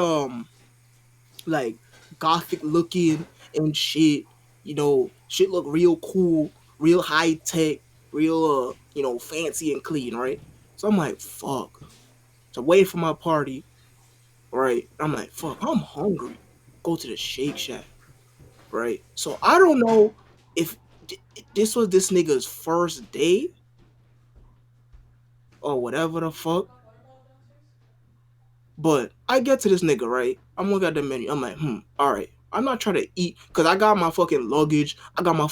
S5: like gothic looking and shit. You know, shit look real cool, real high tech, real fancy and clean, right? So I'm like, fuck. So wait for my party, right? I'm like, fuck, I'm hungry. Go to the Shake Shack, right? So I don't know if this was this nigga's first day or whatever the fuck. But I get to this nigga, right? I'm looking at the menu. I'm like, all right. I'm not trying to eat because I got my fucking luggage. I got my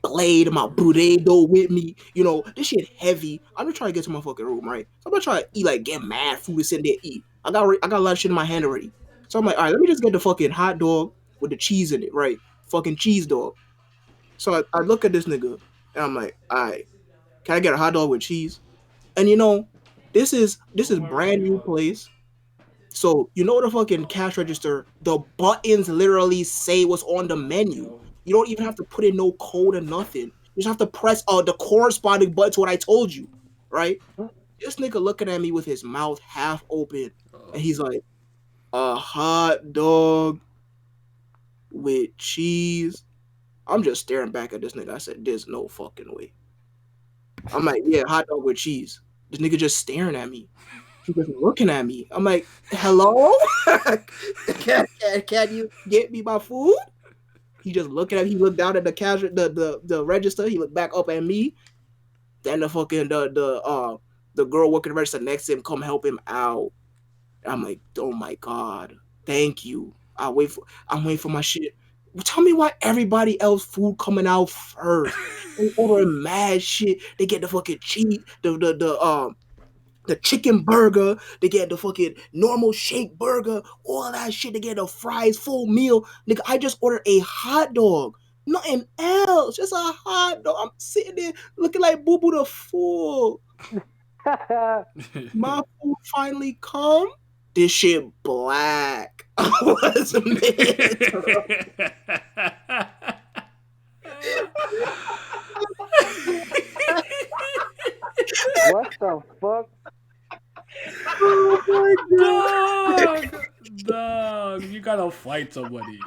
S5: blade, my burrito with me. You know, this shit heavy. I'm just trying to get to my fucking room, right? So I'm not trying to eat like get mad food and sit there eat. I got a lot of shit in my hand already. So I'm like, all right, let me just get the fucking hot dog with the cheese in it, right? Fucking cheese dog. So I look at this nigga and I'm like, all right, can I get a hot dog with cheese? And you know, this is brand new place. So you know the fucking cash register, the buttons literally say what's on the menu. You don't even have to put in no code or nothing. You just have to press the corresponding button to what I told you, right? This nigga looking at me with his mouth half open, and he's like, a hot dog with cheese. I'm just staring back at this nigga. I said, there's no fucking way. I'm like, yeah, hot dog with cheese. This nigga just staring at me. He was looking at me. I'm like, hello? can you get me my food? He just looking at me. He looked down at the cash the register. He looked back up at me. Then the fucking the girl working the register next to him come help him out. I'm like, oh my god, thank you. I'm waiting for my shit. Tell me why everybody else food coming out first. They ordering mad shit. They get the fucking cheese, the chicken burger, they get the fucking normal shake burger, all that shit, they get the fries, full meal. Nigga, I just ordered a hot dog. Nothing else. Just a hot dog. I'm sitting there looking like Boo Boo the Fool. My food finally come. This shit black. I was
S1: What the fuck?
S5: Oh my god.
S4: Dog, you gotta fight somebody.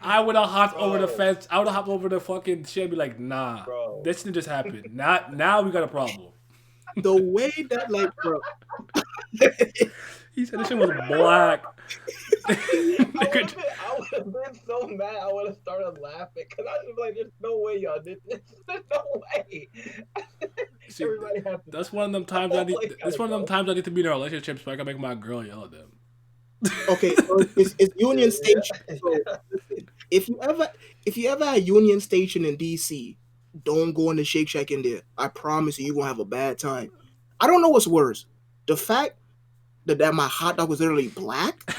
S4: I would have hopped over the fence. I would have hopped over the fucking shit and be like, nah,
S3: Bro.
S4: this didn't just happen. Now we got a problem.
S5: The way that, like, bro.
S4: He said this shit was black.
S3: I would have been so mad. I would have started laughing because I was like, "There's no way y'all did this. There's no way."
S4: See,
S3: Everybody have to.
S4: that's one of them times I need. That's one of them times I need to be in a relationship so I can make my girl yell at them.
S5: Okay, so it's Union Station. So listen, if you ever had Union Station in DC, don't go in the Shake Shack in there. I promise you're gonna have a bad time. I don't know what's worse. The fact that my hot dog was literally black.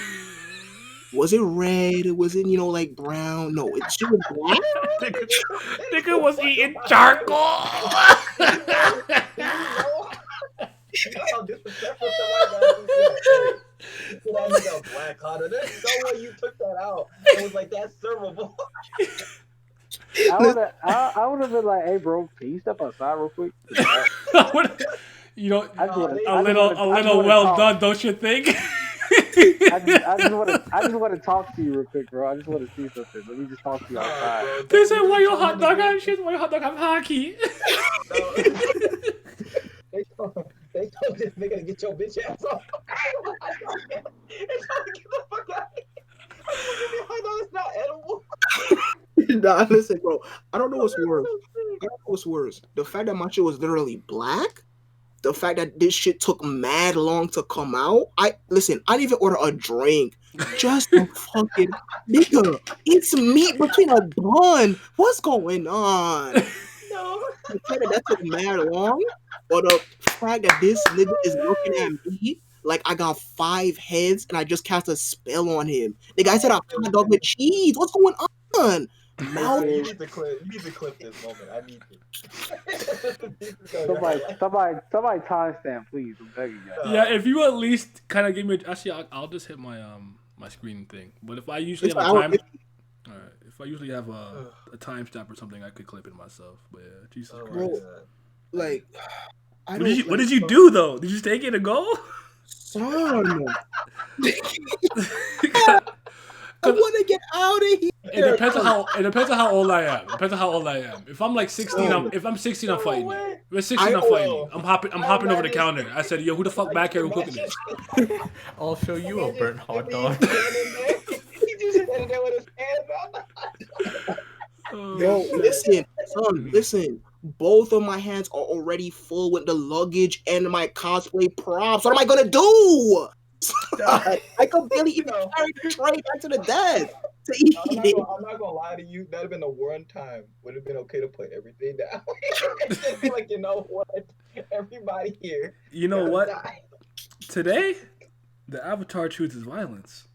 S5: Was it red? Was it, like brown? No, it was black.
S4: Nigga was eating charcoal.
S3: Black hotter. There's no way you took that out. It was like that's servable.
S1: I would have been like, hey bro, can you step outside real quick?
S4: A little well done, don't you think?
S1: I just want to talk to you real quick, bro. I just want to see something. Let me just talk to you outside.
S4: They said, why your hot dog have shit? Why your hot dog have hockey?
S3: They told this nigga to get your bitch ass off. Get the fuck out of here. It's not edible.
S5: Nah, listen, bro. I don't know what's worse. I what's worse? The fact that my shit was literally black. The fact that this shit took mad long to come out. I didn't even order a drink. Just a fucking nigga. It's meat between a bun. What's going on?
S3: No.
S5: The fact that took mad long, or the fact that this nigga is looking at me like I got 5 heads and I just cast a spell on him. The guy said a hot dog with cheese. What's going on? Mouth.
S3: You need to clip this moment. I need to.
S1: Somebody timestamp, please. I'm begging you.
S4: Yeah, if you at least kind of give me. Actually, I'll just hit my my screen thing. But if I usually have a time, all right. If I usually have a timestamp or something, I could clip it myself. But yeah, Jesus Christ.
S5: Bro, like,
S4: What did you do though? Did you just take it and go?
S5: Son. I want to get out of here.
S4: It depends on how old I am. If I'm like 16, if I'm 16, I'm fighting you. If I'm 16, I'm fighting you. I'm hopping over the counter. I said, yo, who the fuck back here who cooking this?
S6: I'll show you a burnt hot dog.
S3: He just standing there with his hands up.
S5: Yo, listen, son, listen. Both of my hands are already full with the luggage and my cosplay props. What am I gonna do? I could barely even carry the tray back to the desk to eat it.
S3: I'm not gonna lie to you. That'd have been the one time would have been okay to put everything down. Just be like, you know what? Everybody here.
S4: You know what?
S3: Die.
S4: Today, the avatar chooses violence.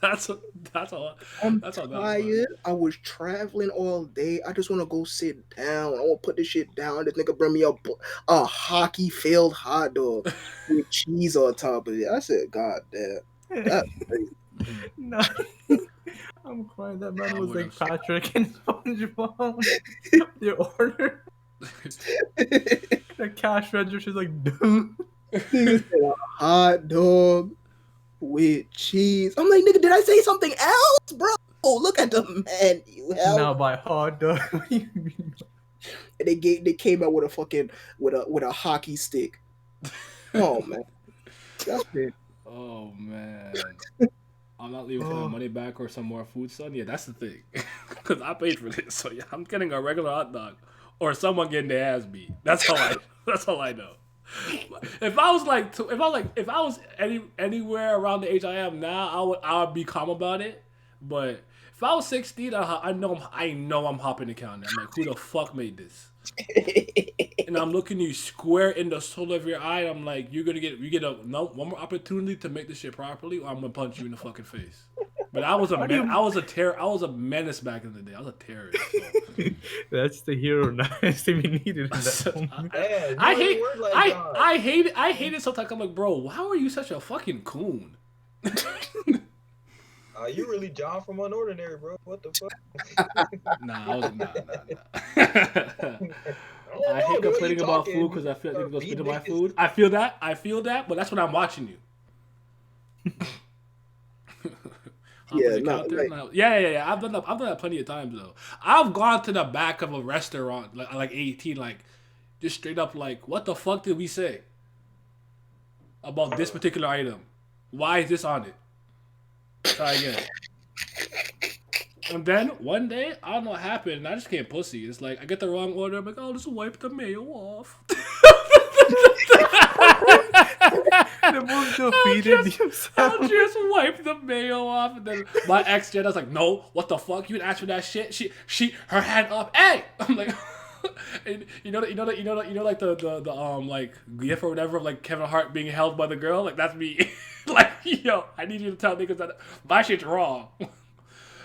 S4: that's all.
S5: I'm
S4: That's all.
S5: tired. I was traveling all day. I just want to go sit down. I want to put this shit down. This nigga bring me a hockey filled hot dog with cheese on top of it. I said, God damn. That's crazy.
S6: No. I'm crying. That man was like Patrick and SpongeBob. Your order. The cash register's like, dude.
S5: Nigga said a hot dog with cheese. I'm like, nigga, did I say something else, bro? Oh, look at the menu.
S6: Now by hot dog. What do you mean?
S5: And they came out with a fucking with a hockey stick. Oh man, that's big.
S4: Oh man, I'm not leaving for the money back or some more food, son. Yeah, that's the thing, because I paid for this, so yeah, I'm getting a regular hot dog or someone getting their ass beat. That's all I know. If I was anywhere around the age I am now, I would be calm about it. But if I was 16, I know I'm hopping the counter. I'm like, who the fuck made this? And I'm looking you square in the soul of your eye. And I'm like, you get one more opportunity to make this shit properly, or I'm gonna punch you in the fucking face. But I was a menace back in the day. I was a terrorist. So.
S6: That's the hero nice thing we needed in that moment.
S4: I hate it sometimes. I'm like, bro, how are you such a fucking coon?
S3: You really John from Unordinary, bro. What the fuck?
S4: Nah. I hate complaining about food because I feel like they go spit on my food. I feel that, but that's when I'm watching you. Yeah. I've done that plenty of times though. I've gone to the back of a restaurant like 18, like just straight up like, what the fuck did we say about this particular item? Why is this on it? Try again. And then one day, I don't know what happened, and I just can't pussy. It's like I get the wrong order. I'm like, oh, just wipe the mayo off. I'll just wipe the mayo off, and then my ex Jenna's like, no, what the fuck? You didn't ask for that shit. She her hand up. Hey, I'm like, and you know like the like gif or whatever of like Kevin Hart being held by the girl. Like that's me. Like, yo, I need you to tell niggas that my shit's wrong.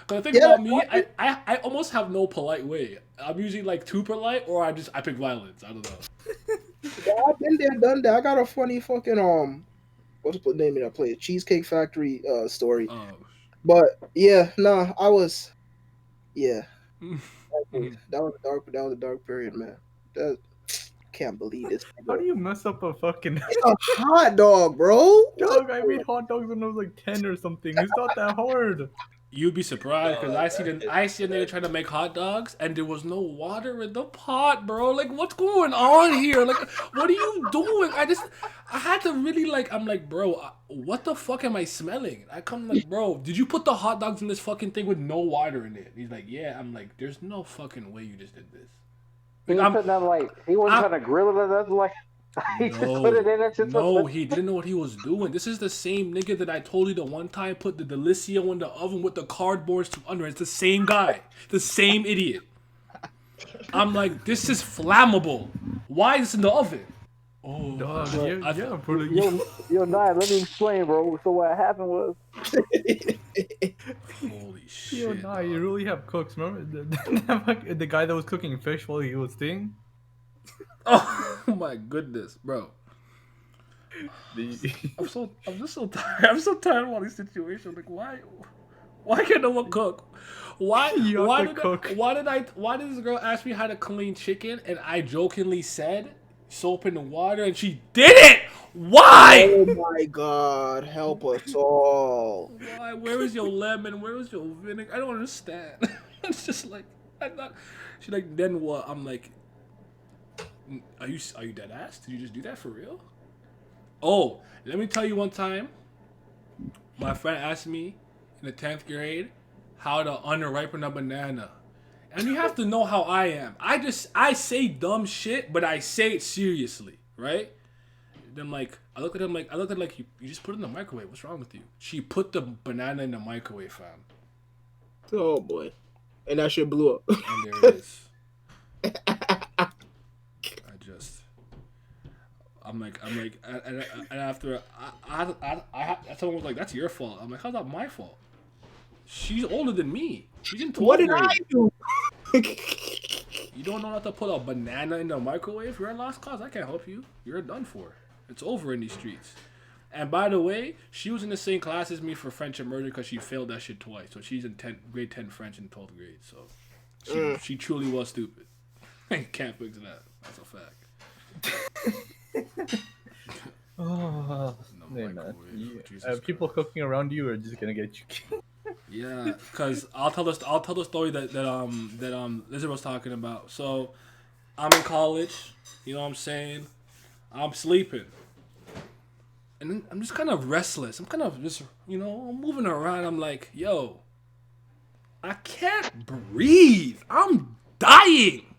S4: But the thing about me, I almost have no polite way. I'm usually like too polite, or I pick violence. I don't know.
S5: Yeah, I've been there, done that. I got a funny fucking what's the name of that place? Cheesecake Factory story. But yeah, nah, I was, yeah. That was a dark period, man. Can't believe this.
S6: How do you mess up a fucking
S5: It's a hot dog, bro?
S6: Dog, I made hot dogs when I was like 10 or something. It's not that hard.
S4: You'd be surprised because I see a nigga
S3: that-
S4: trying to make hot dogs and there was no water in the pot, bro. Like, what's going on here? Like, what are you doing? I had to really like. I'm like, bro, what the fuck am I smelling? I come like, bro, did you put the hot dogs in this fucking thing with no water in it? He's like, yeah. I'm like, there's no fucking way you just did this.
S1: He
S4: Like,
S1: was putting that like he wasn't trying to grill it or nothing like. He just put it in and just
S4: No, he didn't know what he was doing. This is the same nigga that I told you the one time put the Delicio in the oven with the cardboards to under. It's the same guy, the same idiot. I'm like, this is flammable. Why is this in the oven? Oh,
S6: Dog,
S4: I-
S6: yeah, bro.
S1: Yo, nah, let me explain, bro. So what happened was,
S4: holy shit.
S6: Yo, nah, you really have cooks. Remember the guy that was cooking fish while he was staying?
S4: Oh my goodness, bro. I'm just so tired. I'm so tired of all these situations. Like, why can't no one cook? Why did this girl ask me how to clean chicken and I jokingly said soap in the water and she did it? Why?
S5: Oh my God, help us all.
S4: Why? Where is your lemon? Where is your vinegar? I don't understand. It's just like she's like, then what? I'm like, are you dead ass? Did you just do that for real? Oh, let me tell you one time. My friend asked me in the 10th grade how to unripen a banana. And you have to know how I am. I say dumb shit, but I say it seriously, right? Then like I looked at him like you just put it in the microwave. What's wrong with you? She put the banana in the microwave, fam.
S5: Oh boy, and that shit blew up.
S4: And there it is. And after someone was like, "That's your fault." I'm like, "How's that my fault?" She's older than me. She's in 12th
S5: What did
S4: grade.
S5: I do?
S4: You don't know how to put a banana in the microwave? You're a lost cause. I can't help you. You're done for. It's over in these streets. And by the way, she was in the same class as me for French immersion because she failed that shit twice. So she's in grade 10 French in 12th grade. So she truly was stupid. Can't fix that. That's a fact.
S6: Oh,
S4: No
S6: hey, man.
S4: microwave. Jesus
S6: People
S4: Christ.
S6: cooking around you are just gonna get you killed.
S4: Yeah, because I'll tell the story that Lizard was talking about. So I'm in college, you know what I'm saying? I'm sleeping. And then I'm just kind of restless. I'm kind of just, I'm moving around. I'm like, yo, I can't breathe. I'm dying.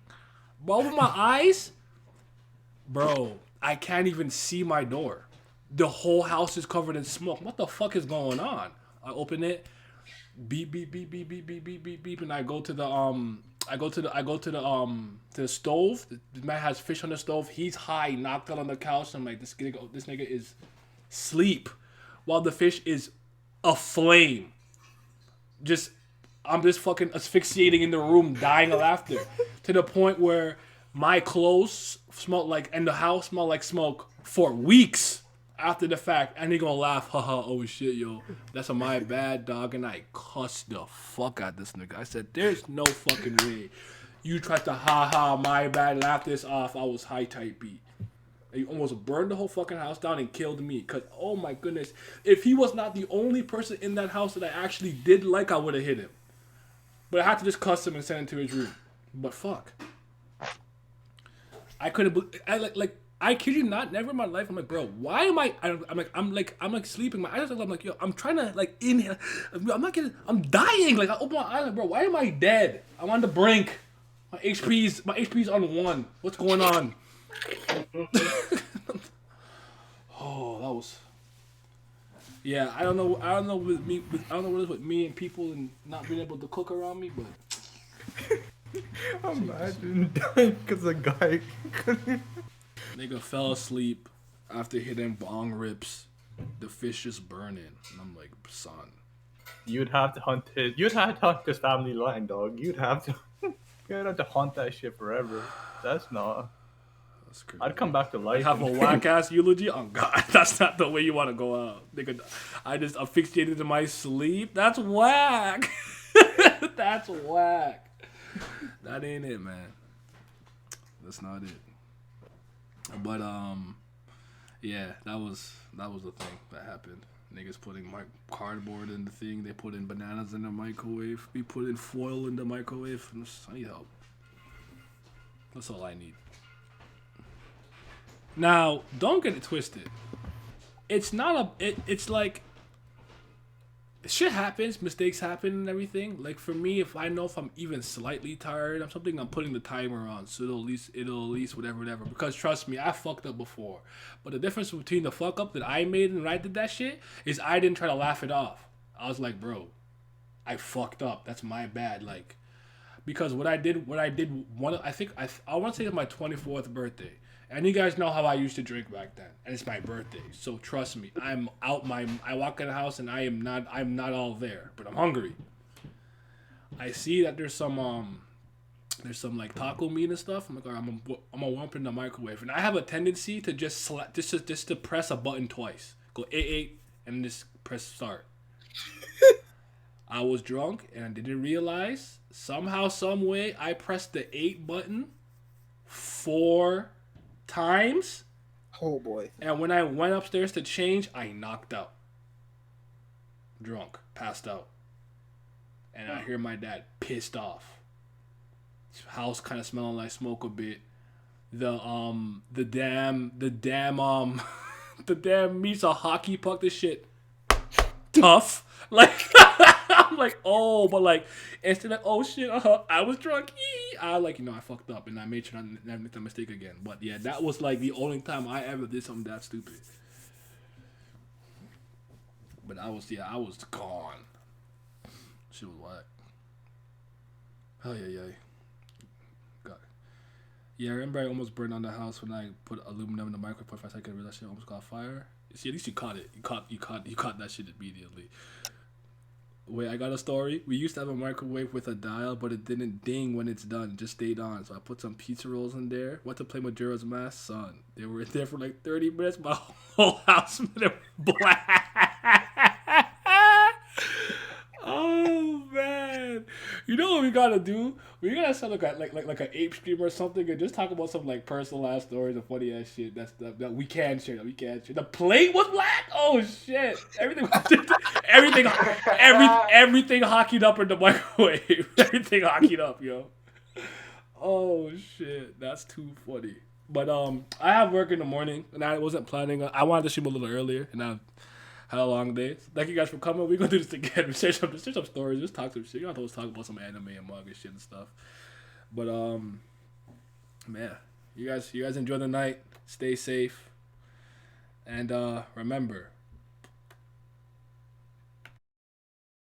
S4: But over my eyes, bro, I can't even see my door. The whole house is covered in smoke. What the fuck is going on? I open it. Beep beep beep beep beep beep beep beep beep, and I go to the stove. The man has fish on the stove. He's high, knocked out on the couch. I'm like, this nigga is sleep, while the fish is aflame. I'm just fucking asphyxiating in the room, dying of laughter, to the point where my clothes smelled like, and the house smelled like smoke for weeks. After the fact, and they gonna laugh, haha, oh shit, yo, that's my bad, dog, and I cussed the fuck out this nigga. I said, there's no fucking way you tried to haha, my bad, laugh this off. I was high type beat. And you almost burned the whole fucking house down and killed me. Cause oh my goodness, if he was not the only person in that house that I actually did like, I would have hit him. But I had to just cuss him and send him to his room. But fuck, I couldn't. I kid you not, never in my life. I'm like, bro, why am I? I'm like sleeping. My eyes are. I'm like, yo, I'm trying to like inhale. I'm dying. Like I open my eyes, like, bro, why am I dead? I'm on the brink. My HP's on 1. What's going on? Oh, that was. Yeah, I don't know with me. I don't know what it is with me and people and not being able to cook around me, but.
S6: Imagine dying because a guy couldn't.
S4: Nigga fell asleep after hitting bong rips. The fish just burning. And I'm like, son.
S6: You'd have to hunt his family line, dog. You'd have to haunt that shit forever. That's crazy. I'd come back to life.
S4: Have a whack ass eulogy? Oh god, that's not the way you want to go out. Nigga, I just asphyxiated in my sleep. That's whack. That's whack. That ain't it, man. That's not it. But yeah, that was the thing that happened. Niggas putting my cardboard in the thing. They put in bananas in the microwave. We put in foil in the microwave. I need help. That's all I need. Now, don't get it twisted. It's not a. It's like shit happens, mistakes happen, and everything. Like for me, if I know if I'm even slightly tired, I'm putting the timer on, so it'll at least whatever. Because trust me, I fucked up before. But the difference between the fuck up that I made and when I did that shit is I didn't try to laugh it off. I was like, bro, I fucked up. That's my bad. Like, because what I did, I want to say it's my 24th birthday. And you guys know how I used to drink back then, and it's my birthday. So trust me, I walk in the house and I'm not all there, but I'm hungry. I see that there's some like taco meat and stuff. I'm like, all right, I'm gonna warm it in the microwave, and I have a tendency to just to press a button twice, go 8 and just press start. I was drunk and I didn't realize somehow, some way, I pressed the 8 button 4 times.
S5: Oh boy.
S4: And when I went upstairs to change, I knocked out. Drunk. Passed out. And I hear my dad pissed off. His house kind of smelling like smoke a bit. The damn the damn meat's a hockey puck. This shit tough. Like I'm like, oh, but like instead of oh shit, I was drunk. I like, I fucked up and I made sure not to make the mistake again. But yeah, that was like the only time I ever did something that stupid. But I was gone. Shit was whack. Oh yeah. God. Yeah, I remember I almost burned down the house when I put aluminum in the microwave for 5 seconds. That shit almost caught fire. See, at least you caught it. You caught that shit immediately. Wait, I got a story. We used to have a microwave with a dial, but it didn't ding when it's done. It just stayed on. So I put some pizza rolls in there. Went to play Majora's Mask. Son, they were in there for like 30 minutes. My whole house went black. Oh man! You know what we gotta do? We gotta set like an ape stream or something and just talk about some like personal ass stories and funny ass shit that we can share. The plate was black. Oh shit! Everything hockeyed up in the microwave. Everything hockeyed up, yo. Oh shit! That's too funny. But I have work in the morning and I wasn't planning. I wanted to stream a little earlier and I had a long day. Thank you guys for coming. We're gonna do this again. We share some stories, just talk some shit. You don't have to talk about some anime and manga shit and stuff. But man, you guys enjoy the night. Stay safe. And remember,